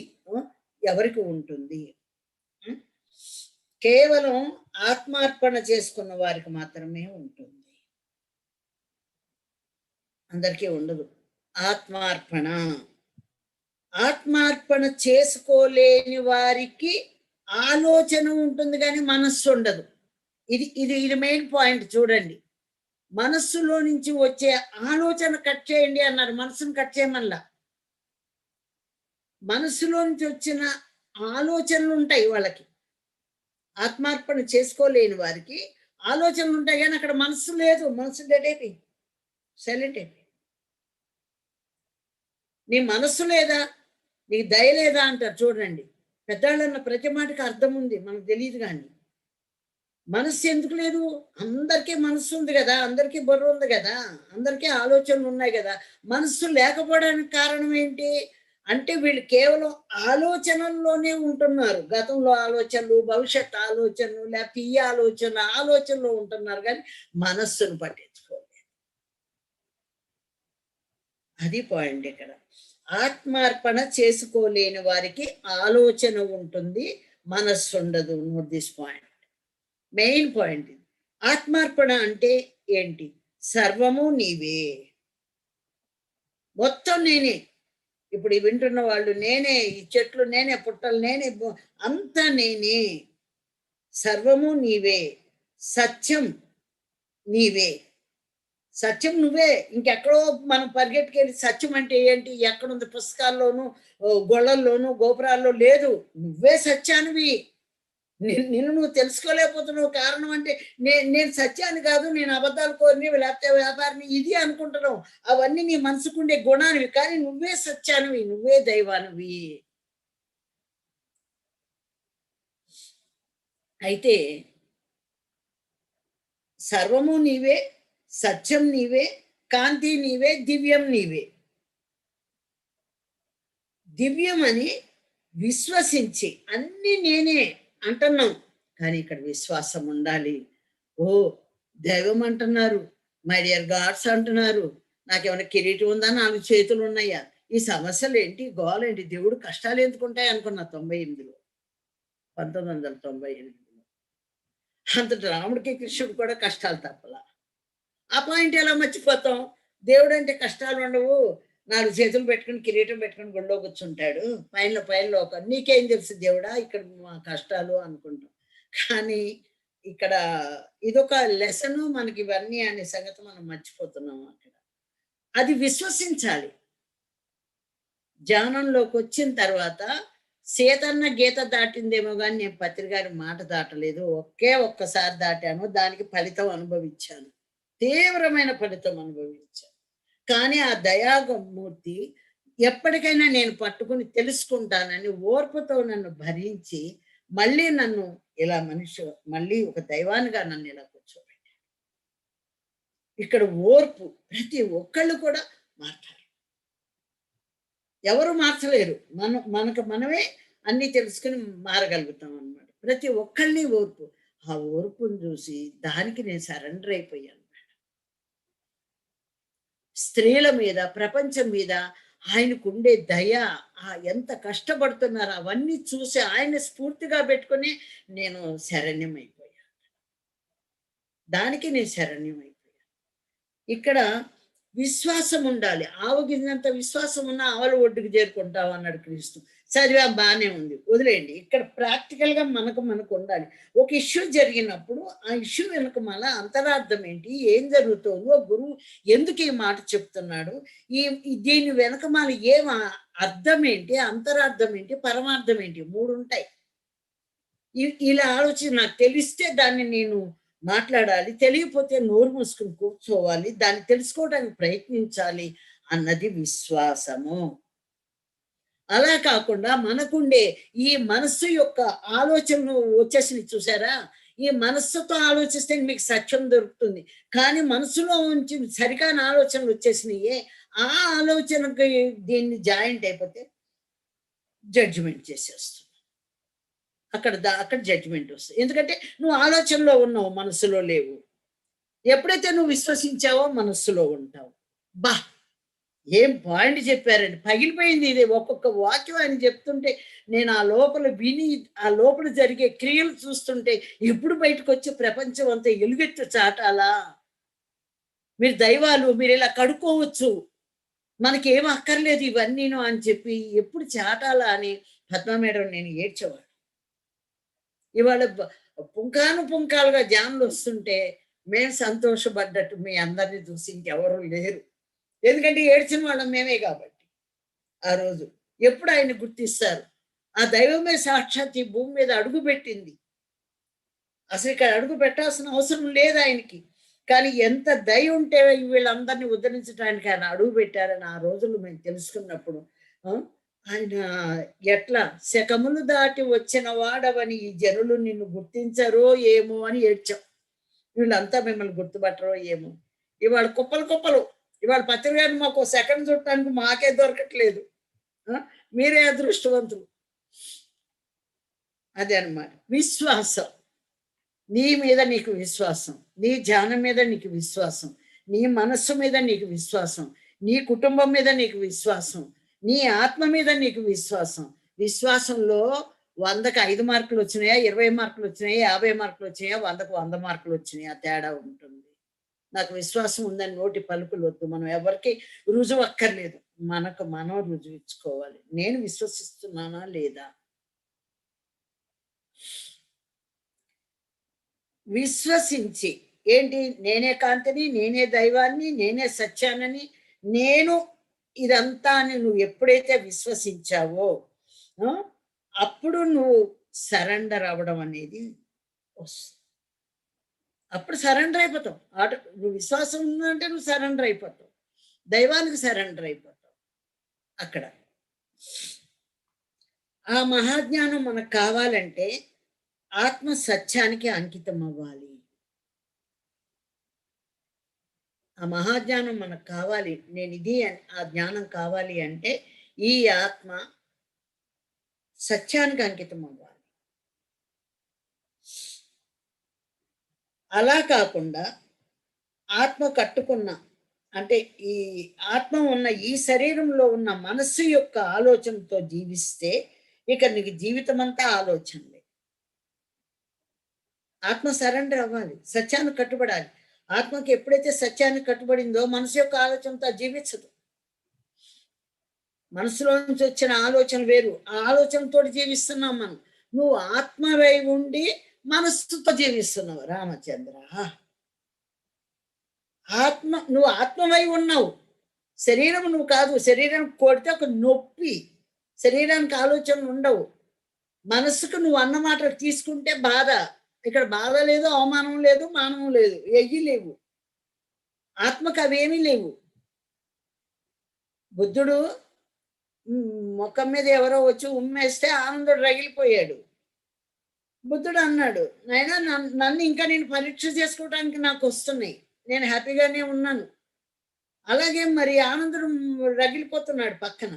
ఎవరికి ఉంటుంది? హ్మ్. కేవలం ఆత్మార్పణ చేసుకున్న వారికి మాత్రమే ఉంటుంది. అందరికీ ఉండదు. ఆత్మార్పణ. ఆత్మార్పణ చేసుకోలేని వారికి ఆలోచన ఉంటుంది గానీ మనస్సు ఉండదు. ఇది మెయిన్ పాయింట్ చూడండి. మనస్సులో నుంచి వచ్చే ఆలోచన కట్ చేయండి అన్నారు. మనసుని కట్ చేయమనలా. మనస్సులో నుంచి వచ్చిన ఆలోచనలుంటాయి వాళ్ళకి. ఆత్మార్పణ చేసుకోలేని వారికి ఆలోచనలుంటాయి గానీ అక్కడ మనస్సు లేదు. మనస్సు డెడ్ అయిపోయింది. సైలెంట్ అయిపోయింది. నీ మనస్సు లేదా? నీకు దయ లేదా అంటారు చూడండి. పెద్దాళ్ళన్న ప్రతి మాటకి అర్థం ఉంది. మనకు తెలీదు గాని. మనస్సు ఎందుకు లేదు? అందరికీ మనస్సు ఉంది గదా! అందరికీ బుర్ర ఉంది గదా! అందరికీ ఆలోచనలు ఉన్నాయి గదా! మనస్సు లేకపోవడానికి కారణం ఏంటి? అంటే వీళ్ళు కేవలం ఆలోచనల్లోనే ఉంటున్నారు. గతంలో ఆలోచనలు, భవిష్యత్ ఆలోచనలు, లేకపోతే ఈ ఆలోచనలో ఉంటున్నారు గానీ మనస్సును పట్టించుకోలేదు. అది పాయింట్ ఇక్కడ. ఆత్మార్పణ చేసుకోలేని వారికి ఆలోచన ఉంటుంది. మనస్సుండదు. Note this point. Main point ఇది. ఆత్మార్పణ అంటే ఏంటి? సర్వము నీవే, మొత్తం నేనే. ఇప్పుడు ఈ వింటున్న వాళ్ళు నేనే, ఈ చెట్లు నేనే, పుట్టలు నేనే, అంతా నేనే. సర్వము నీవే, సత్యం నీవే. సత్యం నువ్వే. ఇంకెక్కడో మనం పరిగెట్టుకెళ్ళి సత్యం అంటే ఏంటి, ఎక్కడుంది పుస్తకాల్లోనూ గొళ్ళల్లోనూ గోపురాల్లో లేదు. నువ్వే సత్యానివి. నిన్ను నువ్వు తెలుసుకోలేకపోతున్నావు. కారణం అంటే నేను సత్యాన్ని కాదు, నేను అబద్ధాలు కోరిని లేకపోతే వ్యాపారిని ఇది అనుకుంటున్నావు. అవన్నీ నీ మనసుకుండే గుణానివి, కానీ నువ్వే సత్యానివి, నువ్వే దైవానివి. అయితే సర్వము నీవే, సత్యం నీవే, కాంతి నీవే, దివ్యం నీవే. దివ్యం అని విశ్వసించి అన్ని నేనే అంటున్నాం, కానీ ఇక్కడ విశ్వాసం ఉండాలి. ఓ దైవం అంటున్నారు, మై డియర్ గాడ్స్ అంటున్నారు, నాకేమైనా కిరీటం ఉందా, 4 చేతులు ఉన్నాయా, ఈ సమస్యలు ఏంటి, గోలేంటి, దేవుడు కష్టాలు ఎందుకుంటాయి అనుకున్నా 98లో, 1998లో. అంతటి రాముడికి కృష్ణుడు కూడా కష్టాలు తప్పలా. ఆ పాయింట్ ఎలా మర్చిపోతాం? దేవుడు అంటే కష్టాలు ఉండవు, 4 చేతులు పెట్టుకుని కిరీటం పెట్టుకుని గుళ్ళో కూర్చుంటాడు, పైన ఒక నీకేం తెలుసు దేవుడా ఇక్కడ మా కష్టాలు అనుకుంటాం. కానీ ఇక్కడ ఇదొక లెసను మనకి ఇవన్నీ అనే సంగతి మనం మర్చిపోతున్నాం అక్కడ. అది విశ్వసించాలి. ధ్యానంలోకి వచ్చిన తర్వాత సీతన్న గీత దాటిందేమో కానీ నేను పత్రి గారి మాట దాటలేదు. ఒక్కసారి దాటాను, దానికి ఫలితం అనుభవించాను, తీవ్రమైన ఫలితం అనుభవించాను. కానీ ఆ దయామూర్తి ఎప్పటికైనా నేను పట్టుకుని తెలుసుకుంటానని ఓర్పుతో నన్ను భరించి మళ్ళీ నన్ను ఇలా మళ్ళీ ఒక దైవానిగా నన్ను ఇలా కూర్చోబెట్టాడు. ఇక్కడ ఓర్పు ప్రతి ఒక్కళ్ళు కూడా మాట్లాడారు. ఎవరు మార్చలేరు, మనకు మనమే అన్ని తెలుసుకుని మారగలుగుతాం అన్నమాట. ప్రతి ఒక్కళ్ళని ఓర్పు. ఆ ఓర్పును చూసి దానికి నేను సరెండర్ అయిపోయాను. స్త్రీల మీద, ప్రపంచం మీద ఆయనకుండే దయ, ఎంత కష్టపడుతున్నారు అవన్నీ చూసి ఆయన స్ఫూర్తిగా పెట్టుకుని నేను శరణ్యమైపోయాను. దానికి నేను శరణ్యమైపోయాను. ఇక్కడ విశ్వాసం ఉండాలి. ఆవగినంత విశ్వాసం ఉన్న ఆవల ఒడ్డుకు చేరుకుంటావు అన్నాడు క్రీస్తు. చదివా బాగానే ఉంది, వదిలేయండి. ఇక్కడ ప్రాక్టికల్ గా మనకు ఉండాలి. ఒక ఇష్యూ జరిగినప్పుడు ఆ ఇష్యూ వెనుక మళ్ళా అంతరార్థం ఏంటి, ఏం జరుగుతుందో, గురువు ఎందుకు ఈ మాట చెప్తున్నాడు, దీని వెనక మళ్ళీ ఏం అర్థం ఏంటి, అంతరార్థం ఏంటి, పరమార్థం ఏంటి, 3 ఉంటాయి. ఇలా ఆలోచన నాకు తెలిస్తే దాన్ని నేను మాట్లాడాలి, తెలియకపోతే నోరు మూసుకుని కూర్చోవాలి, దాన్ని తెలుసుకోవడానికి ప్రయత్నించాలి అన్నది విశ్వాసము. అలా కాకుండా మనకుండే ఈ మనస్సు యొక్క ఆలోచనలు వచ్చేసి చూసారా, ఈ మనస్సుతో ఆలోచిస్తే మీకు సత్యం దొరుకుతుంది. కానీ మనసులో ఉంచి సరికాని ఆలోచనలు వచ్చేసినాయే, ఆ ఆలోచనకి దీన్ని జాయింట్ అయిపోతే జడ్జిమెంట్ చేసేస్తుంది. అక్కడ జడ్జిమెంట్ వస్తుంది. ఎందుకంటే నువ్వు ఆలోచనలో ఉన్నావు, మనసులో లేవు. ఎప్పుడైతే నువ్వు విశ్వసించావో మనస్సులో ఉంటావు. బా ఏం పాయింట్ చెప్పారండి, పగిలిపోయింది ఇది. ఒక్కొక్క వాక్యం ఆయన చెప్తుంటే నేను ఆ లోపల విని, ఆ లోపల జరిగే క్రియలు చూస్తుంటే ఎప్పుడు బయటకు వచ్చి ప్రపంచం అంతా ఎలుగెత్తు చాటాలా, మీరు దైవాలు, మీరు ఇలా కడుక్కోవచ్చు, మనకి ఏం అక్కర్లేదు ఇవన్నీను అని చెప్పి ఎప్పుడు చాటాలా అని పద్మ మేడం నేను ఏడ్చేవాడు. ఇవాళ పుంకాలుగా జాన్లు వస్తుంటే మేము సంతోషపడ్డట్టు మీ అందరినీ చూసి ఇంకెవరూ లేరు. ఎందుకంటే ఏడ్చిన వాళ్ళం మేమే కాబట్టి. ఆ రోజు ఎప్పుడు ఆయన గుర్తిస్తారు, ఆ దైవమే సాక్షాత్ ఈ భూమి మీద అడుగు పెట్టింది. అసలు ఇక్కడ అడుగు పెట్టాల్సిన అవసరం లేదు ఆయనకి, కానీ ఎంత దయ ఉంటే వీళ్ళందరినీ ఉద్ధరించడానికి ఆయన అడుగు పెట్టారని ఆ రోజులు మేము తెలుసుకున్నప్పుడు ఆయన ఎట్లా శకములు దాటి వచ్చిన వాడవని ఈ జనులు నిన్ను గుర్తించరో ఏమో అని ఏడ్చాం. వీళ్ళంతా మిమ్మల్ని గుర్తుపట్టరో ఏమో. ఇవాళ కుప్పలు ఇవాళ పత్రికను మాకు సెకండ్ చుట్టానికి మాకే దొరకట్లేదు. మీరే అదృష్టవంతులు. అదే అన్నమాట విశ్వాసం. నీ మీద నీకు విశ్వాసం, నీ ధ్యానం మీద నీకు విశ్వాసం, నీ మనస్సు మీద నీకు విశ్వాసం, నీ కుటుంబం మీద నీకు విశ్వాసం, నీ ఆత్మ మీద నీకు విశ్వాసం. విశ్వాసంలో 100కి 5 మార్కులు వచ్చినాయా, 20 మార్కులు వచ్చినాయా, 50 మార్కులు వచ్చినాయా, 100కు 100 మార్కులు వచ్చినాయా, తేడా ఉంటుంది. నాకు విశ్వాసం ఉందని నోటి పలుకులు వద్దు. మనం ఎవరికి రుజువు అక్కర్లేదు. మనకు మనం రుజువు ఇచ్చుకోవాలి. నేను విశ్వసిస్తున్నానా లేదా? విశ్వసించి ఏంటి, నేనే కాంతిని, నేనే దైవాన్ని, నేనే సత్యానని, నేను ఇదంతా అని నువ్వు ఎప్పుడైతే విశ్వసించావో అప్పుడు నువ్వు సరెండర్ అవ్వడం అనేది వస్తుంది. అప్పుడు సరెండర్ అయిపోతావు. నువ్వు విశ్వాసం ఉందంటే నువ్వు సరెండర్ అయిపోతావు, దైవానికి సరెండర్ అయిపోతావు. అక్కడ ఆ మహాజ్ఞానం మనకు కావాలంటే ఆత్మ సత్యానికి అంకితం అవ్వాలి. ఆ మహాజ్ఞానం మనకు కావాలి. నేను ఇది ఆ జ్ఞానం కావాలి అంటే ఈ ఆత్మ సత్యానికి అంకితం అవ్వాలి. అలా కాకుండా ఆత్మ కట్టుకున్న అంటే ఈ ఆత్మ ఉన్న ఈ శరీరంలో ఉన్న మనస్సు యొక్క ఆలోచనతో జీవిస్తే ఇక నీకు జీవితం అంతా ఆలోచనలే. ఆత్మ సరెండర్ అవ్వాలి, సత్యానికి కట్టుబడాలి. ఆత్మకి ఎప్పుడైతే సత్యానికి కట్టుబడిందో మనసు యొక్క ఆలోచనతో జీవించదు. మనసులో నుంచి వచ్చిన ఆలోచన వేరు, ఆ ఆలోచనతో జీవిస్తున్నాం మనం. నువ్వు ఆత్మవై ఉండి మనస్సుతో జీవిస్తున్నావు రామచంద్ర. నువ్వు ఆత్మవై ఉన్నావు, శరీరం నువ్వు కాదు. శరీరం కొడితే ఒక నొప్పి, శరీరానికి ఆలోచనలు ఉండవు. మనస్సుకు నువ్వు అన్న మాటలు తీసుకుంటే బాధ. ఇక్కడ బాధ లేదు, అవమానం లేదు, మానవం లేదు, ఎయ్యి లేవు. ఆత్మకు అవేమీ లేవు. బుద్ధుడు ముఖం మీద ఎవరో వచ్చి ఉమ్మేస్తే ఆనందుడు రగిలిపోయాడు. బుద్ధుడు అన్నాడు, నాయనా నన్ను ఇంకా నేను పరీక్ష చేసుకోవడానికి నాకు వస్తున్నాయి, నేను హ్యాపీగానే ఉన్నాను. అలాగే మరి ఆనందుడు రగిలిపోతున్నాడు పక్కన.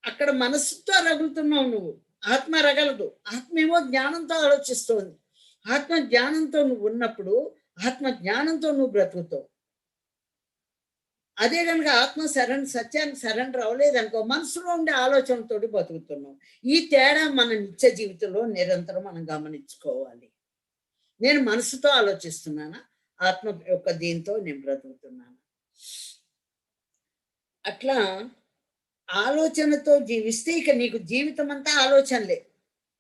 అక్కడ మనస్సుతో రగులుతున్నావు నువ్వు, ఆత్మ రగలదు. ఆత్మ ఏమో జ్ఞానంతో ఆలోచిస్తోంది. ఆత్మ జ్ఞానంతో నువ్వు ఉన్నప్పుడు ఆత్మ జ్ఞానంతో నువ్వు బ్రతుకుతావు. అదే కనుక ఆత్మ సత్యానికి సరెండర్ అవ్వలేదనుకో, మనసులో ఉండే ఆలోచనతో బతుకుతున్నాం. ఈ తేడా మన నిత్య జీవితంలో నిరంతరం మనం గమనించుకోవాలి. నేను మనసుతో ఆలోచిస్తున్నానా, ఆత్మ యొక్క దీంతో నేను బ్రతుకుతున్నాను. అట్లా ఆలోచనతో జీవిస్తే ఇక నీకు జీవితం అంతా ఆలోచనలే.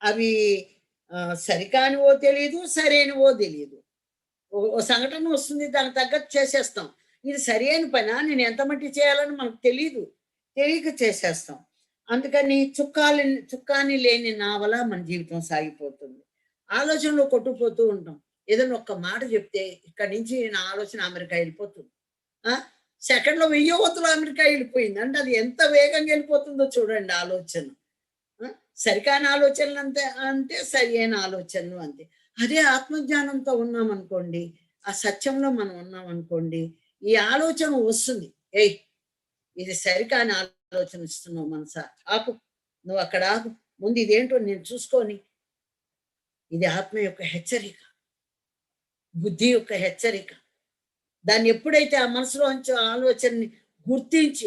అవి సరికానివో తెలియదు, సరైనవో తెలియదు. ఓ సంఘటన వస్తుంది, దానికి తగ్గట్టు చేసేస్తాం. ఇది సరి అయిన పనా, నేను ఎంత మట్టి చేయాలని మనకు తెలియదు, తెలియక చేసేస్తాం. అందుకని చుక్కాని లేని నావల మన జీవితం సాగిపోతుంది. ఆలోచనలో కొట్టుకుపోతూ ఉంటాం. ఏదైనా ఒక్క మాట చెప్తే ఇక్కడి నుంచి నా ఆలోచన అమెరికా వెళ్ళిపోతుంది. సెకండ్లో 1000 వంతులు అమెరికా వెళ్ళిపోయింది అంటే అది ఎంత వేగంగా వెళ్ళిపోతుందో చూడండి ఆలోచన. సరికాని ఆలోచనలు అంటే సరి అయిన ఆలోచనలు అంతే. అదే ఆత్మజ్ఞానంతో ఉన్నామనుకోండి, ఆ సత్యంలో మనం ఉన్నామనుకోండి, ఈ ఆలోచన వస్తుంది. ఇది సరికాని ఆలోచన ఇస్తున్నావు మనసా, ఆపు, నువ్వు అక్కడ ఆపు, ముందు ఇదేంటో నేను చూసుకొని. ఇది ఆత్మ యొక్క హెచ్చరిక, బుద్ధి యొక్క హెచ్చరిక. దాన్ని ఎప్పుడైతే ఆ మనసులో నుంచి ఆలోచనని గుర్తించి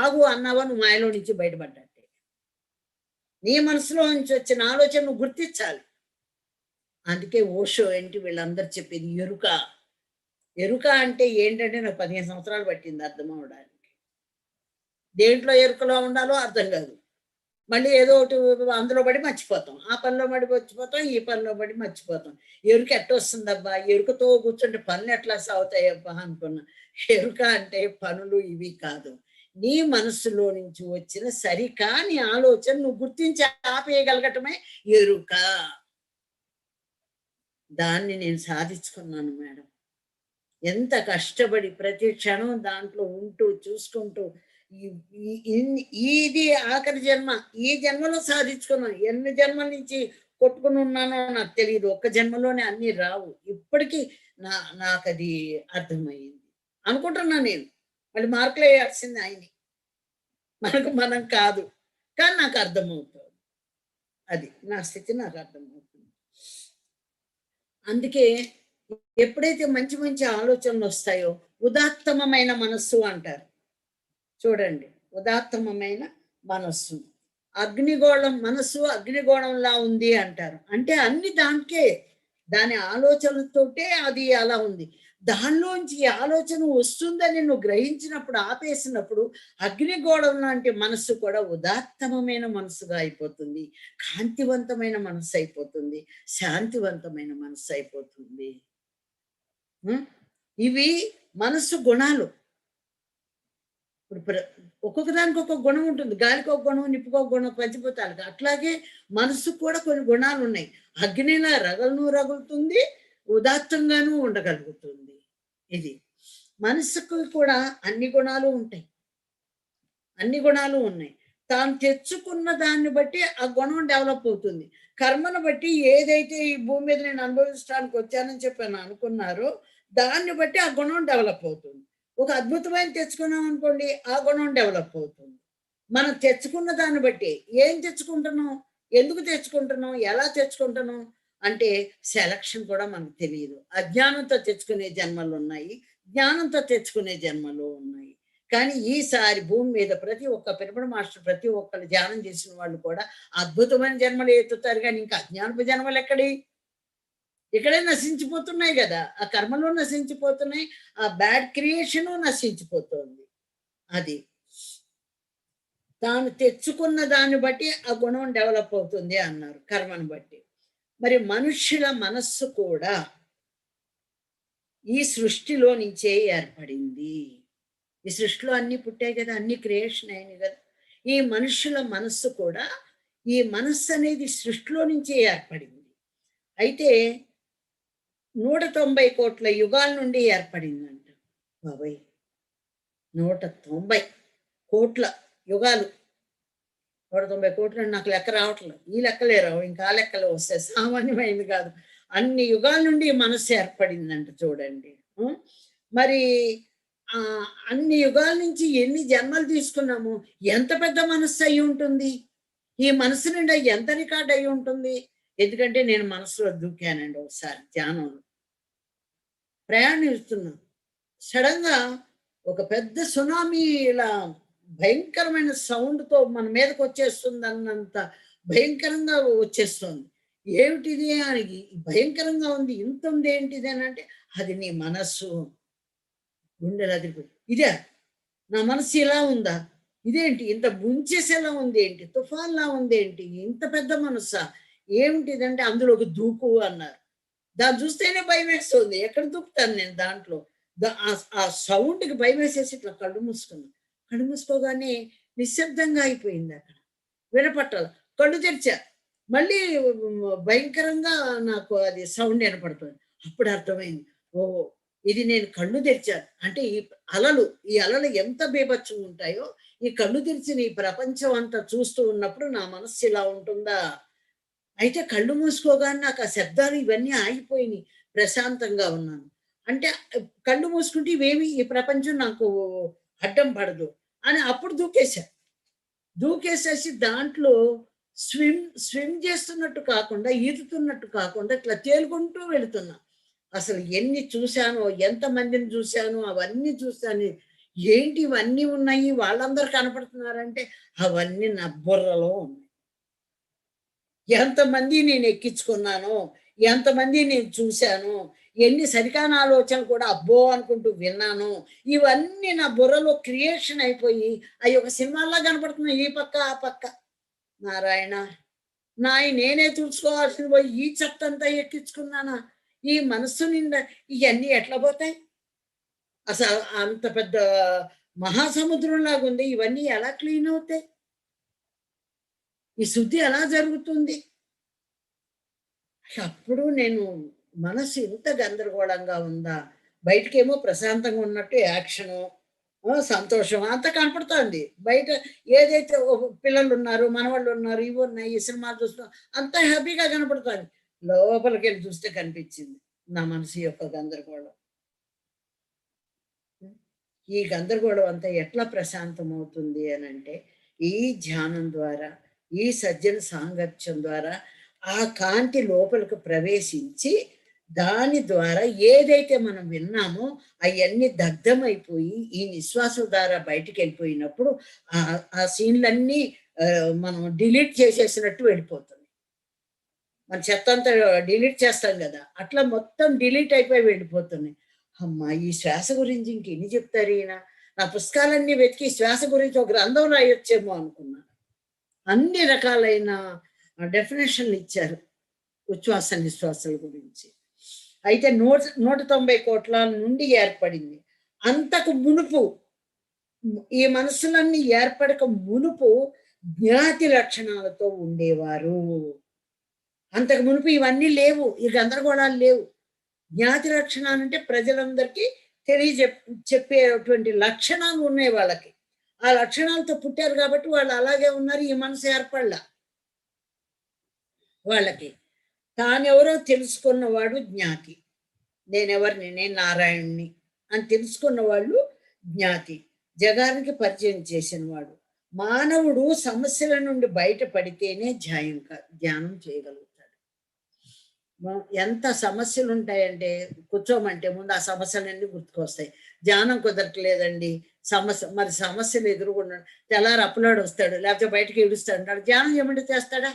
ఆగు అన్నావా, నువ్వు మాయలో నుంచి బయటపడ్డట్టే. నీ మనసులో నుంచి వచ్చిన ఆలోచన నువ్వు గుర్తించాలి. అందుకే ఓషో ఏంటి వీళ్ళందరూ చెప్పేది ఎరుక. ఎరుక అంటే ఏంటంటే నాకు 15 సంవత్సరాలు పట్టింది అర్థం అవడానికి. దేంట్లో ఎరుకలో ఉండాలో అర్థం కాదు. మళ్ళీ ఏదో ఒకటి అందులో పడి మర్చిపోతాం, ఆ పనిలో పడి మర్చిపోతాం, ఈ పనిలో పడి మర్చిపోతాం. ఎరుక ఎట్టొస్తుందబ్బా, ఎరుకతో కూర్చుంటే పనులు ఎట్లా సాగుతాయబ్బా అనుకున్నా. ఎరుక అంటే పనులు ఇవి కాదు, నీ మనస్సులో నుంచి వచ్చిన సరికాని ఆలోచన నువ్వు గుర్తించి ఆపేయగలగటమే ఎరుక. దాన్ని నేను సాధించుకున్నాను మేడం. ఎంత కష్టపడి ప్రతి క్షణం దాంట్లో ఉంటూ చూసుకుంటూ ఇది ఆఖరి జన్మ, ఈ జన్మలో సాధించుకున్నాను. ఎన్ని జన్మల నుంచి కొట్టుకుని ఉన్నానో నాకు తెలియదు, ఒక్క జన్మలోనే అన్ని రావు. ఇప్పటికీ నాకు అది అర్థమైంది అనుకుంటున్నా నేను. మళ్ళీ మార్కులు వేయాల్సింది ఆయన్ని, మనం కాదు. కానీ నాకు అర్థమవుతుంది, అది నా స్థితి నాకు అర్థమవుతుంది. అందుకే ఎప్పుడైతే మంచి మంచి ఆలోచనలు వస్తాయో, ఉదాత్తమైన మనస్సు అంటారు చూడండి. ఉదాత్తమైన మనస్సు, అగ్నిగోళం మనస్సు అగ్నిగోళంలా ఉంది అంటారు. అంటే అన్ని దానికే దాని ఆలోచనతోటే అది అలా ఉంది. దానిలోంచి ఈ ఆలోచన వస్తుందని నువ్వు గ్రహించినప్పుడు, ఆపేసినప్పుడు అగ్నిగోళం లాంటి మనస్సు కూడా ఉదాత్తమమైన మనస్సుగా అయిపోతుంది. కాంతివంతమైన మనస్సు అయిపోతుంది. శాంతివంతమైన మనస్సు అయిపోతుంది. ఇవి మనస్సు గుణాలు. ఇప్పుడు ఒక్కొక్క దానికి ఒక్కొక్క గుణం ఉంటుంది. గాలికి ఒక గుణం, నిప్పుకి ఒక గుణం, పంచభూతాలకి. అట్లాగే మనసుకు కూడా కొన్ని గుణాలు ఉన్నాయి. అగ్నిలా రగులుతుంది, ఉదాత్తంగానూ ఉండగలుగుతుంది. ఇది మనసుకు కూడా అన్ని గుణాలు ఉంటాయి. అన్ని గుణాలు ఉన్నాయి. తాను తెచ్చుకున్న దాన్ని బట్టి ఆ గుణం డెవలప్ అవుతుంది. కర్మను బట్టి ఏదైతే ఈ భూమి మీద నేను అనుభవించడానికి వచ్చానని చెప్పి అనుకున్నారో దాన్ని బట్టి ఆ గుణం డెవలప్ అవుతుంది. ఒక అద్భుతమైన తెచ్చుకున్నాం అనుకోండి, ఆ గుణం డెవలప్ అవుతుంది. మనం తెచ్చుకున్న దాన్ని బట్టి ఏం తెచ్చుకుంటున్నాం, ఎందుకు తెచ్చుకుంటున్నాం, ఎలా తెచ్చుకుంటున్నాం అంటే సెలక్షన్ కూడా మనకు తెలియదు. అజ్ఞానంతో తెచ్చుకునే జన్మలు ఉన్నాయి, జ్ఞానంతో తెచ్చుకునే జన్మలు ఉన్నాయి. కానీ ఈసారి భూమి మీద ప్రతి ఒక్క పిరమిడ్ మాస్టర్, ప్రతి ఒక్కరు ధ్యానం చేసిన వాళ్ళు కూడా అద్భుతమైన జన్మలు ఎత్తుతారు. కానీ ఇంకా అజ్ఞానపు జన్మలు ఎక్కడి? ఇక్కడే నశించిపోతున్నాయి కదా. ఆ కర్మలు నశించిపోతున్నాయి, ఆ బ్యాడ్ క్రియేషను నశించిపోతుంది. అది తాను తెచ్చుకున్న దాన్ని బట్టి ఆ గుణం డెవలప్ అవుతుంది అన్నారు, కర్మను బట్టి. మరి మనుష్యుల మనస్సు కూడా ఈ సృష్టిలో నుంచే ఏర్పడింది. ఈ సృష్టిలో అన్ని పుట్టాయి కదా, అన్ని క్రియేషన్ అయినాయి కదా. ఈ మనుష్యుల మనస్సు కూడా, ఈ మనస్సు అనేది సృష్టిలో నుంచే ఏర్పడింది. అయితే 190 కోట్ల యుగాల నుండి ఏర్పడిందంట. బాబాయ్, 190 కోట్ల యుగాలు. 190 కోట్లు నాకు లెక్క రావట్లేదు. ఈ లెక్కలే రావు, ఇంకా ఆ లెక్కలు వస్తాయి. సామాన్యమైనది కాదు. అన్ని యుగాల నుండి మనస్సు ఏర్పడిందంట చూడండి. మరి అన్ని యుగాల నుంచి ఎన్ని జన్మలు తీసుకున్నాము, ఎంత పెద్ద మనస్సు అయి ఉంటుంది, ఈ మనసు నిండా ఎంత రికార్డ్ అయి ఉంటుంది. ఎందుకంటే నేను మనసులో దూకానండి ఒకసారి ధ్యానంలో ప్రయాణిస్తున్నాను. సడన్ గా ఒక పెద్ద సునామీ ఇలా భయంకరమైన సౌండ్తో మన మీదకి వచ్చేస్తుంది అన్నంత భయంకరంగా వచ్చేస్తుంది. ఏమిటిది అని భయంకరంగా ఉంది, ఇంత ఉంది ఏంటిది అని అంటే అది నీ మనస్సు. గుండెలు అదిరిపోయి, ఇదే నా మనస్సు ఇలా ఉందా, ఇదేంటి ఇంత ముంచేసేలా ఉంది, ఏంటి తుఫాన్లా ఉంది, ఏంటి ఇంత పెద్ద మనస్సా, ఏమిటిదంటే అందులోకి దూకు అన్నారు. దాన్ని చూస్తేనే భయం వేస్తుంది. ఎక్కడ దూకుతాను నేను దాంట్లో. ఆ సౌండ్కి భయం వేసేసి ఇట్లా కళ్ళు మూసుకున్నాను. కళ్ళు మూసుకోగానే నిశ్శబ్దంగా అయిపోయింది. అక్కడ వినపట్టాల. కళ్ళు తెరిచా, మళ్ళీ భయంకరంగా నాకు అది సౌండ్ వినపడుతుంది. అప్పుడు అర్థమైంది, ఓ ఇది నేను కళ్ళు తెరిచాను అంటే ఈ అలలు ఎంత బీభత్సం ఉంటాయో, ఈ కళ్ళు తెరిచిన ఈ ప్రపంచం అంతా చూస్తూ ఉన్నప్పుడు నా మనస్సు ఇలా ఉంటుందా. అయితే కళ్ళు మూసుకోగానే నాకు ఆ శబ్దాలు ఇవన్నీ ఆగిపోయినాయి, ప్రశాంతంగా ఉన్నాను. అంటే కళ్ళు మూసుకుంటే ఇవేమి ఈ ప్రపంచం నాకు అడ్డం పడదు అని అప్పుడు దూకేసేసి దాంట్లో స్విమ్ చేస్తున్నట్టు కాకుండా, ఈదుతున్నట్టు కాకుండా ఇట్లా తేలుకుంటూ వెళుతున్నా. అసలు ఎన్ని చూశానో, ఎంతమందిని చూశానో అవన్నీ చూశాను. ఏంటి ఇవన్నీ ఉన్నాయి, వాళ్ళందరూ కనపడుతున్నారంటే అవన్నీ నా బుర్రలో ఉన్నాయి. ఎంతమంది నేను ఎక్కించుకున్నాను, ఎంతమంది నేను చూశాను, ఎన్ని సరికాని ఆలోచనలు కూడా అబ్బో అనుకుంటూ విన్నాను. ఇవన్నీ నా బుర్రలో క్రియేషన్ అయిపోయి అవి ఒక సినిమాల్లా కనపడుతున్నాయి, ఈ పక్క ఆ పక్క. నారాయణ, నేనే చూసుకోవాల్సింది పోయి ఈ చెత్తంతా ఎక్కించుకున్నానా, ఈ మనస్సు నిండా ఇవన్నీ ఎట్లా పోతాయి. అసలు అంత పెద్ద మహాసముద్రం లాగా ఉంది, ఇవన్నీ ఎలా క్లీన్ అవుతాయి, ఈ శుద్ధి ఎలా జరుగుతుంది. అప్పుడు నేను మనసు ఇంత గందరగోళంగా ఉందా, బయటకేమో ప్రశాంతంగా ఉన్నట్టు యాక్షను, సంతోషం అంతా కనపడుతుంది. బయట ఏదైతే పిల్లలు ఉన్నారు, మనవాళ్ళు ఉన్నారు, ఇవి ఉన్నాయి, ఈ సినిమాలు చూస్తున్నాం, అంతా హ్యాపీగా కనపడుతుంది. లోపలికి వెళ్ళి చూస్తే కనిపించింది నా మనసు యొక్క గందరగోళం. ఈ గందరగోళం అంతా ఎట్లా ప్రశాంతం అవుతుంది అని అంటే ఈ ధ్యానం ద్వారా, ఈ సజ్జన సాంగత్యం ద్వారా ఆ కాంతి లోపలికి ప్రవేశించి దాని ద్వారా ఏదైతే మనం విన్నామో అవన్నీ దగ్ధమైపోయి ఈ నిశ్వాసం ద్వారా బయటికి వెళ్ళిపోయినప్పుడు ఆ సీన్లన్నీ మనం డిలీట్ చేసేసినట్టు వెళ్ళిపోతుంది. మన చెత్త అంతా డిలీట్ చేస్తాం కదా, అట్లా మొత్తం డిలీట్ అయిపోయి వెళ్ళిపోతున్నాయి. అమ్మా, ఈ శ్వాస గురించి ఇంకెన్ని చెప్తారు ఈయన, నా పుస్తకాలన్నీ వెతికి శ్వాస గురించి ఒక గ్రంథం రాయొచ్చేమో అనుకున్నాను. అన్ని రకాలైన డెఫినేషన్లు ఇచ్చారు ఉచ్ఛ్వాస నిశ్వాసాల గురించి. అయితే 190 కోట్ల నుండి ఏర్పడింది. అంతకు మునుపు, ఈ మనసులన్నీ ఏర్పడక మునుపు జ్ఞాతి లక్షణాలతో ఉండేవారు. అంతకు మునుపు ఇవన్నీ లేవు, ఈ గందరగోళాలు లేవు. జ్ఞాతి లక్షణాలు అంటే ప్రజలందరికీ చెప్పేటువంటి లక్షణాలు ఉన్నాయి వాళ్ళకి. ఆ లక్షణాలతో పుట్టారు కాబట్టి వాళ్ళు అలాగే ఉన్నారు. ఈ మనసు ఏర్పడలా వాళ్ళకి. తానెవరో తెలుసుకున్నవాడు జ్ఞాతి. నేనెవరిని, నేను నారాయణుని అని తెలుసుకున్న వాళ్ళు జ్ఞాతి. జగానికి పరిచయం చేసిన వాడు. మానవుడు సమస్యల నుండి బయటపడితేనే ధ్యానం చేయగలుగుతాడు. ఎంత సమస్యలు ఉంటాయంటే కూర్చోమంటే ముందు ఆ సమస్యలన్నీ గుర్తుకొస్తాయి. ధ్యానం కుదరట్లేదండి, మరి సమస్యలు ఎదురుకుండా తెల్లారి అప్పులాడు వస్తాడు, లేకపోతే బయటకు ఏడుస్తాడు అంటాడు. ధ్యానం ఏమంటే చేస్తాడా?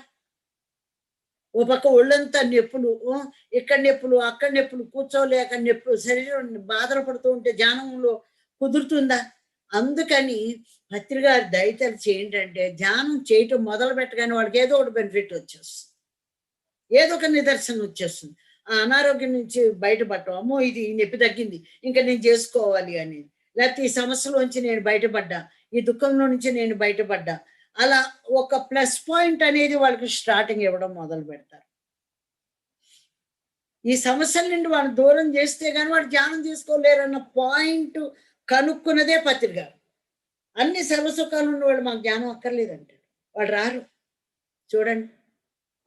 ఓ పక్క ఒళ్ళంతా నొప్పులు, ఇక్కడ నొప్పులు, అక్కడ నొప్పులు, కూర్చోలేక నొప్పులు, శరీరం బాధలు పడుతూ ఉంటే ధ్యానంలో కుదురుతుందా? అందుకని పత్రిగారి దయతలిచి ఏంటంటే, ధ్యానం చేయటం మొదలు పెట్టగానే వాడికి ఏదో ఒకటి బెనిఫిట్ వచ్చేస్తుంది, ఏదో ఒక నిదర్శనం వచ్చేస్తుంది. ఆ అనారోగ్యం నుంచి బయటపడటం, అమ్మో ఇది నొప్పి తగ్గింది, ఇంకా నేను చేసుకోవాలి అనేది. లేకపోతే ఈ సమస్యలోంచి నేను బయటపడ్డా, ఈ దుఃఖంలో నుంచి నేను బయటపడ్డా, అలా ఒక ప్లస్ పాయింట్ అనేది వాళ్ళకి స్టార్టింగ్ ఇవ్వడం మొదలు పెడతారు. ఈ సమస్యల నుండి వాళ్ళు దూరం చేస్తే కానీ వాడు ధ్యానం చేసుకోలేరన్న పాయింట్ కనుక్కున్నదే పత్రిక. అన్ని సర్వసుఖాలు ఉన్నవాళ్ళు మాకు జ్ఞానం అక్కర్లేదంటాడు, వాడు రారు. చూడండి,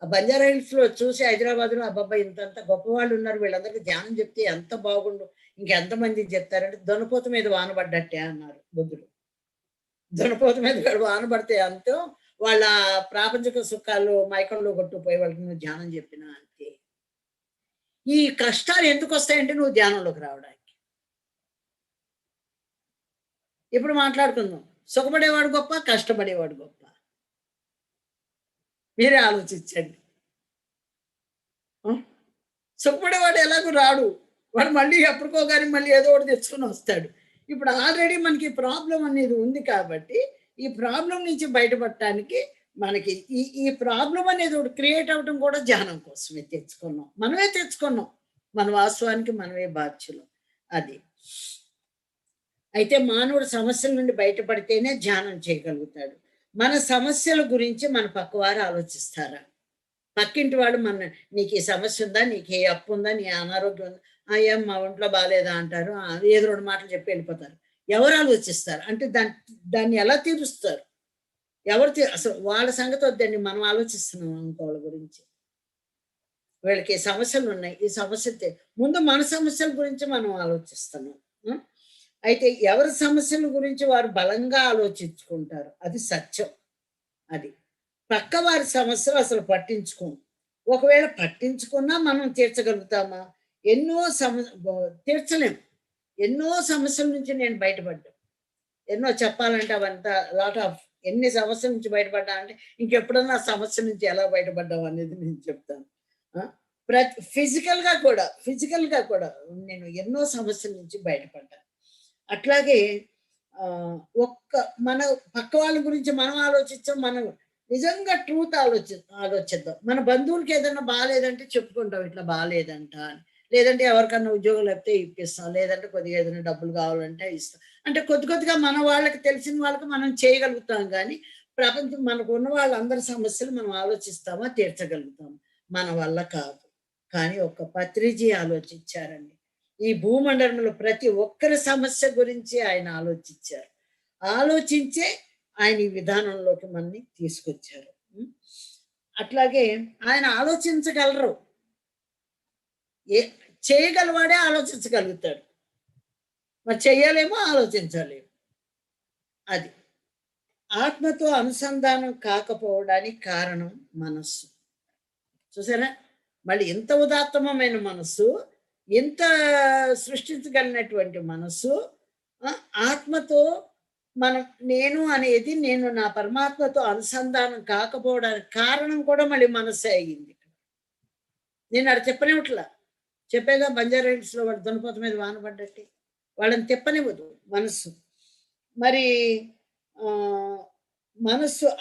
ఆ బంజారా హిల్స్ లో చూసి హైదరాబాద్లో అబ్బాయి ఇంతంత గొప్పవాళ్ళు ఉన్నారు, వీళ్ళందరికీ ధ్యానం చెప్తే ఎంత బాగుండు, ఇంకెంతమంది చెప్తారంటే దొనపోత మీద వానబడ్డట్టే అన్నారు బుద్ధుడు. దొనపోత మీద వానబడితే అంతే, వాళ్ళ ప్రాపంచిక సుఖాలు మైకంలో కొట్టుకుపోయి వాళ్ళకి నువ్వు ధ్యానం చెప్పినా అంతే. ఈ కష్టాలు ఎందుకు వస్తాయంటే నువ్వు ధ్యానంలోకి రావడానికి. ఇప్పుడు మాట్లాడుకుందాం, సుఖపడేవాడు గొప్ప, కష్టపడేవాడు గొప్ప? మీరే ఆలోచించండి. సుఖపడేవాడు ఎలాగో రాడు, వాడు మళ్ళీ ఎప్పటికో కానీ మళ్ళీ ఏదో ఒకటి తెచ్చుకొని వస్తాడు. ఇప్పుడు ఆల్రెడీ మనకి ప్రాబ్లం అనేది ఉంది కాబట్టి ఈ ప్రాబ్లం నుంచి బయటపడటానికి మనకి ఈ ప్రాబ్లం అనేది ఒకటి క్రియేట్ అవ్వడం కూడా ధ్యానం కోసమే తెచ్చుకున్నాం, మనమే తెచ్చుకున్నాం, మన వాస్తవానికి మనమే బాధ్యులం. అది అయితే మానవుడు సమస్యల నుండి బయటపడితేనే ధ్యానం చేయగలుగుతాడు. మన సమస్యల గురించి మన పక్కవారు ఆలోచిస్తారా? పక్కింటి వాడు నీకు ఈ సమస్య ఉందా, నీకు ఏ అప్పు ఉందా, నీ అనారోగ్యం ఉందా, ఏం మా ఒంట్లో బాగాలేదా అంటారు, ఏదో రెండు మాటలు చెప్పి వెళ్ళిపోతారు. ఎవరు ఆలోచిస్తారు అంటే దాన్ని ఎలా తీరుస్తారు? అసలు వాళ్ళ సంగతి వద్దండి, మనం ఆలోచిస్తున్నాం ఇంకోళ్ళ గురించి. వీళ్ళకి సమస్యలు ఉన్నాయి, ఈ సమస్యలు ముందు మన సమస్యల గురించి మనం ఆలోచిస్తున్నాం. అయితే ఎవరి సమస్యల గురించి వారు బలంగా ఆలోచించుకుంటారు, అది సత్యం. అది పక్క వారి సమస్యలు అసలు పట్టించుకోం. ఒకవేళ పట్టించుకున్నా మనం తీర్చగలుగుతామా? తీర్చలేం. ఎన్నో సమస్యల నుంచి నేను బయటపడ్డా, ఎన్నో చెప్పాలంటే అవంతా లాట్ ఆఫ్. ఎన్ని సమస్యల నుంచి బయటపడ్డా అంటే ఇంకెప్పుడన్నా ఆ సమస్య నుంచి ఎలా బయటపడ్డావు అనేది నేను చెప్తాను. ఫిజికల్ గా కూడా నేను ఎన్నో సమస్యల నుంచి బయటపడ్డా. అట్లాగే మన పక్క వాళ్ళ గురించి మనం ఆలోచించాం, మనం నిజంగా ట్రూత్ ఆలోచిద్దాం. మన బంధువులకి ఏదైనా బాగాలేదంటే చెప్పుకుంటాం, ఇట్లా బాగాలేదంట అని. లేదంటే ఎవరికన్నా ఉద్యోగం లేకపోతే ఇప్పిస్తాం, లేదంటే కొద్దిగా ఏదైనా డబ్బులు కావాలంటే ఇస్తాం. అంటే కొద్దిగా మన వాళ్ళకి తెలిసిన వాళ్ళకి మనం చేయగలుగుతాం. కానీ ప్రపంచం మనకు ఉన్న వాళ్ళందరి సమస్యలు మనం ఆలోచిస్తామా, తీర్చగలుగుతాం? మన వల్ల కాదు. కానీ ఒక పత్రిజీ ఆలోచించారండి. ఈ భూమండలంలో ప్రతి ఒక్కరి సమస్య గురించి ఆయన ఆలోచించారు. ఆలోచించే ఆయన ఈ విధానంలోకి మనని తీసుకొచ్చారు. అట్లాగే ఆయన ఆలోచించగలరు, చేయగలవాడే ఆలోచించగలుగుతాడు, మరి చెయ్యలేమో, ఆలోచించలేము. అది ఆత్మతో అనుసంధానం కాకపోవడానికి కారణం మనస్సు. చూసారా, మళ్ళీ ఎంత ఉదాత్తమైన మనస్సు, ఎంత సృష్టించగలిగినటువంటి మనస్సు, ఆత్మతో నేను నా పరమాత్మతో అనుసంధానం కాకపోవడానికి కారణం కూడా మళ్ళీ మనస్సే అయ్యింది. నేను అక్కడ చెప్పనివ్వట్లా. చెప్పాగా బంజారా హిల్స్‌లో వాడు దున్నపోత మీద వాన పడ్డట్టు. వాళ్ళని తిప్పనివ్వదు మనస్సు. మరి ఆహ్,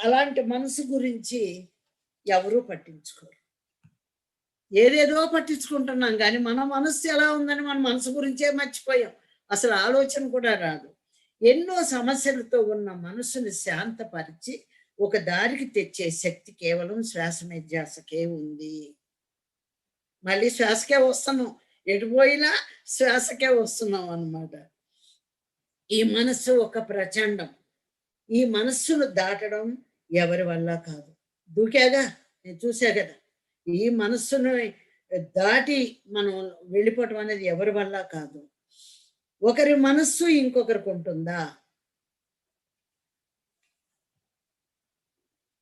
అలాంటి మనసు గురించి ఎవరు పట్టించుకోరు. ఏదేదో పట్టించుకుంటున్నాం గానీ, మన మనస్సు ఎలా ఉందని మన మనసు గురించే మర్చిపోయాం. అసలు ఆలోచన కూడా రాదు. ఎన్నో సమస్యలతో ఉన్న మనసుని శాంతపరిచి, ఒక దారికి తెచ్చే శక్తి కేవలం శ్వాస మీద ధ్యాసకే ఉంది. మళ్ళీ శ్వాసకే వస్తున్నాం. ఎటు పోయినా శ్వాసకే వస్తున్నాం అన్నమాట. ఈ మనస్సు ఒక ప్రచండం. ఈ మనస్సును దాటడం ఎవరి వల్ల కాదు. దూకాగా, నేను చూసా గదా! ఈ మనస్సును దాటి మనం వెళ్ళిపోవటం అనేది ఎవరి వల్ల కాదు. ఒకరి మనస్సు ఇంకొకరికుంటుందా?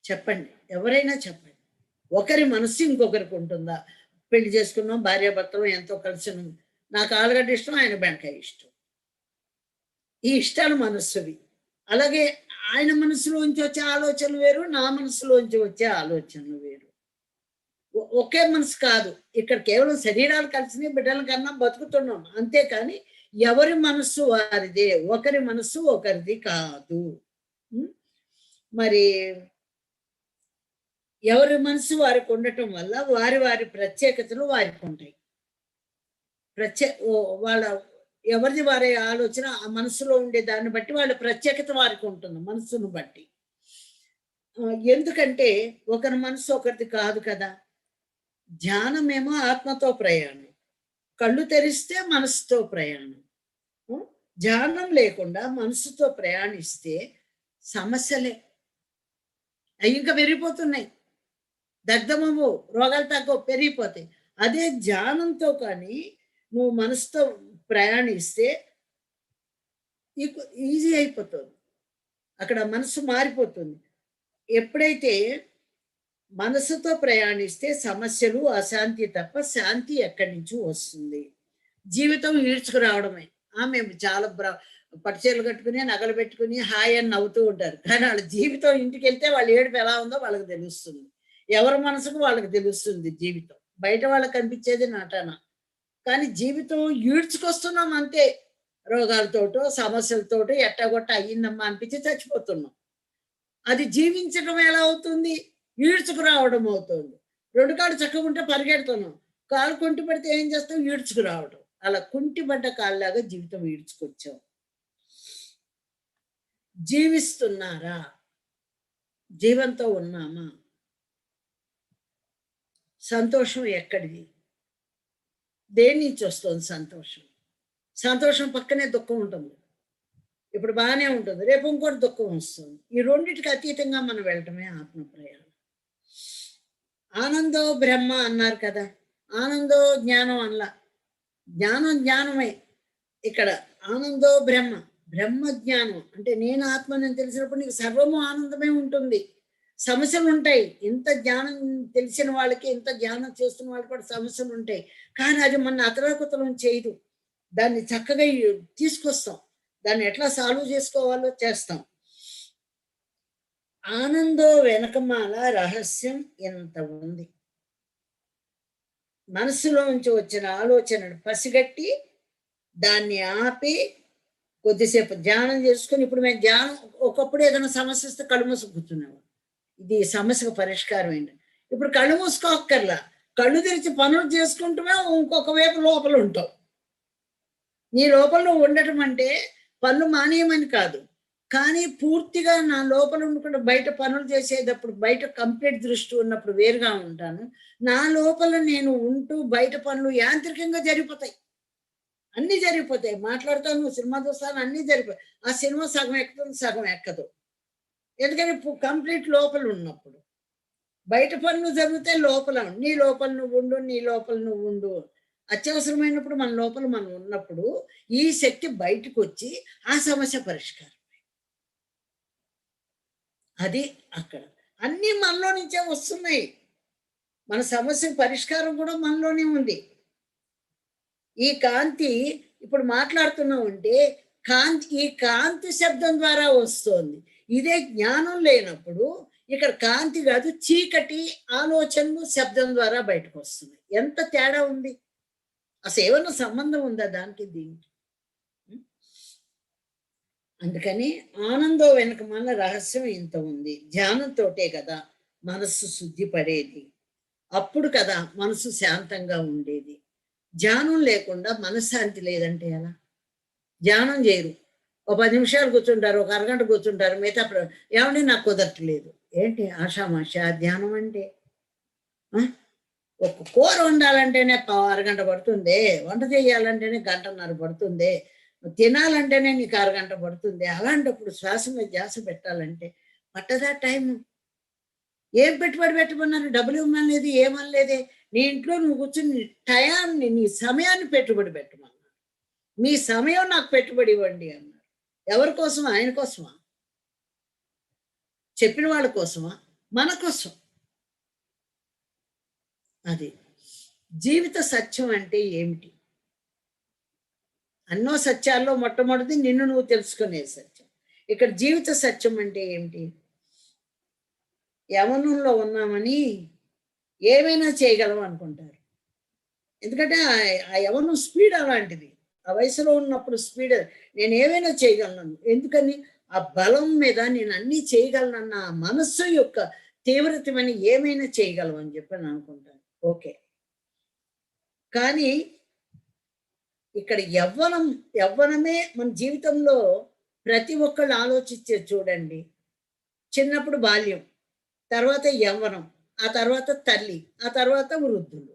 చెప్పండి. ఎవరైనా చెప్పండి. ఒకరి మనస్సు ఇంకొకరికుంటుందా? పెళ్లి చేసుకున్నాం, భార్యాభర్తలం ఎంతో కలిసున్నాం. నాకు ఆలుగడ్డ ఇష్టం, ఆయనకు బెండకాయ ఇష్టం. ఈ ఇష్టాలు మనస్సువి. అలాగే ఆయన మనసులోంచి వచ్చే ఆలోచనలు వేరు, నా మనసులోంచి వచ్చే ఆలోచనలు వేరు. ఒకే మనసు కాదు. ఇక్కడ కేవలం శరీరాలు కలిసినయి, బిడ్డల కన్నా బతుకుతున్నాం. అంతేకాని ఎవరి మనస్సు వారిదే. ఒకరి మనస్సు ఒకరిది కాదు. హ్మ్. మరి ఎవరి మనసు వారికి ఉండటం వల్ల వారి వారి ప్రత్యేకతలు వారికుంటాయి. వాళ్ళ ఎవరిది వారి ఆలోచన ఆ మనసులో ఉండే దాన్ని బట్టి వాళ్ళ ప్రత్యేకత వారికి ఉంటుంది మనసును బట్టి. ఎందుకంటే ఒకరి మనసు ఒకరిది కాదు కదా! ధ్యానమేమో ఆత్మతో ప్రయాణం. కళ్ళు తెరిస్తే మనసుతో ప్రయాణం. ధ్యానం లేకుండా మనసుతో ప్రయాణిస్తే సమస్యలే. అయి ఇంకా పెరిగిపోతున్నాయి. దగ్ధమవ్వవు, రోగాలు తగ్గవు, పెరిగిపోతాయి. అదే ధ్యానంతో కానీ నువ్వు మనసుతో ప్రయాణిస్తే ఈజీ అయిపోతుంది. అక్కడ మనసు మారిపోతుంది. ఎప్పుడైతే మనసుతో ప్రయాణిస్తే సమస్యలు, అశాంతి తప్ప శాంతి ఎక్కడి నుంచి వస్తుంది? జీవితం ఈడ్చుకురావడమే. మేము చాలా పట్టుచీరలు కట్టుకుని, నగలు పెట్టుకుని, హాయ్ అని నవ్వుతూ ఉంటారు. కానీ వాళ్ళ జీవితం ఇంటికెళ్తే వాళ్ళ ఏడుపు ఎలా ఉందో వాళ్ళకి తెలుస్తుంది. ఎవరి మనసుకు వాళ్ళకి తెలుస్తుంది జీవితం. బయట వాళ్ళకి కనిపించేది నటన. కానీ జీవితం ఈడ్చుకొస్తున్నాం అంతే. రోగాలతోటో, సమస్యలతోటో ఎట్టాగొట్ట అయ్యిందమ్మా అనిపించి చచ్చిపోతున్నాం. అది జీవించడం ఎలా అవుతుంది? ఈడ్చుకురావడం అవుతుంది. 2 కాళ్ళు చక్కగుంటే పరిగెడుతున్నాం. కాలు కుంటిపడితే ఏం చేస్తాం? ఈడ్చుకురావడం. అలా కుంటిపడ్డ కాళ్ళలాగా జీవితం ఈడ్చుకొచ్చాం. జీవిస్తున్నారా? జీవంతో ఉన్నామా? సంతోషం ఎక్కడిది? దేని నుంచి వస్తుంది సంతోషం? సంతోషం పక్కనే దుఃఖం ఉంటుంది. ఇప్పుడు బాగానే ఉంటుంది. రేపు ఇంకోటి దుఃఖం వస్తుంది. ఈ రెండిటికి అతీతంగా మనం వెళ్ళటమే ఆత్మ ప్రయాణం. ఆనందో బ్రహ్మ అన్నారు కదా! ఆనందో జ్ఞానం అనలా. జ్ఞానం జ్ఞానమే. ఇక్కడ ఆనందో బ్రహ్మ. బ్రహ్మ జ్ఞానం అంటే నేను ఆత్మని తెలిసినప్పుడు నీకు సర్వము ఆనందమే ఉంటుంది. సమస్యలు ఉంటాయి. ఇంత జ్ఞానం తెలిసిన వాళ్ళకి, ఇంత జ్ఞానం చేస్తున్న వాళ్ళకి కూడా సమస్యలు ఉంటాయి. కానీ అది మన అతలాకుతలం చేయదు. దాన్ని చక్కగా తీసుకొస్తాం. దాన్ని ఎట్లా సాల్వ్ చేసుకోవాలో చేస్తాం. ఆనందో వెనకమాల రహస్యం ఎంత ఉంది. మనసులోంచి వచ్చిన ఆలోచనను పసిగట్టి దాన్ని ఆపి కొద్దిసేపు ధ్యానం చేసుకుని, ఇప్పుడు మేము ధ్యానం ఒకప్పుడు ఏదైనా సమస్య వస్తే కళ్ళు మూసుకు కూర్చునేవాళ్ళం. ఇది సమస్యకు పరిష్కారం ఏంటి? ఇప్పుడు కళ్ళు మూసుకోక్కర్లా. కళ్ళు తెరిచి పనులు చేసుకుంటూనే ఇంకొక వైపు లోపల ఉంటావు. నీ లోపల నువ్వు ఉండటం అంటే పనులు మానేయమని కాదు. కానీ పూర్తిగా నా లోపల ఉండకుండా బయట పనులు చేసేటప్పుడు బయట కంప్లీట్ దృష్టి ఉన్నప్పుడు వేరుగా ఉంటాను. నా లోపల నేను ఉంటూ బయట పనులు యాంత్రికంగా జరిగిపోతాయి. అన్నీ జరిగిపోతాయి. మాట్లాడతాను, సినిమా చూస్తాను, అన్నీ జరిగిపోతాయి. ఆ సినిమా సగం ఎక్కుతుంది, సగం ఎక్కదు. ఎందుకని కంప్లీట్ లోపల ఉన్నప్పుడు. బయట పనులు జరిగితే లోపల నీ లోపల నువ్వు ఉండు, నీ లోపల నువ్వు ఉండు. అత్యవసరమైనప్పుడు మన లోపల మనం ఉన్నప్పుడు ఈ శక్తి బయటకు వచ్చి ఆ సమస్య పరిష్కారం. అది అక్కడ. అన్నీ మనలో నుంచే వస్తున్నాయి. మన సమస్య పరిష్కారం కూడా మనలోనే ఉంది. ఈ కాంతి ఇప్పుడు మాట్లాడుతున్నాం అంటే ఈ కాంతి శబ్దం ద్వారా వస్తోంది. ఇదే జ్ఞానం లేనప్పుడు ఇక్కడ కాంతి కాదు, చీకటి ఆలోచనలు శబ్దం ద్వారా బయటకు వస్తున్నాయి. ఎంత తేడా ఉంది! అసలు ఏమన్నా సంబంధం ఉందా దానికి దీనికి? అందుకని ఆనందం వెనక మన రహస్యం ఇంత ఉంది. ధ్యానంతోటే కదా మనస్సు శుద్ధి పడేది, అప్పుడు కదా మనసు శాంతంగా ఉండేది. ధ్యానం లేకుండా మనశ్శాంతి లేదంటే ఎలా? ధ్యానం చేయరు, ఒక 10 నిమిషాలు కూర్చుంటారు, ఒక అరగంట కూర్చుంటారు, మిగతా ఏమంటే నాకు కుదరట్లేదు. ఏంటి ఆషామాష ధ్యానం అంటే? ఒక కూర వండాలంటేనే అరగంట పడుతుంది, వంట చేయాలంటేనే గంటన్నర పడుతుంది, తినాలంటేనే నీకు అరగంట పడుతుంది. అలాంటప్పుడు శ్వాస మీద ధ్యాస పెట్టాలంటే పట్టదా టైము? ఏం పెట్టుబడి పెట్టమన్నారు? డబ్బులు ఇవ్వమనేది ఏమనలేదే. నీ ఇంట్లో నువ్వు కూర్చుని టయాన్ని, నీ సమయాన్ని పెట్టుబడి పెట్టమన్నారు. మీ సమయం నాకు పెట్టుబడి ఇవ్వండి అన్నారు. ఎవరి కోసమా? ఆయన కోసమా? చెప్పిన వాళ్ళ కోసమా? మన కోసం. అది జీవిత సత్యం అంటే ఏమిటి? అన్నో సత్యాల్లో మొట్టమొదటిది నిన్ను నువ్వు తెలుసుకునే సత్యం. ఇక్కడ జీవిత సత్యం అంటే ఏమిటి? యవనంలో ఉన్నామని ఏమైనా చేయగలం అనుకుంటారు. ఎందుకంటే ఆ యవనం స్పీడ్ అలాంటిది. ఆ వయసులో ఉన్నప్పుడు స్పీడ్, నేను ఏమైనా చేయగలను. ఎందుకని? ఆ బలం మీద నేను అన్నీ చేయగలనన్న మనస్సు యొక్క తీవ్రతమని ఏమైనా చేయగలం అని చెప్పి నేను అనుకుంటాను. ఓకే. కానీ ఇక్కడ యవ్వనమే మన జీవితంలో ప్రతి ఒక్కళ్ళు ఆలోచించే చూడండి. చిన్నప్పుడు బాల్యం, తర్వాత యవ్వనం, ఆ తర్వాత తల్లి, ఆ తర్వాత వృద్ధులు.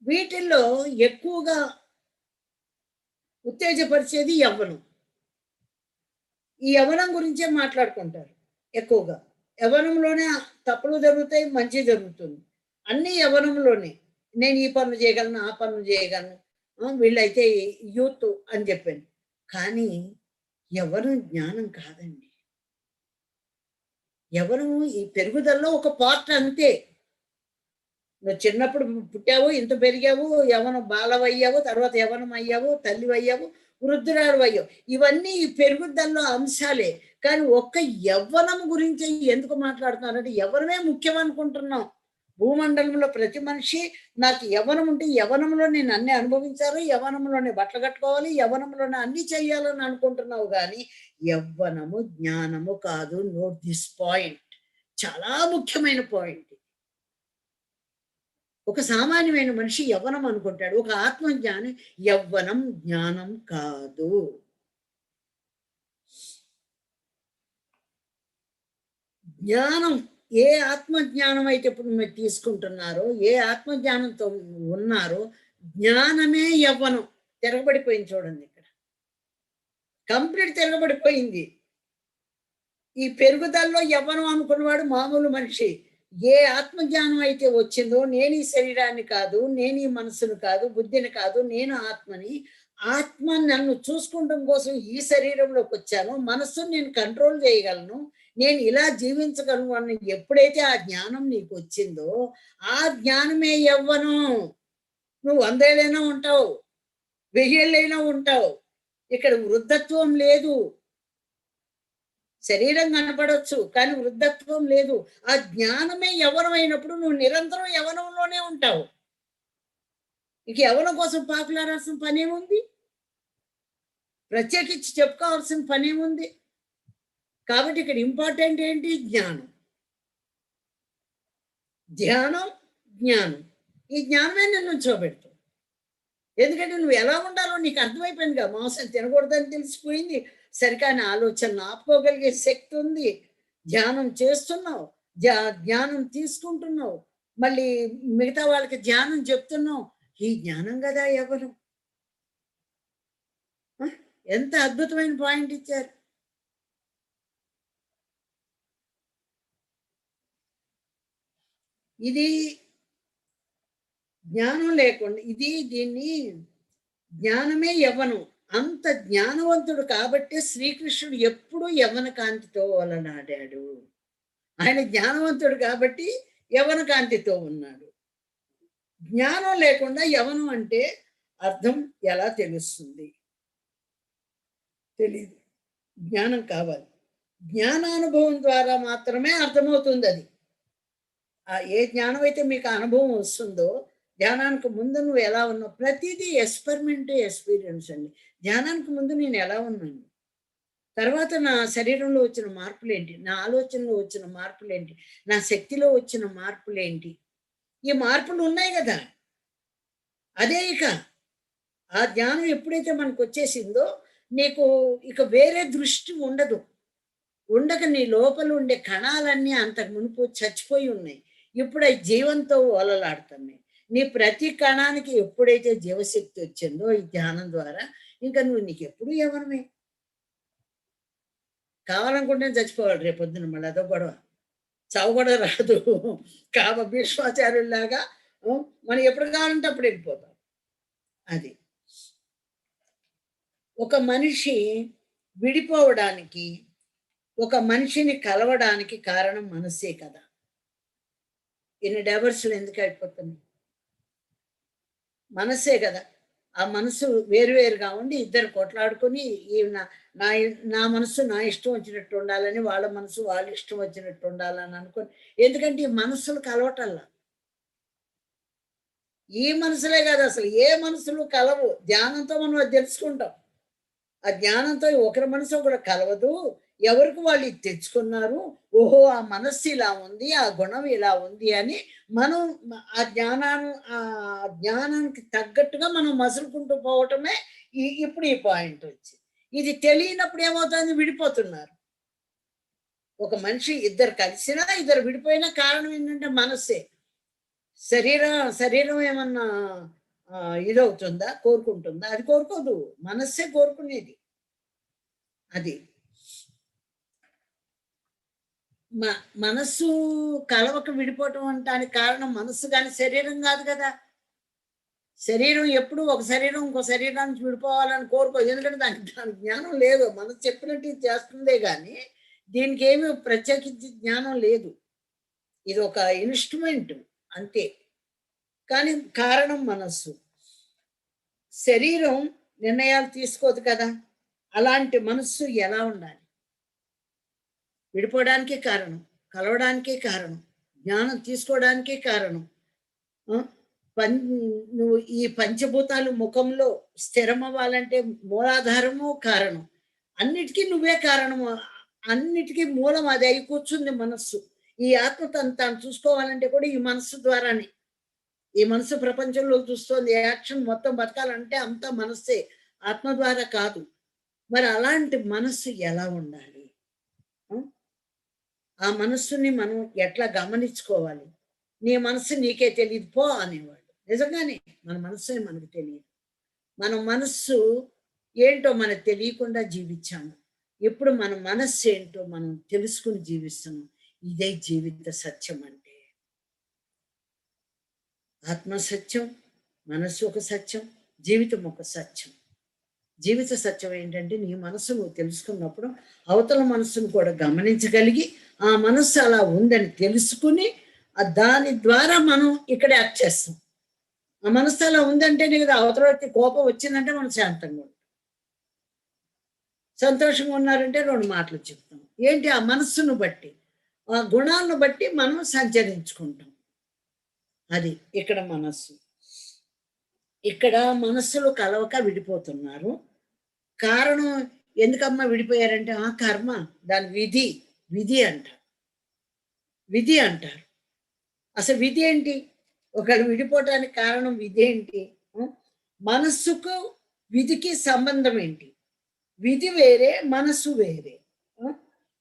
వీటిల్లో ఎక్కువగా ఉత్తేజపరిచేది యవ్వనం. ఈ యవ్వనం గురించే మాట్లాడుకుంటారు ఎక్కువగా. యవ్వనంలోనే తప్పులు జరుగుతాయి, మంచి జరుగుతుంది. అన్నీ యవ్వనంలోనే. నేను ఈ పనులు చేయగలను, ఆ పనులు చేయగలను, వీళ్ళైతే యూత్ అని చెప్పాను. కానీ యవ్వనం జ్ఞానం కాదండి. యవ్వనం ఈ పెరుగుదలలో ఒక పార్ట్ అంతే. నువ్వు చిన్నప్పుడు పుట్టావు, ఇంత పెరిగావు, యవ్వనం బాలవయ్యావు, తర్వాత యవ్వనం అయ్యావు, తల్లివయ్యావు, వృద్ధురాలువయ్యావు. ఇవన్నీ ఈ పెరుగుదలలో అంశాలే. కానీ ఒక్క యవ్వనం గురించి ఎందుకు మాట్లాడుతున్నారంటే యవ్వనమే ముఖ్యం అనుకుంటున్నాం. భూమండలంలో ప్రతి మనిషి నాకు యవ్వనం ఉంటే యవ్వనంలో నేను అన్ని అనుభవించాలి, యవ్వనంలోనే బట్టలు కట్టుకోవాలి, యవ్వనంలోనే అన్ని చెయ్యాలని అనుకుంటున్నావు. కానీ యవ్వనము జ్ఞానము కాదు. Note this point. చాలా ముఖ్యమైన పాయింట్. ఒక సామాన్యమైన మనిషి యవ్వనం అనుకుంటాడు. ఒక ఆత్మజ్ఞాని యవ్వనం జ్ఞానం కాదు. జ్ఞానం ఏ ఆత్మజ్ఞానం అయితే ఇప్పుడు మీరు తీసుకుంటున్నారో, ఏ ఆత్మజ్ఞానంతో ఉన్నారో, జ్ఞానమే యవ్వనం. తిరగబడిపోయింది చూడండి ఇక్కడ. కంప్లీట్ తిరగబడిపోయింది. ఈ పెరుగుదలలో యవ్వనం అనుకున్నవాడు మామూలు మనిషి. ఏ ఆత్మజ్ఞానం అయితే వచ్చిందో, నేను ఈ శరీరాన్ని కాదు, నేను ఈ మనసును కాదు, బుద్ధిని కాదు, నేను ఆత్మని, ఆత్మ నన్ను చూసుకుంటం కోసం ఈ శరీరంలోకి వచ్చాను, మనస్సును నేను కంట్రోల్ చేయగలను, నేను ఇలా జీవించగలను అని ఎప్పుడైతే ఆ జ్ఞానం నీకు వచ్చిందో, ఆ జ్ఞానమే యవ్వనం. నువ్వు 100 ఏళ్ళైనా ఉంటావు, 1000 ఏళ్ళైనా ఉంటావు. ఇక్కడ వృద్ధత్వం లేదు. శరీరం కనపడవచ్చు, కానీ వృద్ధత్వం లేదు. ఆ జ్ఞానమే యవ్వనమైనప్పుడు నువ్వు నిరంతరం యవ్వనంలోనే ఉంటావు. ఇక యవ్వనం కోసం పాకులాడాల్సిన పనేముంది? ప్రత్యేకించి చెప్పుకోవాల్సిన పనేముంది? కాబట్టి ఇక్కడ ఇంపార్టెంట్ ఏంటి? జ్ఞానం. ధ్యానం, జ్ఞానం. ఈ జ్ఞానమే నిన్ను నిల్చోబెడుతుంది. ఎందుకంటే నువ్వు ఎలా ఉండాలో నీకు అర్థమైపోయింది కదా. మాంసం తినకూడదని తెలిసిపోయింది, సరికాని ఆలోచనలు ఆపుకోగలిగే శక్తి ఉంది, ధ్యానం చేస్తున్నావు, జ్ఞానం తీసుకుంటున్నావు, మళ్ళీ మిగతా వాళ్ళకి ధ్యానం చెప్తున్నావు. ఈ జ్ఞానం కదా ఎవరు? ఎంత అద్భుతమైన పాయింట్ ఇచ్చారు. ఇది జ్ఞానం లేకుండా, దీన్ని జ్ఞానమే యవ్వనం. అంత జ్ఞానవంతుడు కాబట్టి శ్రీకృష్ణుడు ఎప్పుడూ యవ్వన కాంతితో వలనాడాడు. ఆయన జ్ఞానవంతుడు కాబట్టి యవ్వన కాంతితో ఉన్నాడు. జ్ఞానం లేకుండా యవ్వనం అంటే అర్థం ఎలా తెలుస్తుంది? తెలీదు. జ్ఞానం కావాలి. జ్ఞానానుభవం ద్వారా మాత్రమే అర్థమవుతుంది అది. ఏ జ్ఞానం అయితే మీకు అనుభవం వస్తుందో, ధ్యానానికి ముందు నువ్వు ఎలా ఉన్నావు, ప్రతిదీ ఎక్స్పెరిమెంట్, ఎక్స్పీరియన్స్ అండి. ధ్యానానికి ముందు నేను ఎలా ఉన్నాను, తర్వాత నా శరీరంలో వచ్చిన మార్పులేంటి, నా ఆలోచనలో వచ్చిన మార్పులేంటి, నా శక్తిలో వచ్చిన మార్పులేంటి, ఈ మార్పులు ఉన్నాయి కదా. అదే ఇక ఆ జ్ఞానం ఎప్పుడైతే మనకు వచ్చేసిందో, నీకు ఇక వేరే దృష్టి ఉండదు. ఉండక నీ లోపల ఉండే కణాలన్నీ అంతకు మునుపు చచ్చిపోయి ఉన్నాయి. ఇప్పుడు అవి జీవంతో ఓలలాడుతున్నాయి. నీ ప్రతి కణానికి ఎప్పుడైతే జీవశక్తి వచ్చిందో ఈ ధ్యానం ద్వారా, ఇంకా నువ్వు నీకెప్పుడు యవ్వనమే. కావాలనుకుంటే చచ్చిపోవాలి రేపొద్దున, మళ్ళీ అదో గొడవ. చావు కూడా రాదు. భీష్మాచార్యుల్లాగా మనం ఎప్పుడు కావాలంటే అప్పుడు వెళ్ళిపోతాం. అది ఒక మనిషి విడిపోవడానికి, ఒక మనిషిని కలవడానికి కారణం మనస్సే కదా. ఇన్ని డైవర్స్లు ఎందుకు అయిపోతుంది? మనస్సే కదా. ఆ మనసు వేరువేరుగా ఉండి ఇద్దరు కొట్లాడుకొని ఈ నా నా మనసు నా ఇష్టం వచ్చినట్టు ఉండాలని, వాళ్ళ మనసు వాళ్ళ ఇష్టం వచ్చినట్టు ఉండాలని అనుకొని, ఎందుకంటే ఈ మనస్సులు కలవటల్లా. ఈ మనసులే కాదు, అసలు ఏ మనసులు కలవు. ధ్యానంతో మనం అది తెలుసుకుంటాం. ఆ జ్ఞానంతో ఒకరి మనసు ఒకరు కలవదు, ఎవరికి వాళ్ళు ఇది తెచ్చుకున్నారు, ఓహో ఆ మనస్సు ఇలా ఉంది, ఆ గుణం ఇలా ఉంది అని మనం ఆ జ్ఞానానికి తగ్గట్టుగా మనం మసులుకుంటూ పోవటమే ఇప్పుడు ఈ పాయింట్ వచ్చి. ఇది తెలియనప్పుడు ఏమవుతుంది, విడిపోతున్నారు. ఒక మనిషి ఇద్దరు కలిసినా ఇద్దరు విడిపోయినా కారణం ఏంటంటే మనస్సే. శరీరం ఏమన్నా ఇదవుతుందా, కోరుకుంటుందా? అది కోరుకోదు, మనస్సే కోరుకునేది. అది మనస్సు కలవక విడిపోవటం అంటానికి కారణం మనస్సు కానీ శరీరం కాదు కదా. శరీరం ఎప్పుడు ఒక శరీరం ఇంకో శరీరానికి విడిపోవాలని కోరుకోదు, ఎందుకంటే దాని జ్ఞానం లేదు. మనసు చెప్పినట్టు ఇది చేస్తుందే కానీ దీనికి ఏమి ప్రత్యేకించి జ్ఞానం లేదు. ఇది ఒక ఇన్స్ట్రుమెంట్ అంతే. కానీ కారణం మనస్సు. శరీరం నిర్ణయాలు తీసుకోదు కదా. అలాంటి మనస్సు ఎలా ఉండాలి? విడిపోవడానికే కారణం, కలవడానికే కారణం, జ్ఞానం తీసుకోవడానికే కారణం. నువ్వు ఈ పంచభూతాలు ముఖంలో స్థిరమవ్వాలంటే మూలాధారము కారణం. అన్నిటికీ నువ్వే కారణము, అన్నిటికీ మూలం అది అయి కూర్చుంది మనస్సు. ఈ ఆత్మ తాను చూసుకోవాలంటే కూడా ఈ మనస్సు ద్వారానే. ఈ మనసు ప్రపంచంలో చూస్తోంది. యాక్షన్ మొత్తం బతకాలంటే అంతా మనస్సే, ఆత్మ ద్వారా కాదు. మరి అలాంటి మనస్సు ఎలా ఉండాలి? ఆ మనస్సుని మనం ఎట్లా గమనించుకోవాలి? నీ మనస్సు నీకే తెలియదు పో అనేవాడు. నిజంగానే మన మనస్సే మనకు తెలియదు. మన మనస్సు ఏంటో మనకు తెలియకుండా జీవించాము. ఇప్పుడు మన మనస్సు ఏంటో మనం తెలుసుకుని జీవిస్తున్నాం. ఇదే జీవిత సత్యం అంటే. ఆత్మ సత్యం, మనస్సు ఒక సత్యం, జీవితం ఒక సత్యం. జీవిత సత్యం ఏంటంటే నీ మనస్సు నువ్వు తెలుసుకున్నప్పుడు అవతల మనస్సును కూడా గమనించగలిగి ఆ మనస్సు అలా ఉందని తెలుసుకుని దాని ద్వారా మనం ఇక్కడ యాక్ట్ చేస్తాం. ఆ మనస్సు అలా ఉందంటేనే కదా అవతల వ్యక్తి కోపం వచ్చిందంటే మనం శాంతంగా ఉంటాం, సంతోషంగా ఉన్నారంటే రెండు మాటలు చెప్తాం. ఏంటి ఆ మనస్సును బట్టి, ఆ గుణాలను బట్టి మనం సంచరించుకుంటాం. అది ఇక్కడ మనస్సు. ఇక్కడ మనస్సులు కలవక విడిపోతున్నారు. కారణం ఎందుకమ్మా విడిపోయారంటే ఆ కర్మ, దాని విధి అంటారు. విధి అంటారు. అసలు విధి ఏంటి? ఒకరు విడిపోవటానికి కారణం విధి ఏంటి? మనస్సుకు విధికి సంబంధం ఏంటి? విధి వేరే, మనస్సు వేరే.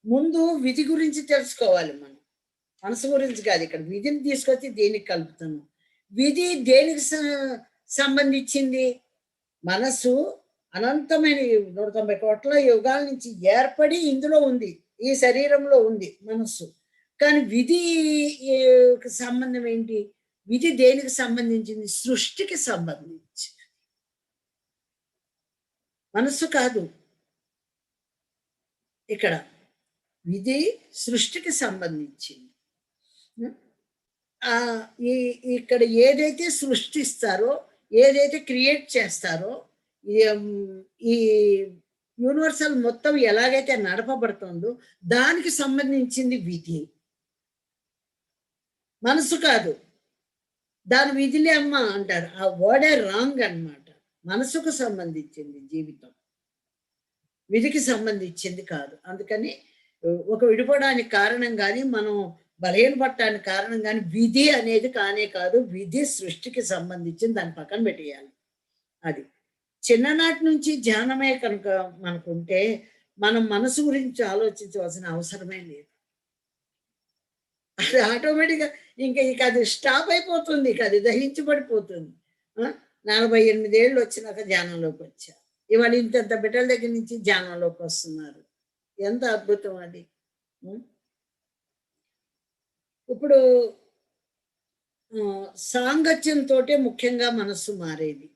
ముందు విధి గురించి తెలుసుకోవాలి మనం, మనసు గురించి కాదు. ఇక్కడ విధిని తీసుకొచ్చి దేనికి కలుపుతున్నాం? విధి దేనికి సంబంధించింది? మనసు అనంతమైన 190 కోట్ల యుగాల నుంచి ఏర్పడి ఇందులో ఉంది, ఈ శరీరంలో ఉంది మనస్సు. కానీ విధికి సంబంధం ఏంటి? విధి దేనికి సంబంధించింది? సృష్టికి సంబంధించి, మనస్సు కాదు. ఇక్కడ విధి సృష్టికి సంబంధించింది. ఇక్కడ ఏదైతే సృష్టిస్తారో, ఏదైతే క్రియేట్ చేస్తారో, ఈ యూనివర్సల్ మొత్తం ఎలాగైతే నడపబడుతుందో దానికి సంబంధించింది విధి. మనసు కాదు. దాని విధిలే అమ్మ అంటారు. ఆ వర్డే రాంగ్ అన్నమాట. మనసుకు సంబంధించింది జీవితం, విధికి సంబంధించింది కాదు. అందుకని ఒక విడిపోవడానికి కారణం కానీ, మనం బలహీనపడటానికి కారణం కానీ విధి అనేది కానే కాదు. విధి సృష్టికి సంబంధించింది, దాన్ని పక్కన పెట్టేయాలి. అది చిన్ననాటి నుంచి ధ్యానమే కనుక మనకుంటే మనం మనసు గురించి ఆలోచించవలసిన అవసరమే లేదు. అది ఆటోమేటిక్‌గా ఇక అది స్టాప్ అయిపోతుంది. ఇక అది దహించబడిపోతుంది. 48 ఏళ్ళు వచ్చినాక ధ్యానంలోకొచ్చా. ఇవాళ ఇంతంత బిడ్డల దగ్గర నుంచి ధ్యానంలోకొస్తున్నారు. ఎంత అద్భుతం అది. హ్మ్. ఇప్పుడు సాంగత్యంతోటే ముఖ్యంగా మనస్సు మారేది.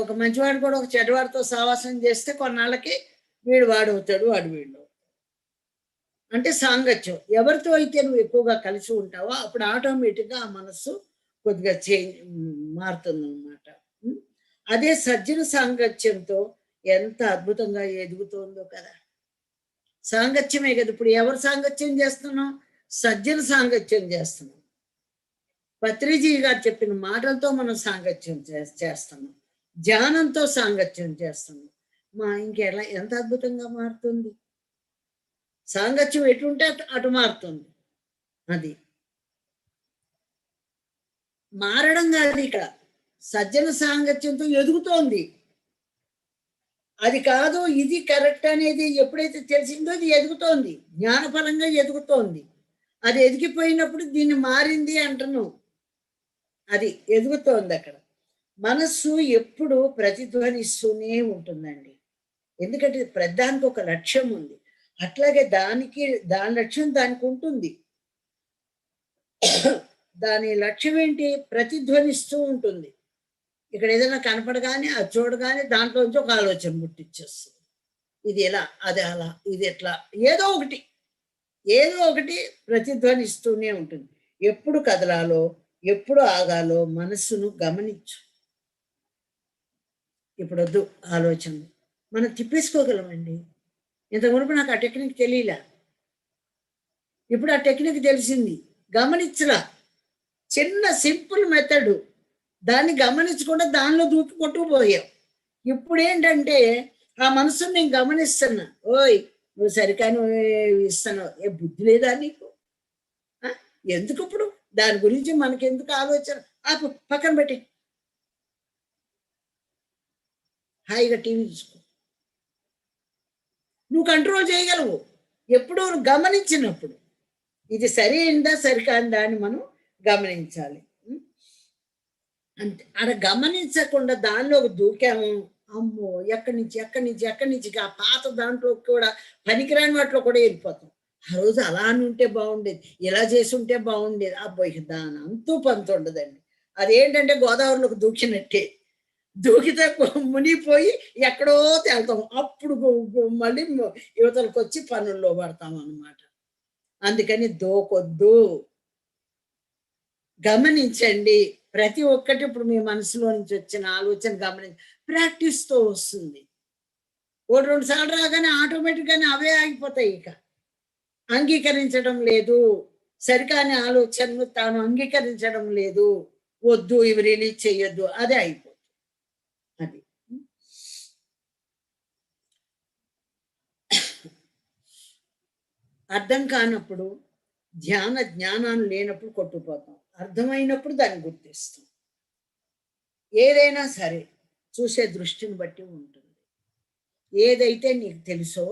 ఒక మంచివాడు కూడా ఒక చెడ్డవాడితో సావాసం చేస్తే కొన్నాళ్ళకి వీడు వాడవుతాడు, వాడు వీడు. అంటే సాంగత్యం. ఎవరితో అయితే నువ్వు ఎక్కువగా కలిసి ఉంటావో అప్పుడు ఆటోమేటిక్‌గా ఆ మనస్సు కొద్దిగా మారుతుందనమాట. అదే సజ్జన సాంగత్యంతో ఎంత అద్భుతంగా ఎదుగుతోందో కదా! సాంగత్యమే కదా! ఇప్పుడు ఎవరు సాంగత్యం చేస్తున్నాం? సజ్జన సాంగత్యం చేస్తున్నాం. పత్రిజీ గారు చెప్పిన మాటలతో మనం సాంగత్యం చేస్తున్నాం. ధ్యానంతో సాంగత్యం చేస్తున్నాం. ఇంకెలా ఎంత అద్భుతంగా మారుతుంది. సాంగత్యం ఎటుంటే అటు మారుతుంది. అది మారడం కాదు, ఇక్కడ సజ్జన సాంగత్యంతో ఎదుగుతోంది. అది కాదు ఇది కరెక్ట్ అనేది ఎప్పుడైతే తెలిసిందో అది ఎదుగుతోంది, జ్ఞానఫలంగా ఎదుగుతోంది. అది ఎదిగిపోయినప్పుడు దీన్ని మారింది అంటున్నాం. అది ఎదుగుతోంది. అక్కడ మనస్సు ఎప్పుడు ప్రతిధ్వనిస్తూనే ఉంటుందండి. ఎందుకంటే ప్రధానికి ఒక లక్ష్యం ఉంది. అట్లాగే దాని లక్ష్యం దానికి ఉంటుంది. దాని లక్ష్యం ఏంటి? ప్రతిధ్వనిస్తూ ఉంటుంది. ఇక్కడ ఏదైనా కనపడగానే, అది చూడగానే దాంట్లోంచి ఒక ఆలోచన పుట్టిచ్చేస్తుంది. ఇది ఎలా, అది అలా, ఇది ఎట్లా, ఏదో ఒకటి ప్రతిధ్వనిస్తూనే ఉంటుంది. ఎప్పుడు కదలాలో, ఎప్పుడు ఆగాలో మనస్సును గమనించు. ఇప్పుడు వద్దు ఆలోచనలు, మనం తిప్పేసుకోగలమండి. ఇంతకుమునుపు నాకు ఆ టెక్నిక్ తెలియలే, ఇప్పుడు ఆ టెక్నిక్ తెలిసింది. గమనించలా, చిన్న సింపుల్ మెథడ్, దాన్ని గమనించకుండా దానిలో దూకి కొట్టుకుపోయాం. ఇప్పుడు ఏంటంటే ఆ మనసుని నేను గమనిస్తున్నా. ఓయ్ నువ్వు సరికాను ఇస్తున్నావు, బుద్ధి లేదా నీకు? ఎందుకు ఇప్పుడు దాని గురించి మనకెందుకు ఆలోచన? ఆపు, పక్కన పెట్టి హాయిగా టీవీ చూసుకో. నువ్వు కంట్రోల్ చేయగలవు ఎప్పుడు గమనించినప్పుడు. ఇది సరి అయిందా సరికాందా అని మనం గమనించాలి. అంతే. అక్కడ గమనించకుండా దానిలోకి దూకాము, అమ్మో ఎక్కడి నుంచి ఆ పాత దాంట్లో కూడా పనికిరాని వాటిలో కూడా వెళ్ళిపోతాం. ఆ రోజు అలా అని ఉంటే బాగుండేది, ఇలా చేసి ఉంటే బాగుండేది. అబ్బాయి దాని అంతూ పంతు ఉండదండి. అదేంటంటే గోదావరిలోకి దూకినట్టే, దూకితే మునిగిపోయి ఎక్కడో తేలుతాం. అప్పుడు మళ్ళీ యువతలకు వచ్చి పనుల్లో పడతాం అన్నమాట. అందుకని దూకొద్దు, గమనించండి. ప్రతి ఒక్కటి ఇప్పుడు మీ మనసులో నుంచి వచ్చిన ఆలోచన గమనించి ప్రాక్టీస్తో వస్తుంది. 2 సార్లు రాగానే ఆటోమేటిక్గానే అవే ఆగిపోతాయి. ఇక అంగీకరించడం లేదు, సరికాని ఆలోచనను తాను అంగీకరించడం లేదు, వద్దు ఇవి రిలీజ్ చేయొద్దు, అదే అయిపోతుంది. అది అర్థం కానప్పుడు, జ్ఞానాలు లేనప్పుడు కొట్టుకుపోతాం. అర్థమైనప్పుడు దాన్ని గుర్తిస్తాం. ఏదైనా సరే చూసే దృష్టిని బట్టి ఉంటుంది. ఏదైతే నీకు తెలుసో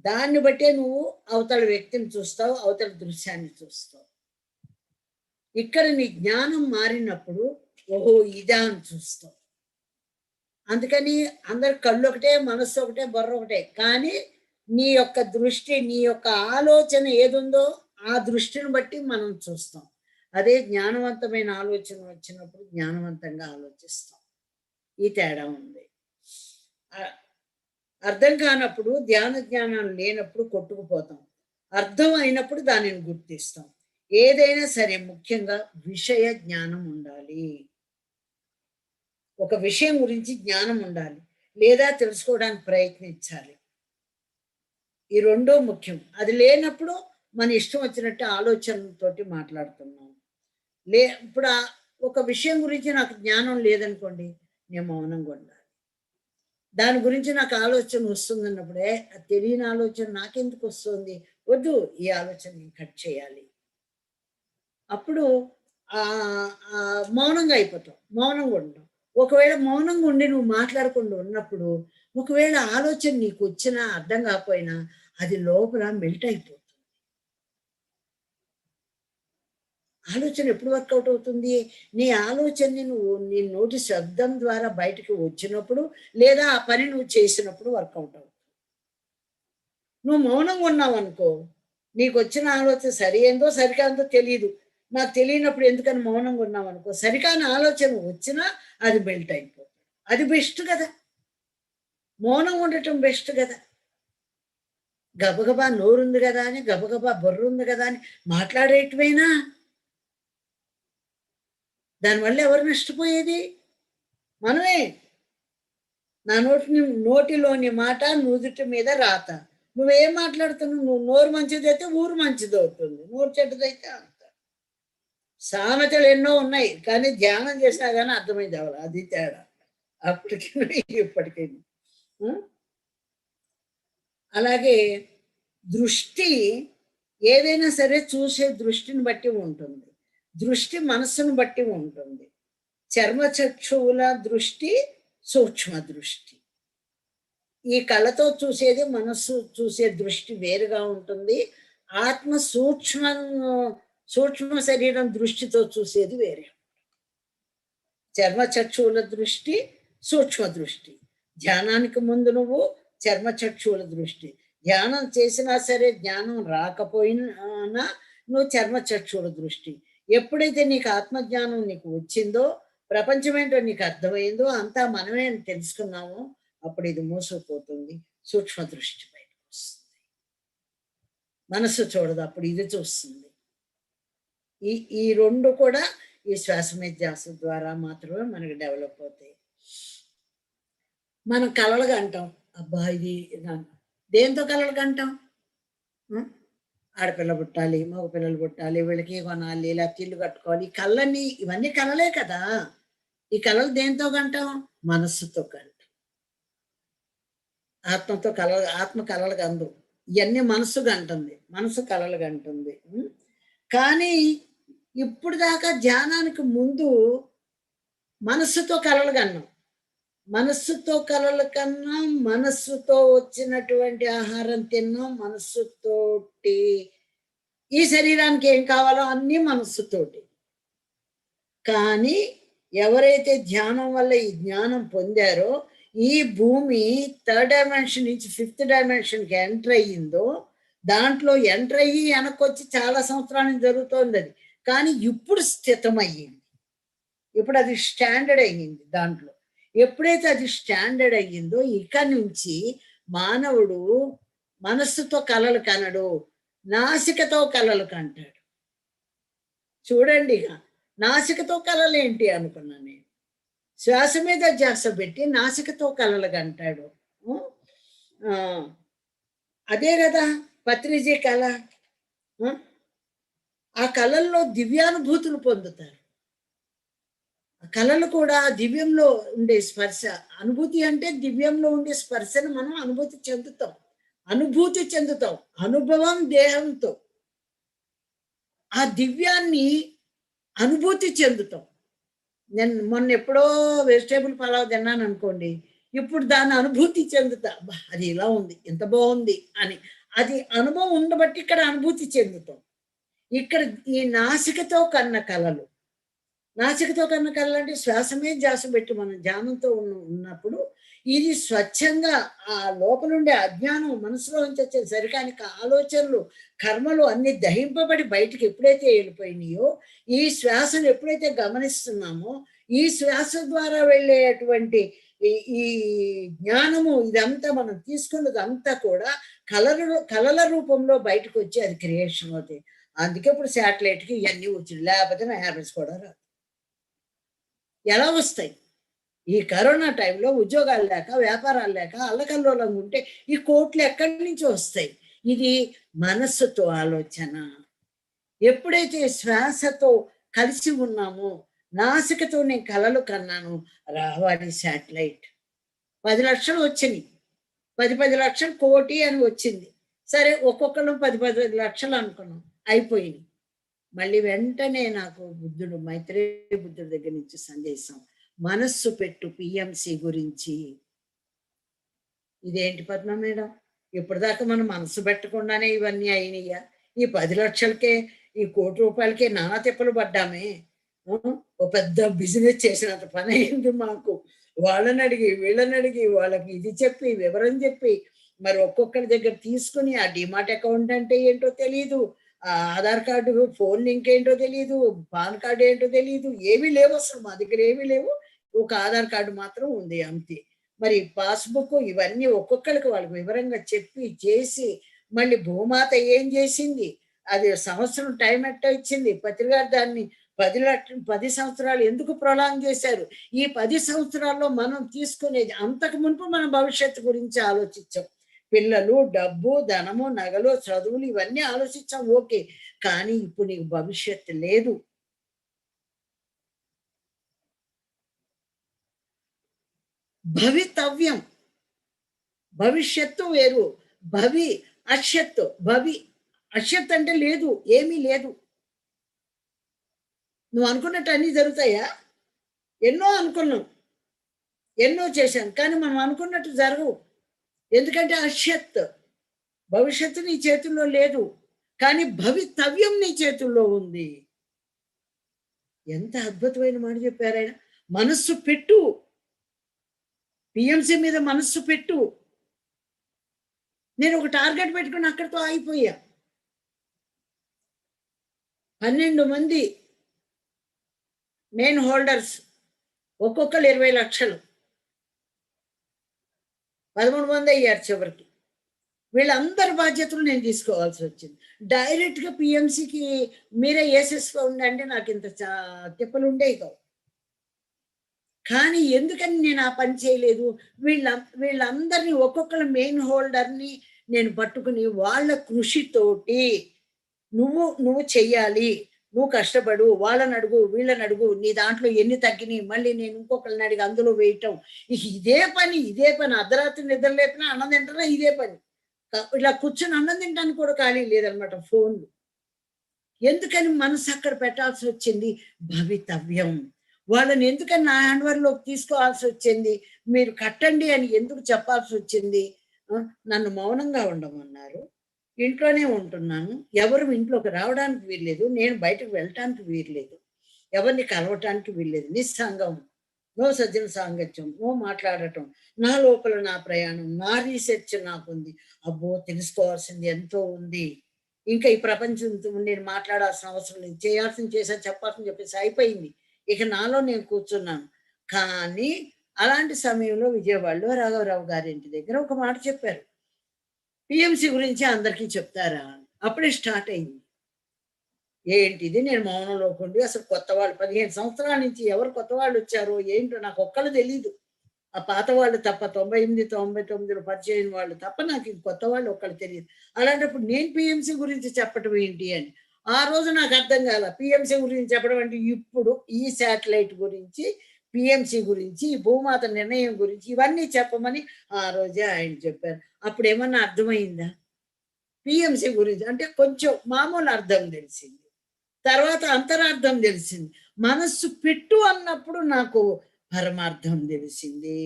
దాన్ని బట్టే నువ్వు అవతల వ్యక్తిని చూస్తావు, అవతల దృశ్యాన్ని చూస్తావు. ఇక్కడ నీ జ్ఞానం మారినప్పుడు ఓహో ఇదా అని చూస్తావు. అందుకని అందరి కళ్ళు ఒకటే, మనస్సు ఒకటే, బుర్ర ఒకటే, కానీ నీ యొక్క దృష్టి, నీ యొక్క ఆలోచన ఏదుందో ఆ దృష్టిని బట్టి మనం చూస్తాం. అదే జ్ఞానవంతమైన ఆలోచన వచ్చినప్పుడు జ్ఞానవంతంగా ఆలోచిస్తాం. ఈ తేడా ఉంది. అర్థం కానప్పుడు, జ్ఞానాలు లేనప్పుడు కొట్టుకుపోతాం. అర్థం అయినప్పుడు దానిని గుర్తిస్తాం. ఏదైనా సరే ముఖ్యంగా విషయ జ్ఞానం ఉండాలి. ఒక విషయం గురించి జ్ఞానం ఉండాలి. లేదా తెలుసుకోవడానికి ప్రయత్నించాలి. ఈ రెండో ముఖ్యం. అది లేనప్పుడు మన ఇష్టం వచ్చినట్టు ఆలోచనలతోటి మాట్లాడుతున్నాం. ఇప్పుడు ఒక విషయం గురించి నాకు జ్ఞానం లేదనుకోండి, నేను మౌనంగా ఉండాలి. దాని గురించి నాకు ఆలోచన వస్తుందన్నప్పుడే తెలియని ఆలోచన నాకెందుకు వస్తుంది, వద్దు, ఈ ఆలోచన నేను కట్ చేయాలి. అప్పుడు మౌనంగా అయిపోతాం, మౌనంగా ఉంటాం. ఒకవేళ మౌనంగా ఉండి నువ్వు మాట్లాడకుండా ఉన్నప్పుడు ఒకవేళ ఆలోచన నీకు వచ్చినా అర్థం కాకపోయినా అది లోపల మెల్ట్ అయిపోతుంది. ఆలోచన ఎప్పుడు వర్కౌట్ అవుతుంది? నీ ఆలోచనని నువ్వు నీ నోటి శబ్దం ద్వారా బయటకు వచ్చినప్పుడు, లేదా ఆ పని నువ్వు చేసినప్పుడు వర్కౌట్ అవుతుంది. నువ్వు మౌనంగా ఉన్నావు అనుకో, నీకు వచ్చిన ఆలోచన సరి ఏందో సరికాందో తెలియదు. నాకు తెలియనప్పుడు ఎందుకని మౌనంగా ఉన్నావు అనుకో, సరికాని ఆలోచన వచ్చినా అది మెల్ట్ అయిపోతుంది. అది బెస్ట్ కదా, మౌనం ఉండటం బెస్ట్ కదా. గబగబా నోరుంది కదా అని, గబగబా బొర్రుంది కదా అని మాట్లాడేటివేనా? దానివల్ల ఎవరు నష్టపోయేది? మనమే. నా నోటిలోని మాట నుదుటి మీద రాత. నువ్వేం మాట్లాడుతున్నావు? నువ్వు నోరు మంచిదైతే ఊరు మంచిదవుతుంది, నోరు చెడ్డదైతే అంత. సామెతలు ఎన్నో ఉన్నాయి, కానీ ధ్యానం చేసినా కానీ అర్థమైంది అవ్వాలి. అది తేడా అప్పటికి ఇప్పటికీ. అలాగే దృష్టి ఏదైనా సరే చూసే దృష్టిని బట్టి ఉంటుంది. దృష్టి మనస్సును బట్టి ఉంటుంది. చర్మచక్షువుల దృష్టి సూక్ష్మ దృష్టి. ఈ కళ్ళతో చూసేది మనస్సు చూసే దృష్టి వేరుగా ఉంటుంది. ఆత్మ సూక్ష్మ శరీరం దృష్టితో చూసేది వేరే. చర్మచక్షువుల దృష్టి సూక్ష్మ దృష్టి. ధ్యానానికి ముందు నువ్వు చర్మచక్షువుల దృష్టి, ధ్యానం చేసినా సరే జ్ఞానం రాకపోయినా నువ్వు చర్మచక్షువుల దృష్టి. ఎప్పుడైతే నీకు ఆత్మజ్ఞానం నీకు వచ్చిందో, ప్రపంచం ఏంటో నీకు అర్థమైందో, అంతా మనమే అని తెలుసుకున్నామో, అప్పుడు ఇది మూసుకుపోతుంది, సూక్ష్మ దృష్టి బయటకు వస్తుంది. మనసు చూడదు, అప్పుడు ఇది చూస్తుంది. ఈ రెండు కూడా ఈ శ్వాసమేధ్యాస ద్వారా మాత్రమే మనకి డెవలప్ అవుతాయి. మనం కలలుగా అంటాం, అబ్బా ఇది దేంతో కలలుగా అంటాం? ఆడపిల్ల పుట్టాలి, మగ పిల్లలు పుట్టాలి, వీళ్ళకి కొనాలి, ఇలా ఇల్లు కట్టుకోవాలి, కళ్ళని ఇవన్నీ కలలే కదా. ఈ కళలు దేంతో కంటాం? మనస్సుతో కంటాం. ఆత్మతో ఆత్మ కలలు కందు. ఇవన్నీ మనస్సు కంటుంది, మనసు కలలు కంటుంది. కానీ ఇప్పుడు దాకా ధ్యానానికి ముందు మనస్సుతో కలలు కన్నాం. మనస్సుతో కలల కన్నా మనస్సుతో వచ్చినటువంటి ఆహారం తిన్నాం, మనస్సుతోటి ఈ శరీరానికి ఏం కావాలో అన్నీ మనస్సుతోటి. కానీ ఎవరైతే ధ్యానం వల్ల ఈ జ్ఞానం పొందారో, ఈ భూమి 3rd డైమెన్షన్ నుంచి 5th డైమెన్షన్కి ఎంటర్ అయ్యిందో, దాంట్లో ఎంటర్ అయ్యి వెనక్కొచ్చి చాలా సంవత్సరానికి జరుగుతోంది అది. కానీ ఇప్పుడు స్థితమయ్యింది, ఇప్పుడు అది స్టాండర్డ్ అయ్యింది. దాంట్లో ఎప్పుడైతే అది స్టాండర్డ్ అయ్యిందో, ఇక నుంచి మానవుడు మనస్సుతో కలలు కనడు, నాసికతో కలలు కంటాడు. చూడండి, ఇక నాసికతో కలలు ఏంటి అనుకున్నా నేను. శ్వాస మీద ధ్యాస పెట్టి నాసికతో కలలు కంటాడు. అదే కదా పత్రిజీ కళ. ఆ కళల్లో దివ్యానుభూతులు పొందుతారు. కళలు కూడా దివ్యంలో ఉండే స్పర్శ, అనుభూతి అంటే దివ్యంలో ఉండే స్పర్శను మనం అనుభూతి చెందుతాం, అనుభవం దేహంతో ఆ దివ్యాన్ని అనుభూతి చెందుతాం. నేను మొన్న ఎప్పుడో వెజిటేబుల్ పలావ్ తిన్నాను అనుకోండి, ఇప్పుడు దాన్ని అనుభూతి చెందుతా, అది ఇలా ఉంది, ఎంత బాగుంది అని. అది అనుభవం ఉండబట్టి ఇక్కడ అనుభూతి చెందుతాం. ఇక్కడ ఈ నాసికతో కన్న కళలు, నాసికతో కన్న కళలు అంటే శ్వాసమే ధ్యాస పెట్టి మనం ధ్యానంతో ఉన్నప్పుడు ఇది స్వచ్ఛంగా ఆ లోపలుండే అజ్ఞానం మనసులో నుంచి వచ్చే సరికాని ఆలోచనలు, కర్మలు అన్ని దహింపబడి బయటికి ఎప్పుడైతే వెళ్ళిపోయినాయో, ఈ శ్వాసను ఎప్పుడైతే గమనిస్తున్నామో, ఈ శ్వాస ద్వారా వెళ్ళేటువంటి ఈ జ్ఞానము, ఇదంతా మనం తీసుకున్నదంతా కూడా కళల రూపంలో బయటకు వచ్చి అది క్రియేషన్ అవుతాయి. అందుకే ఇప్పుడు శాటిలైట్కి ఇవన్నీ వచ్చింది, లేకపోతే నా హ్యాబిట్స్ కూడా రాదు. ఎలా వస్తాయి? ఈ కరోనా టైంలో ఉద్యోగాలు లేక, వ్యాపారాలు లేక అల్లకల్లోలంగా ఉంటే ఈ కోట్లు ఎక్కడి నుంచి వస్తాయి? ఇది మనస్సుతో ఆలోచన. ఎప్పుడైతే శ్వాసతో కలిసి ఉన్నామో, నాసికతో నేను కలలు కన్నాను, రావాలి శాటిలైట్. 10,00,000 వచ్చినియి. 10 లక్షలు కోటి అని వచ్చింది. సరే ఒక్కొక్కళ్ళం 10 లక్షలు అనుకున్నాం. అయిపోయినాయి. మళ్ళీ వెంటనే నాకు బుద్ధుడు మైత్రేయ బుద్ధుడి దగ్గర నుంచి సందేశం. మనస్సు పెట్టు పిఎంసి గురించి. ఇదేంటి పద్మ మేడం? ఇప్పటిదాకా మనం మనసు పెట్టకుండానే ఇవన్నీ అయినాయా? ఈ 10 లక్షలకే, ఈ ₹1,00,00,000కే నానా తిప్పలు పడ్డామే. ఓ పెద్ద బిజినెస్ చేసినంత పని అయింది మాకు. వాళ్ళని అడిగి, వీళ్ళని అడిగి, వాళ్ళకి ఇది చెప్పి, వివరం చెప్పి, మరి ఒక్కొక్కరి దగ్గర తీసుకుని ఆ డీమాట్ అకౌంట్ అంటే ఏంటో తెలీదు. ఆధార్ కార్డు, ఫోన్ లింక్ ఏంటో తెలీదు. పాన్ కార్డ్ ఏంటో తెలీదు. ఏమీ లేవు అసలు మా దగ్గర ఏమీ లేవు. ఒక ఆధార్ కార్డు మాత్రం ఉంది అంతే. మరి పాస్‌బుక్ ఇవన్నీ ఒక్కొక్కళ్ళకి వాళ్ళకి వివరంగా చెప్పి, చేసి, మళ్ళీ భూమాత ఏం చేసింది? అది సంవత్సరం టైం ఎట్టా ఇచ్చింది? పత్రి గారు దాన్ని 10 సంవత్సరాలు ఎందుకు ప్రొలాంగ్ చేశారు? ఈ 10 సంవత్సరాల్లో మనం తీసుకునేది అంతకు మునుపు మన భవిష్యత్తు గురించి ఆలోచించాం. పిల్లలు, డబ్బు, ధనము, నగలు, చదువులు ఇవన్నీ ఆలోచించాం ఓకే. కానీ ఇప్పుడు నీకు భవిష్యత్తు లేదు. భవితవ్యం. భవిష్యత్తు వేరు. భవి అష్యత్. అష్యత్ అంటే లేదు. ఏమీ లేదు. నువ్వు అనుకున్నట్టు అన్నీ జరుగుతాయా? ఎన్నో అనుకున్నాం. ఎన్నో చేశాను. కానీ మనం అనుకున్నట్టు జరగవు. ఎందుకంటే అష్యత్. భవిష్యత్తు నీ చేతుల్లో లేదు. కానీ భవితవ్యం నీ చేతుల్లో ఉంది. ఎంత అద్భుతమైన మాట చెప్పారాయన. మనస్సు పెట్టు. పిఎంసి మీద మనస్సు పెట్టు. నేను ఒక టార్గెట్ పెట్టుకుని అక్కడితో ఆగిపోయా. 12 మంది మెయిన్ హోల్డర్స్, ఒక్కొక్కరు 20 లక్షలు. 13 మంది అయ్యారు చివరికి. వీళ్ళందరి బాధ్యతలు నేను తీసుకోవాల్సి వచ్చింది. డైరెక్ట్‌గా పిఎంసికి మీరే ఏసేసుకోండి అంటే నాకు ఇంత తిప్పలు ఉండేవి కావు. కానీ ఎందుకని నేను ఆ పని చేయలేదు? వీళ్ళందరినీ ఒక్కొక్కళ్ళ మెయిన్ హోల్డర్‌ని నేను పట్టుకుని వాళ్ళ కృషితోటి నువ్వు చెయ్యాలి. నువ్వు కష్టపడు. వాళ్ళనడుగు, వీళ్ళనడుగు. నీ దాంట్లో ఎన్ని తగ్గినియి మళ్ళీ నేను ఇంకొకళ్ళని అడిగి అందులో వేయటం. ఇదే పని. అర్ధరాత్రి నిద్ర లేపినా అన్నం తింటున్నా ఇదే పని. ఇలా కూర్చొని అన్నం తినడానికి కూడా ఖాళీ లేదనమాట ఫోన్‌లు. ఎందుకని మనసు అక్కడ పెట్టాల్సి వచ్చింది? భవితవ్యం. వాళ్ళని ఎందుకని నా హ్యాండ్‌ఓవర్‌లోకి తీసుకోవాల్సి వచ్చింది? మీరు కట్టండి అని ఎందుకు చెప్పాల్సి వచ్చింది? నన్ను మౌనంగా ఉండమన్నారు. ఇంట్లోనే ఉంటున్నాను. ఎవరు ఇంట్లోకి రావడానికి వీల్లేదు. నేను బయటకు వెళ్ళటానికి వీల్లేదు. ఎవరిని కలవటానికి వీల్లేదు. నిస్సంగం. నో సజ్జన సాంగత్యం. నో మాట్లాడటం. నా లోపల నా ప్రయాణం. నా రీసెర్చ్ నాకుంది. అబ్బో! తెలుసుకోవాల్సింది ఎంతో ఉంది. ఇంకా ఈ ప్రపంచంతో నేను మాట్లాడాల్సిన అవసరం లేదు. చేయాల్సింది చేశా, చెప్పాల్సింది చెప్పేసి అయిపోయింది. ఇక నాలో నేను కూర్చున్నాను. కానీ అలాంటి సమయంలో విజయవాడలో రాఘవరావు గారింటి దగ్గర ఒక మాట చెప్పారు. పిఎంసి గురించి అందరికీ చెప్తారా? అప్పుడే స్టార్ట్ అయింది. ఏంటిది నేను మౌనంలోకి ఉండి అసలు కొత్త వాళ్ళు 15 సంవత్సరాల నుంచి ఎవరు కొత్త వాళ్ళొచ్చారో ఏంటో నాకొక్కళ్ళు తెలీదు. ఆ పాత వాళ్ళు తప్ప 98, 99లో పరిచయమైన వాళ్ళు తప్ప నాకు ఇంక కొత్త వాళ్ళు ఒక్కళ్ళు తెలీదు. అలాంటప్పుడు నేను పిఎంసి గురించి చెప్పటం ఏంటి అని. ఆ రోజు నాకు అర్థం కాల. పిఎంసి గురించి చెప్పడం అంటే ఇప్పుడు ఈ శాటిలైట్ గురించి, పిఎంసి గురించి, ఈ భూమాత నిర్ణయం గురించి ఇవన్నీ చెప్పమని ఆ రోజే ఆయన చెప్పారు. అప్పుడేమన్నా అర్థమైందా? పిఎంసి గురించి అంటే కొంచెం మామూలు అర్థం తెలిసింది. తర్వాత అంతరార్థం తెలిసింది. మనస్సు పెట్టు అన్నప్పుడు నాకు పరమార్థం తెలిసింది.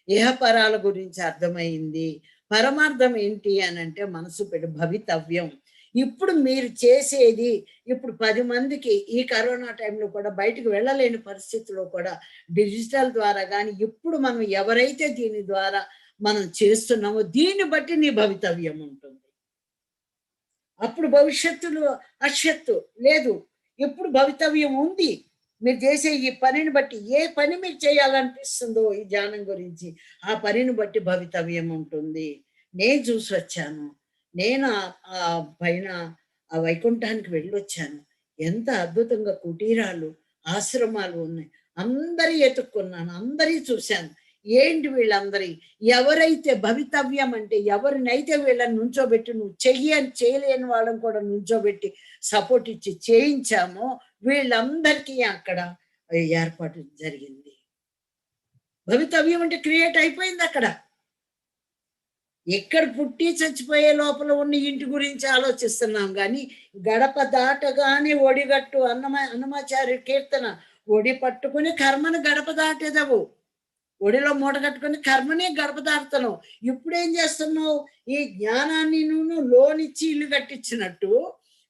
ఇహపరాల గురించి అర్థమైంది. పరమార్థం ఏంటి అనంటే మనసు పెట్టు భవితవ్యం. ఇప్పుడు మీరు చేసేది ఇప్పుడు 10 మందికి ఈ కరోనా టైంలో కూడా బయటకు వెళ్ళలేని పరిస్థితిలో కూడా డిజిటల్ ద్వారా గాని ఇప్పుడు మనం ఎవరైతే దీని ద్వారా మనం చేస్తున్నామో దీన్ని బట్టి నీ భవితవ్యం ఉంటుంది. అప్పుడు భవిష్యత్తులో అశ్యత్తు లేదు. ఎప్పుడు భవితవ్యం ఉంది. మీరు చేసే ఈ పనిని బట్టి ఏ పని మీకు చేయాలనిపిస్తుందో ఈ ధ్యానం గురించి ఆ పనిని బట్టి భవితవ్యం ఉంటుంది. నేను చూసొచ్చాను. నేను పైన ఆ వైకుంఠానికి వెళ్ళొచ్చాను. ఎంత అద్భుతంగా కుటీరాలు, ఆశ్రమాలు ఉన్నాయి. అందరి ఎతుక్కున్నాను, అందరి చూశాను. ఏంటి వీళ్ళందరి, ఎవరైతే భవితవ్యం అంటే ఎవరినైతే వీళ్ళని నుంచోబెట్టి నువ్వు చెయ్యి అని చేయలేని వాళ్ళని కూడా నుంచోబెట్టి సపోర్ట్ ఇచ్చి చేయించామో వీళ్ళందరికీ అక్కడ ఏర్పాటు జరిగింది. భవితవ్యం అంటే క్రియేట్ అయిపోయింది అక్కడ. ఎక్కడ పుట్టి చచ్చిపోయే లోపల ఉన్న ఇంటి గురించి ఆలోచిస్తున్నాం కానీ గడప దాటగానే ఒడిగట్టు అన్నమాచార్య కీర్తన, ఒడి పట్టుకుని కర్మను గడప దాటేదవు. ఒడిలో మూట కట్టుకుని కర్మనే గడప దాటుతున్నావు. ఇప్పుడేం చేస్తున్నావు? ఈ జ్ఞానాన్ని నువ్వు లోనిచ్చి ఇల్లు కట్టించినట్టు,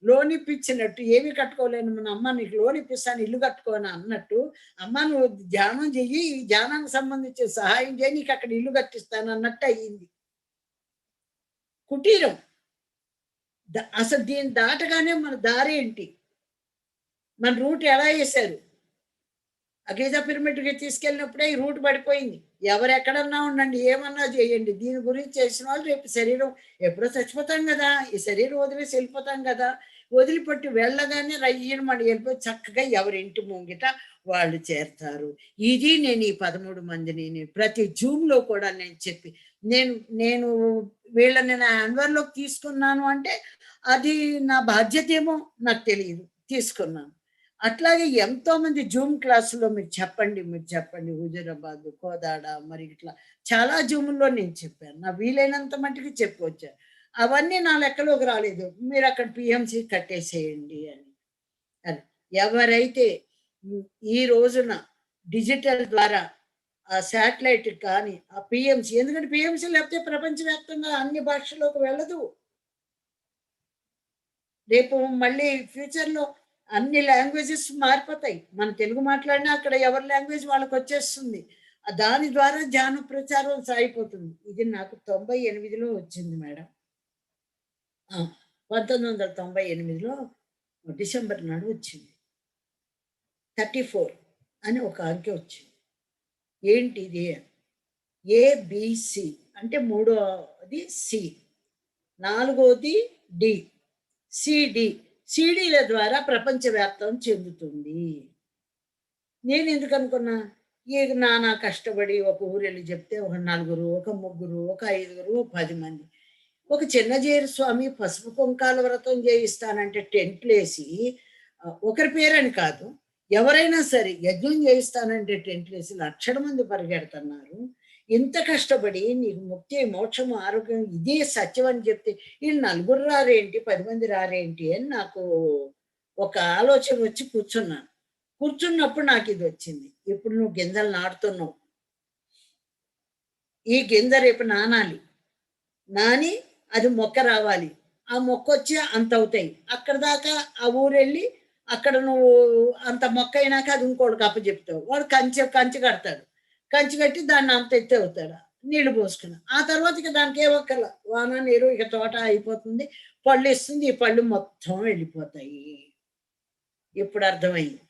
లోనిప్పించినట్టు, ఏమి కట్టుకోలేను మన అమ్మ నీకు లోనిప్పిస్తాను ఇల్లు కట్టుకోని అన్నట్టు, అమ్మ నువ్వు ధ్యానం చెయ్యి, ఈ ధ్యానానికి సంబంధించి సహాయం చేయి, నీకు అక్కడ ఇల్లు కట్టిస్తాను అన్నట్టు అయ్యింది. కుటీరం. అసలు దీన్ని దాటగానే మన దారి ఏంటి, మన రూట్ ఎలా వేశారు? అగీజా పిరమిడ్కి తీసుకెళ్ళినప్పుడే ఈ రూట్ పడిపోయింది. ఎవరెక్కడన్నా ఉండండి, ఏమన్నా చేయండి, దీని గురించి చేసిన వాళ్ళు రేపు శరీరం ఎప్పుడో చచ్చిపోతాం కదా, ఈ శరీరం వదిలేసి వెళ్ళిపోతాం కదా, వదిలిపెట్టి వెళ్ళగానే రయ్యను మన వెళ్ళిపోయి చక్కగా ఎవరింటి ముంగిట వాళ్ళు చేరుతారు. ఇది నేను ఈ 13 మందిని ప్రతి జూమ్లో కూడా నేను చెప్పి నేను నేను వీళ్ళని నా అన్వర్లోకి తీసుకున్నాను అంటే అది నా బాధ్యత ఏమో నాకు తెలియదు, తీసుకున్నాను. అట్లాగే ఎంతో మంది జూమ్ క్లాసులో మీరు చెప్పండి హుజూరాబాద్, కోదాడ, మరి ఇట్లా చాలా జూముల్లో నేను చెప్పాను. నా వీలైనంత మట్టుకు చెప్పొచ్చాను. అవన్నీ నా లెక్కలోకి రాలేదు. మీరు అక్కడ పిఎంసి కట్టేసేయండి అని. అది ఎవరైతే ఈ రోజున డిజిటల్ ద్వారా ఆ శాటిలైట్ కానీ ఆ పిఎంసి, ఎందుకంటే పిఎంసి లేకపోతే ప్రపంచవ్యాప్తంగా అన్ని భాషల్లోకి వెళ్ళదు. రేపు మళ్ళీ ఫ్యూచర్లో అన్ని లాంగ్వేజెస్ మారిపోతాయి. మన తెలుగు మాట్లాడినా అక్కడ ఎవరి లాంగ్వేజ్ వాళ్ళకి వచ్చేస్తుంది. దాని ద్వారా ధ్యాన ప్రచారం సాగిపోతుంది. ఇది నాకు 98లో వచ్చింది మేడం. 1998లో డిసెంబర్ నాడు వచ్చింది. 34 అని ఒక అంకె వచ్చింది. ఏంటిది? ఏబిసి అంటే మూడోది సి, నాలుగోది డి, సిడి. సిడీల ద్వారా ప్రపంచవ్యాప్తం చెందుతుంది. నేను ఎందుకు అనుకున్నా? నానా కష్టపడి ఒక ఊరెళ్ళి చెప్తే ఒక 4, ఒక 3, ఒక 5, 10 మంది. ఒక చిన్నజీయర్ స్వామి పసుపు కుంకాల వ్రతం చేయిస్తానంటే టెంట్లేసి, ఒకరి పేరని కాదు, ఎవరైనా సరే యజ్ఞం చేయిస్తానంటే టెంట్లేసి లక్షల మంది పరిగెడుతున్నారు. ఇంత కష్టపడి నీకు ముక్తి, మోక్షము, ఆరోగ్యం ఇదే సత్యం అని చెప్తే వీళ్ళు 4 రారేంటి, 10 మంది రారేంటి అని నాకు ఒక ఆలోచన వచ్చి కూర్చున్నాను. కూర్చున్నప్పుడు నాకు ఇది వచ్చింది. ఇప్పుడు నువ్వు గింజలు నాటుతున్నావు, ఈ గింజ రేపు నానాలి, నాని అది మొక్క రావాలి, ఆ మొక్క వచ్చి అంత అవుతాయి. అక్కడ దాకా ఆ ఊరెళ్ళి అక్కడ నువ్వు అంత మొక్క అయినాక అది ఇంకోటికి అప్పచెప్తావు. వాడు కంచె కడతాడు, కంచి కట్టి దాన్ని అంత ఎత్తి అవుతాడు, నీళ్లు పోసుకుని. ఆ తర్వాత ఇక దానికి ఏ ఒక్కల వాన నీరు ఇక తోట అయిపోతుంది, పళ్ళు ఇస్తుంది, ఈ పళ్ళు మొత్తం వెళ్ళిపోతాయి. ఇప్పుడు అర్థమైంది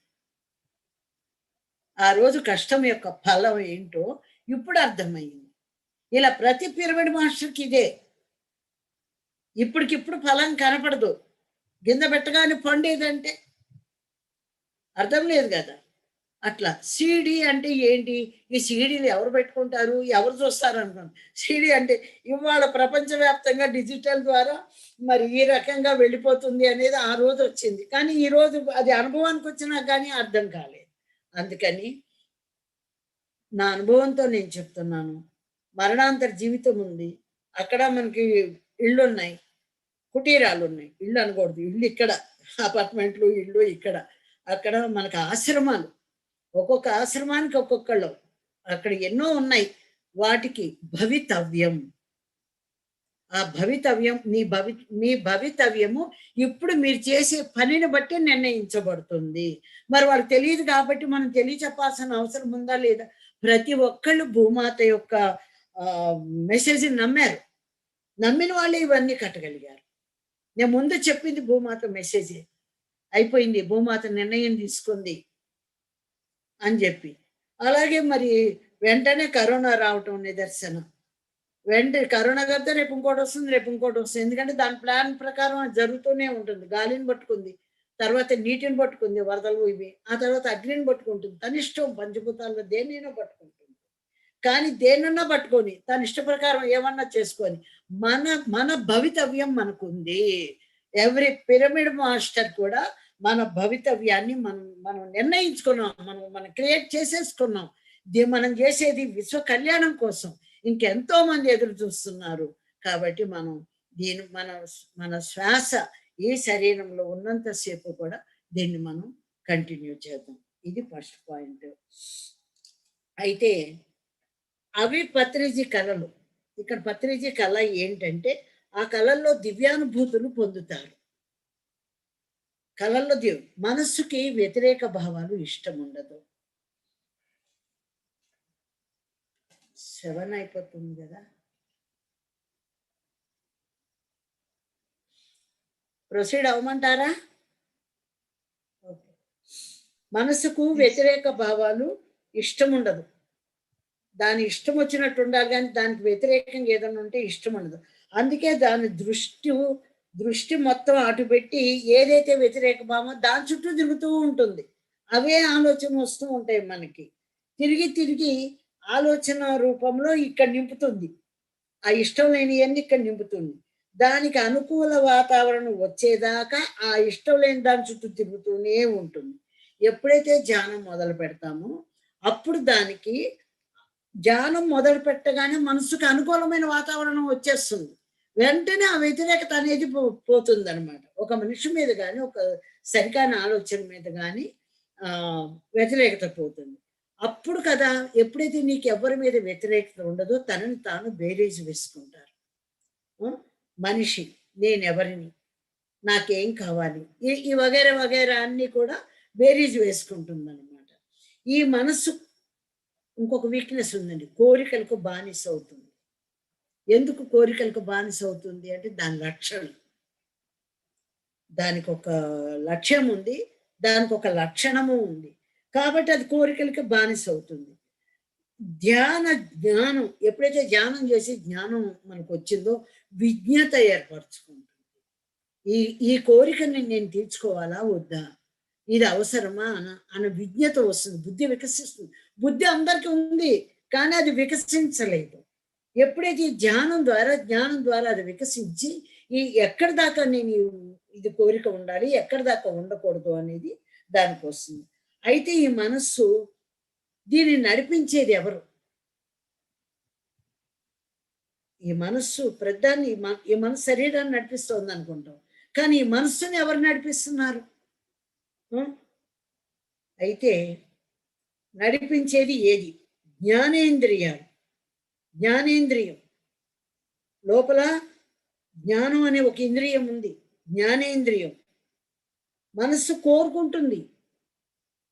ఆ రోజు కష్టం యొక్క ఫలం ఏంటో ఇప్పుడు అర్థమైంది. ఇలా ప్రతి పిరమిడ్ మాస్టర్కి ఇదే. ఇప్పటికిప్పుడు ఫలం కనపడదు. గింజ పెట్టగానే పండేదంటే అర్థం లేదు కదా. అట్లా సీడీ అంటే ఏంటి? ఈ సీడీలు ఎవరు పెట్టుకుంటారు, ఎవరు చూస్తారు అనుకోండి. సీడీ అంటే ఇవాళ ప్రపంచవ్యాప్తంగా డిజిటల్ ద్వారా మరి ఈ రకంగా వెళ్ళిపోతుంది అనేది ఆ రోజు వచ్చింది. కానీ ఈ రోజు అది అనుభవానికి వచ్చినా కానీ అర్థం కాలేదు. అందుకని నా అనుభవంతో నేను చెప్తున్నాను. మరణాంతర జీవితం ఉంది. అక్కడ మనకి ఇళ్ళున్నాయి, కుటీరాలు ఉన్నాయి. ఇళ్ళు అనకూడదు, ఇల్లు ఇక్కడ, అపార్ట్మెంట్లు, ఇల్లు ఇక్కడ. అక్కడ మనకు ఆశ్రమాలు, ఒక్కొక్క ఆశ్రమానికి ఒక్కొక్కళ్ళు, అక్కడ ఎన్నో ఉన్నాయి. వాటికి భవితవ్యం, ఆ భవితవ్యం మీ భవితవ్యము ఇప్పుడు మీరు చేసే పనిని బట్టి నిర్ణయించబడుతుంది. మరి వాళ్ళకి తెలియదు కాబట్టి మనం తెలియచెప్పాల్సిన అవసరం ఉందా లేదా? ప్రతి ఒక్కళ్ళు భూమాత యొక్క మెసేజ్ని నమ్మారు. నమ్మిన వాళ్ళే ఇవన్నీ కట్టగలిగారు. నేను ముందు చెప్పింది భూమాత మెసేజే. అయిపోయింది, భూమాత నిర్ణయం తీసుకుంది అని చెప్పి. అలాగే మరి వెంటనే కరోనా రావటం నిదర్శనం. కరోనా కడితే రేపు ఇంకోటి వస్తుంది, రేపు ఇంకోటి వస్తుంది. ఎందుకంటే దాని ప్లాన్ ప్రకారం అది జరుగుతూనే ఉంటుంది. గాలిని పట్టుకుంది, తర్వాత నీటిని పట్టుకుంది, వరదలు ఇవి. ఆ తర్వాత అగ్నిని పట్టుకుంటుంది. తన ఇష్టం, పంచభూతాల్లో దేన్నైనా పట్టుకుంటుంది. కానీ దేన్నన్నా పట్టుకొని తన ఇష్ట ప్రకారం ఏమన్నా చేసుకొని మన మన భవితవ్యం మనకుంది. ఎవ్రీ పిరమిడ్ మాస్టర్ కూడా మన భవితవ్యాన్ని మనం మనం నిర్ణయించుకున్నాం. మనం క్రియేట్ చేసేసుకున్నాం. మనం చేసేది విశ్వ కళ్యాణం కోసం. ఇంకెంతో మంది ఎదురు చూస్తున్నారు. కాబట్టి మనం మన మన శ్వాస ఈ శరీరంలో ఉన్నంత సేపు కూడా దీన్ని మనం కంటిన్యూ చేద్దాం. ఇది ఫస్ట్ పాయింట్. అయితే అవి పత్రిజీ కళలు. ఇక్కడ పత్రిజీ కళ ఏంటంటే ఆ కళల్లో దివ్యానుభూతులు పొందుతారు. కళల్లో మనస్సుకి వ్యతిరేక భావాలు ఇష్టం ఉండదు. 7 అయిపోతుంది కదా. ప్రొసీడ్ అవ్వమంటారా? ఓకే. మనసుకు వ్యతిరేక భావాలు ఇష్టం ఉండదు. దాని ఇష్టం వచ్చినట్టు ఉండాలి, కానీ దానికి వ్యతిరేకంగా ఏదైనా ఉంటే ఇష్టం ఉండదు. అందుకే దాని దృష్టి మొత్తం అటు పెట్టి ఏదైతే వ్యతిరేక భావం దాని చుట్టూ తిరుగుతూ ఉంటుంది. అవే ఆలోచన వస్తూ ఉంటాయి మనకి. తిరిగి తిరిగి ఆలోచన రూపంలో ఇక్కడ నింపుతుంది. ఆ ఇష్టం లేనివన్నీ ఇక్కడ నింపుతుంది. దానికి అనుకూల వాతావరణం వచ్చేదాకా ఆ ఇష్టం లేని దాని చుట్టూ తిరుగుతూనే ఉంటుంది. ఎప్పుడైతే ధ్యానం మొదలు పెడతామో అప్పుడు దానికి ధ్యానం మొదలు పెట్టగానే మనసుకు అనుకూలమైన వాతావరణం వచ్చేస్తుంది. వెంటనే ఆ వ్యతిరేకత అనేది పోతుంది అనమాట. ఒక మనిషి మీద కానీ ఒక సరికాని ఆలోచన మీద కానీ వ్యతిరేకత పోతుంది. అప్పుడు కదా ఎప్పుడైతే నీకు ఎవరి మీద వ్యతిరేకత ఉండదో తనని తాను బేరీజు వేసుకుంటారు. మనిషి నేనెవరిని, నాకేం కావాలి, ఈ వగైరా వగైరా అన్ని కూడా బేరీజు వేసుకుంటుంది అనమాట. ఈ మనస్సు ఇంకొక వీక్నెస్ ఉందండి, కోరికలకు బానిస అవుతుంది. ఎందుకు కోరికలకు బానిస అవుతుంది అంటే దాని లక్షణం, దానికి ఒక లక్ష్యం ఉంది, దానికి ఒక లక్షణము ఉంది. కాబట్టి అది కోరికలకి బానిస అవుతుంది. జ్ఞానం ఎప్పుడైతే ధ్యానం చేసి జ్ఞానం మనకు వచ్చిందో విజ్ఞత ఏర్పరచుకుంటుంది. ఈ కోరికని నేను తీర్చుకోవాలా వద్దా, ఇది అవసరమా అన్న విజ్ఞత వస్తుంది. బుద్ధి వికసిస్తుంది. బుద్ధి అందరికీ ఉంది, కానీ అది వికసించలేదు. ఎప్పుడైతే జ్ఞానం ద్వారా అది వికసించి ఎక్కడి దాకా నేను ఇది కోరిక ఉండాలి, ఎక్కడి దాకా ఉండకూడదు అనేది దానికి వస్తుంది. అయితే ఈ మనస్సు దీన్ని నడిపించేది ఎవరు? ఈ మనస్సు ప్రధాన్ని ఈ మనసు శరీరాన్ని నడిపిస్తోంది అనుకుంటాం, కానీ ఈ మనస్సుని ఎవరు నడిపిస్తున్నారు? అయితే నడిపించేది ఏది? జ్ఞానేంద్రియాలు. జ్ఞానేంద్రియం లోపల జ్ఞానం అనే ఒక ఇంద్రియం ఉంది, జ్ఞానేంద్రియం. మనస్సు కోరుకుంటుంది,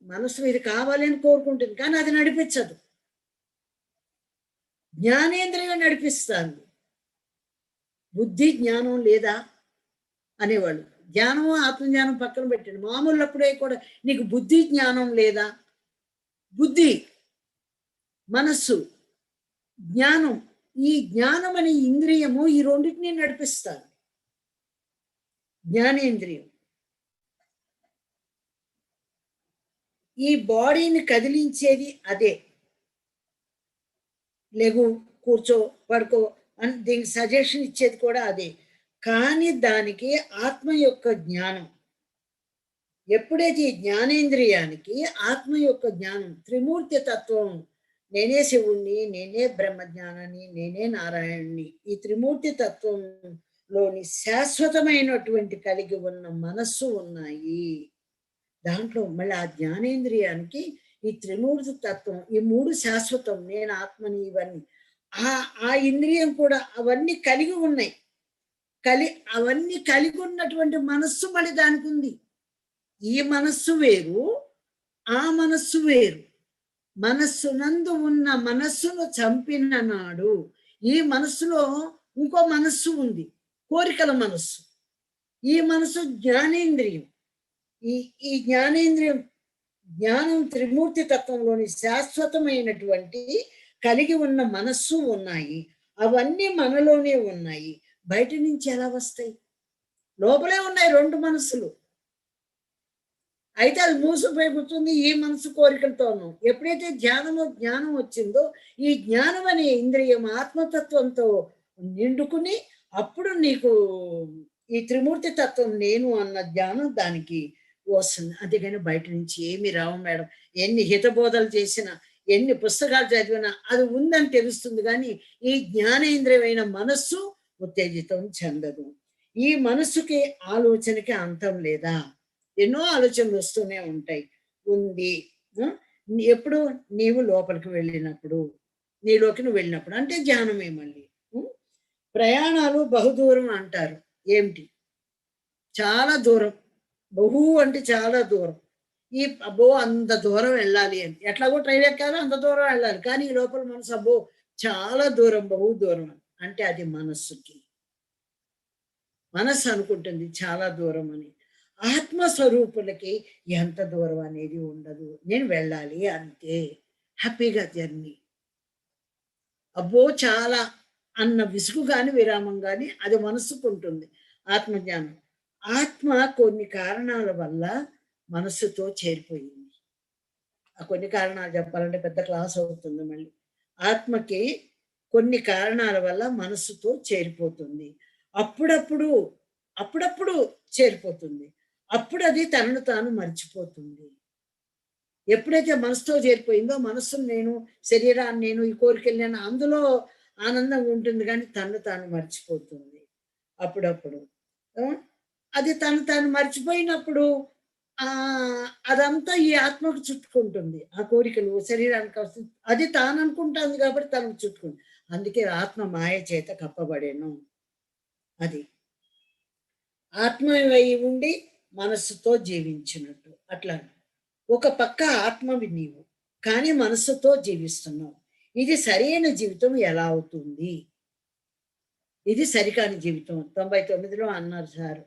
మనసు ఇది కావాలని కోరుకుంటుంది, కానీ అది నడిపించదు. జ్ఞానేంద్రియం నడిపిస్తుంది. బుద్ధి జ్ఞానం లేదా అనేవాళ్ళు. జ్ఞానము ఆత్మజ్ఞానం పక్కన పెట్టండి, మామూలప్పుడే కూడా నీకు బుద్ధి జ్ఞానం లేదా? బుద్ధి, మనస్సు, జ్ఞానం, ఈ జ్ఞానం అనే ఇంద్రియము ఈ రెండింటినీ నడిపిస్తారు. జ్ఞానేంద్రియం ఈ బాడీని కదిలించేది అదే. లెగు, కూర్చో, పడుకో అని దీనికి సజెషన్ ఇచ్చేది కూడా అదే. కానీ దానికి ఆత్మ యొక్క జ్ఞానం, ఎప్పుడైతే ఈ జ్ఞానేంద్రియానికి ఆత్మ యొక్క జ్ఞానం, త్రిమూర్తి తత్వం, నేనే శివుణ్ణి, నేనే బ్రహ్మజ్ఞానాన్ని, నేనే నారాయణుణ్ణి, ఈ త్రిమూర్తి తత్వంలోని శాశ్వతమైనటువంటి కలిగి ఉన్న మనస్సు ఉన్నాయి. దాంట్లో మళ్ళీ ఆ జ్ఞానేంద్రియానికి ఈ త్రిమూర్తి తత్వం, ఈ మూడు శాశ్వతం, నేను ఆత్మని, ఇవన్నీ ఆ ఇంద్రియం కూడా అవన్నీ కలిగి ఉన్నాయి. అవన్నీ కలిగి ఉన్నటువంటి మనస్సు మళ్ళీ దానికి ఉంది. ఈ మనస్సు వేరు, ఆ మనస్సు వేరు. మనస్సునందు ఉన్న మనస్సును చంపిన నాడు ఈ మనస్సులో ఇంకో మనస్సు ఉంది, కోరికల మనస్సు. ఈ మనస్సు జ్ఞానేంద్రియం. ఈ జ్ఞానేంద్రియం, జ్ఞానం త్రిమూర్తి తత్వంలోని శాశ్వతమైనటువంటి కలిగి ఉన్న మనస్సు ఉన్నాయి. అవన్నీ మనలోనే ఉన్నాయి. బయట నుంచి ఎలా వస్తాయి? లోపలే ఉన్నాయి రెండు మనస్సులు. అయితే అది మూసుకుపోయి కూర్చుంది ఈ మనసు కోరికలతోనూ. ఎప్పుడైతే జ్ఞానం వచ్చిందో, ఈ జ్ఞానం అనే ఇంద్రియం ఆత్మతత్వంతో నిండుకుని, అప్పుడు నీకు ఈ త్రిమూర్తి తత్వం నేను అన్న జ్ఞానం దానికి వస్తుంది. అంతేగాని బయట నుంచి ఏమి రావు మేడం. ఎన్ని హితబోధలు చేసినా, ఎన్ని పుస్తకాలు చదివినా అది ఉందని తెలుస్తుంది కానీ, ఈ జ్ఞానేంద్రియమైన మనస్సు ఉత్తేజితం చెందదు. ఈ మనస్సుకి ఆలోచనకి అంతం లేదా? ఎన్నో ఆలోచనలు వస్తూనే ఉంటాయి. ఉంది. ఆ! ఎప్పుడు నీవు లోపలికి వెళ్ళినప్పుడు, నీలోకి నువ్వు వెళ్ళినప్పుడు అంటే ధ్యానమే మళ్ళీ. హ్మ్. ప్రయాణాలు బహుదూరం అంటారు. ఏమిటి? చాలా దూరం. బహు అంటే చాలా దూరం. అబ్బో! అంత దూరం వెళ్ళాలి అని. ఎట్లాగో ట్రైన్ ఎక్కాలో అంత దూరం వెళ్ళాలి. కానీ ఈ లోపల మనసు అబ్బో! చాలా దూరం, బహు దూరం అని. అంటే అది మనస్సుకి. మనస్సు అనుకుంటుంది చాలా దూరం అని. ఆత్మస్వరూపులకి ఎంత దూరం అనేది ఉండదు. నేను వెళ్ళాలి అంతే. హ్యాపీగా జర్నీ. అబ్బో! చాలా అన్న విసుగు గాని, విరామం గాని అది మనస్సుకుంటుంది ఆత్మజ్ఞానం. ఆత్మ కొన్ని కారణాల వల్ల మనస్సుతో చేరిపోయింది. ఆ కొన్ని కారణాలు చెప్పాలంటే పెద్ద క్లాస్ అవుతుంది మళ్ళీ. ఆత్మకి కొన్ని కారణాల వల్ల మనస్సుతో చేరిపోతుంది. అప్పుడప్పుడు, అప్పుడప్పుడు చేరిపోతుంది. అప్పుడు అది తనను తాను మర్చిపోతుంది. ఎప్పుడైతే మనసుతో చేరిపోయిందో మనస్సును నేను, శరీరాన్ని నేను, ఈ కోరికలు నేను అందులో ఆనందంగా ఉంటుంది కానీ తనను తాను మర్చిపోతుంది. అప్పుడప్పుడు. ఆ! అది తను తాను మర్చిపోయినప్పుడు అదంతా ఈ ఆత్మకు చుట్టుకుంటుంది. ఆ కోరికలు శరీరానికి వస్తుంది. అది తాననుకుంటాంది కాబట్టి తనకు చుట్టుకుంది. అందుకే ఆత్మ మాయ చేత కప్పబడెను. అది. ఆత్మవై ఉండి మనస్సుతో జీవించినట్టు. అట్లా. ఒక పక్క ఆత్మవి నీవు. కానీ మనస్సుతో జీవిస్తున్నావు. ఇది సరైన జీవితం ఎలా అవుతుంది? ఇది సరికాని జీవితం. 99లో అన్నారు సారు.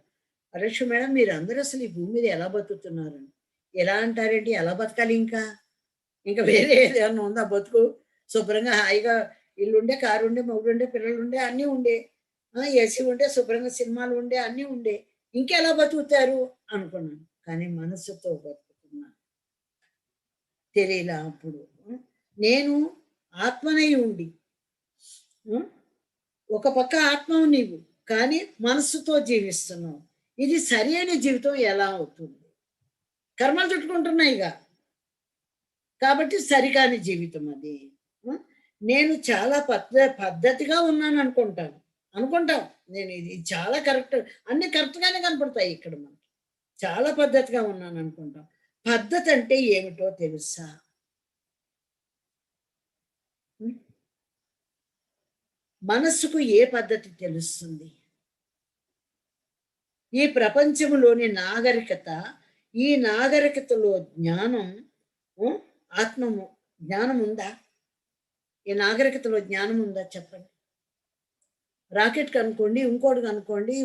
"అరేష్ మేడం మీరందరూ అసలు ఈ భూమి మీద ఎలా బతుకుతున్నారని?" ఎలా అంటారేంటి? ఎలా బతకాలి ఇంకా? ఇంక వేరే ఏదన్నా ఉందా బతుకు? శుభ్రంగా హాయిగా ఇల్లుండే, కారుండే, మొగుడుండే, పిల్లలుండే అన్నీ ఉండే. ఏసీ ఉండే, శుభ్రంగా సినిమాలు ఉండే, అన్నీ ఉండే. ఇంకెలా బతుకుతారు అనుకున్నాను. కానీ మనస్సుతో బతుకుతున్నాను. తెలియలా అప్పుడు. నేను ఆత్మనై ఉండి హ్మ్. ఒక పక్క ఆత్మవు నీవు. కానీ మనస్సుతో జీవిస్తున్నావు. ఇది సరైన జీవితం ఎలా అవుతుంది? కర్మలు చుట్టుకుంటున్నాయిగా. కాబట్టి సరికాని జీవితం అది. నేను చాలా పద్ధతిగా ఉన్నాననుకుంటాను. అనుకుంటాం. నేను ఇది చాలా కరెక్ట్ అన్నీ కరెక్ట్‌గానే కనపడతాయి ఇక్కడ మనకి. చాలా పద్ధతిగా ఉన్నాననుకుంటాం. పద్ధతంటే ఏమిటో తెలుసా? హ్మ్. మనస్సుకు ఏ పద్ధతి తెలుస్తుంది? ఈ ప్రపంచంలోని నాగరికత, ఈ నాగరికతలో జ్ఞానం హ్మ్. ఆత్మము జ్ఞానముందా? ఈ నాగరికతలో జ్ఞానముందా చెప్పండి? రాకెట్ కనుక్కోండి, ఇంకోటి కనుక్కోండి,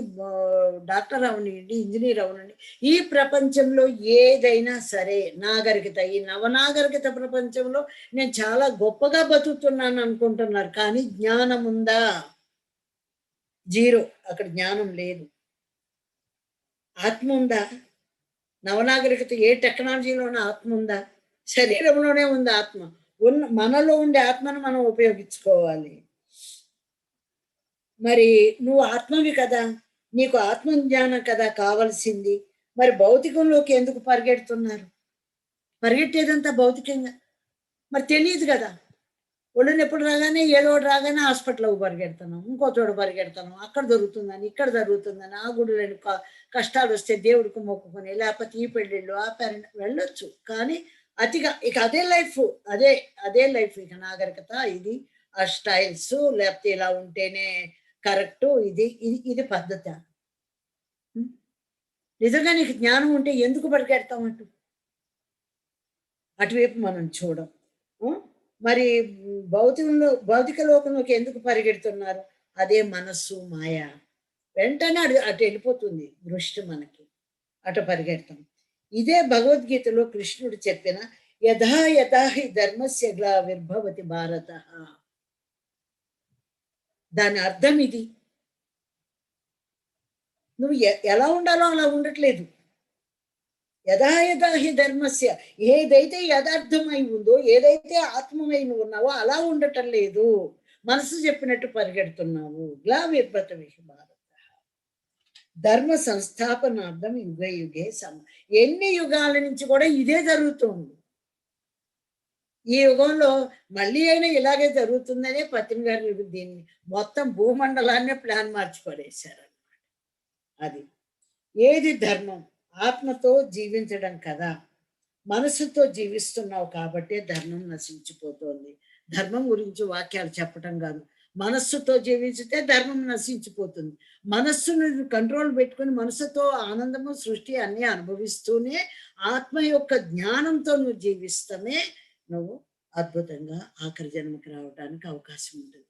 డాక్టర్ అవ్వనియండి, ఇంజినీర్ అవ్వనండి. ఈ ప్రపంచంలో ఏదైనా సరే నాగరికత, ఈ నవనాగరికత ప్రపంచంలో నేను చాలా గొప్పగా బతుకుతున్నాను అనుకుంటున్నారు. కానీ జ్ఞానముందా? జీరో. అక్కడ జ్ఞానం లేదు. ఆత్మ ఉందా? నవనాగరికత ఏ టెక్నాలజీలోన ఆత్మ ఉందా? శరీరంలోనే ఉంది ఆత్మ. మనలో ఉండే ఆత్మను మనం ఉపయోగించుకోవాలి. మరి నువ్వు ఆత్మవి కదా! నీకు ఆత్మజ్ఞానం కదా కావాల్సింది. మరి భౌతికంలోకి ఎందుకు పరిగెడుతున్నారు? పరిగెట్టేదంతా భౌతికంగా. మరి తెలీదు గదా! ఒళ్ళు నొప్పులు రాగానే ఏదో ఒకటి రాగానే హాస్పిటల్‌కి పరిగెడుతున్నాం. ఇంకో చోట పరిగెడుతున్నాం. అక్కడ దొరుకుతుందని, ఇక్కడ జరుగుతుందని, ఆ గుడిలోని కష్టాలొస్తే దేవుడికి మొక్కుకొని, లేకపోతే ఈ పెళ్ళిళ్ళు, ఆ వెళ్ళొచ్చు. కానీ అతిగా ఇక అదే లైఫ్. అదే, అదే లైఫ్ ఇక నాగరికత ఇది. ఆ స్టైల్సు లేకపోతే ఇలా ఉంటేనే కరెక్టు. ఇది పద్ధతా? హ్మ్. నిజంగా నీకు జ్ఞానం ఉంటే ఎందుకు పరిగెడతాం అటు? అటువైపు మనం చూడం. హ్మ్. మరి భౌతిక లోకంలోకి ఎందుకు పరిగెడుతున్నారు? అదే మనస్సు, మాయ. వెంటనే అటెళ్ళిపోతుంది దృష్టి మనకి. అటు పరిగెడతాం. ఇదే భగవద్గీతలో కృష్ణుడు చెప్పిన యథా యథా హి ధర్మస్య గ్లావిర్భవతి భారతః. దాని అర్థం ఇది. నువ్వు ఎలా ఉండాలో అలా ఉండట్లేదు. యథా యథా హి ధర్మస్య, ఏదైతే యథార్థమై ఉందో, ఏదైతే ఆత్మమై నువ్వు ఉన్నావో అలా ఉండటం లేదు. మనసు చెప్పినట్టు పరిగెడుతున్నావు. గ్లావిర్భత విష భారత ధర్మ సంస్థాపనార్థం యుగ యుగే ఎన్ని యుగాల నుంచి కూడా ఇదే జరుగుతుంది. ఈ యుగంలో మళ్ళీ అయినా ఇలాగే జరుగుతుందనే పత్ని గారు దీన్ని మొత్తం భూమండలాన్నే ప్లాన్ మార్చి పడేశారు. అది ఏది ధర్మం? ఆత్మతో జీవించడం కదా. మనసుతో జీవిస్తున్నావు కాబట్టే ధర్మం నశించిపోతోంది. ధర్మం గురించి వాక్యాలు చెప్పటం కాదు. మనస్సుతో జీవించితే ధర్మం నశించిపోతుంది. మనస్సును కంట్రోల్ పెట్టుకుని మనసుతో ఆనందము సృష్టి అన్ని అనుభవిస్తూనే ఆత్మ యొక్క జ్ఞానంతో నువ్వు జీవిస్తమే నువ్వు అద్భుతంగా ఆఖరి జన్మకి రావడానికి అవకాశం ఉంటుంది.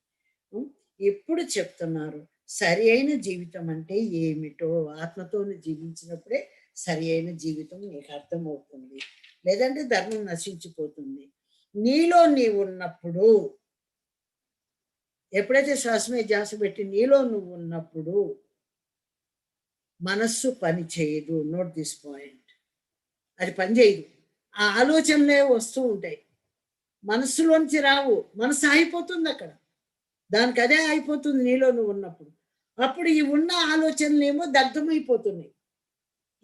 ఎప్పుడు చెప్తున్నారు సరి అయిన జీవితం అంటే ఏమిటో? ఆత్మతో జీవించినప్పుడే సరి అయిన జీవితం నీకు అర్థమవుతుంది. లేదంటే ధర్మం నశించిపోతుంది. నీలో నీవు ఉన్నప్పుడు, ఎప్పుడైతే శ్వాస మీద ధ్యాస పెట్టి నీలో నువ్వు ఉన్నప్పుడు మనస్సు పని చేయదు. Note this point. అది పని చేయదు. ఆ ఆలోచనలే వస్తూ ఉంటాయి, మనస్సులోంచి రావు. మనసు అయిపోతుంది అక్కడ, దానికి అదే అయిపోతుంది నీలో నువ్వు ఉన్నప్పుడు. అప్పుడు ఈ ఉన్న ఆలోచనలు ఏమో దగ్ధమైపోతున్నాయి,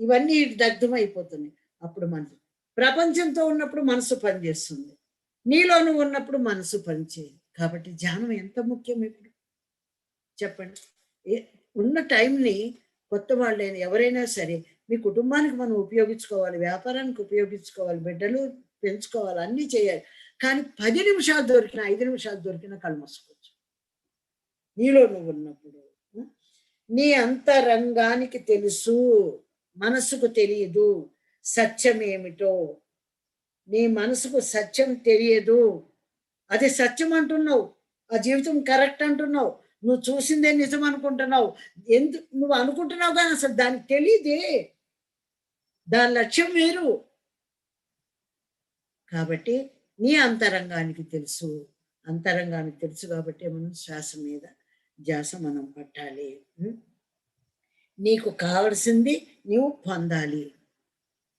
ఇవన్నీ దగ్ధమైపోతున్నాయి. అప్పుడు మనసు ప్రపంచంతో ఉన్నప్పుడు మనసు పనిచేస్తుంది, నీలో నువ్వు ఉన్నప్పుడు మనసు పనిచేయదు. కాబట్టి ధ్యానం ఎంత ముఖ్యం ఇప్పుడు చెప్పండి. ఉన్న టైంని కొత్త వాళ్ళైనా ఎవరైనా సరే మీ కుటుంబానికి మనం ఉపయోగించుకోవాలి, వ్యాపారానికి ఉపయోగించుకోవాలి, బిడ్డలు పెంచుకోవాలి, అన్నీ చేయాలి. కానీ 10 నిమిషాలు దొరికినా 5 నిమిషాలు దొరికినా కళ్ళు మూసుకోవచ్చు నీలో నువ్వు ఉన్నప్పుడు. నీ అంతరంగానికి తెలుసు, మనసుకు తెలియదు సత్యం ఏమిటో. నీ మనసుకు సత్యం తెలియదు, అది సత్యం అంటున్నావు, ఆ జీవితం కరెక్ట్ అంటున్నావు, నువ్వు చూసిందే నిజం అనుకుంటున్నావు. నువ్వు అనుకుంటున్నావు కానీ అసలు దానికి తెలియదే, దాని లక్ష్యం వేరు. కాబట్టి నీ అంతరంగానికి తెలుసు, అంతరంగానికి తెలుసు కాబట్టి మనం శ్వాస మీద ధ్యాస మనం పట్టాలి. నీకు కావలసింది నువ్వు పొందాలి.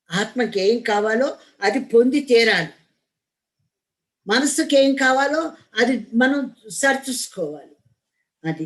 ఆత్మకి ఏం కావాలో అది పొంది తీరాలి. మనసుకి ఏం కావాలో అది మనం సరిచూసుకోవాలి. అది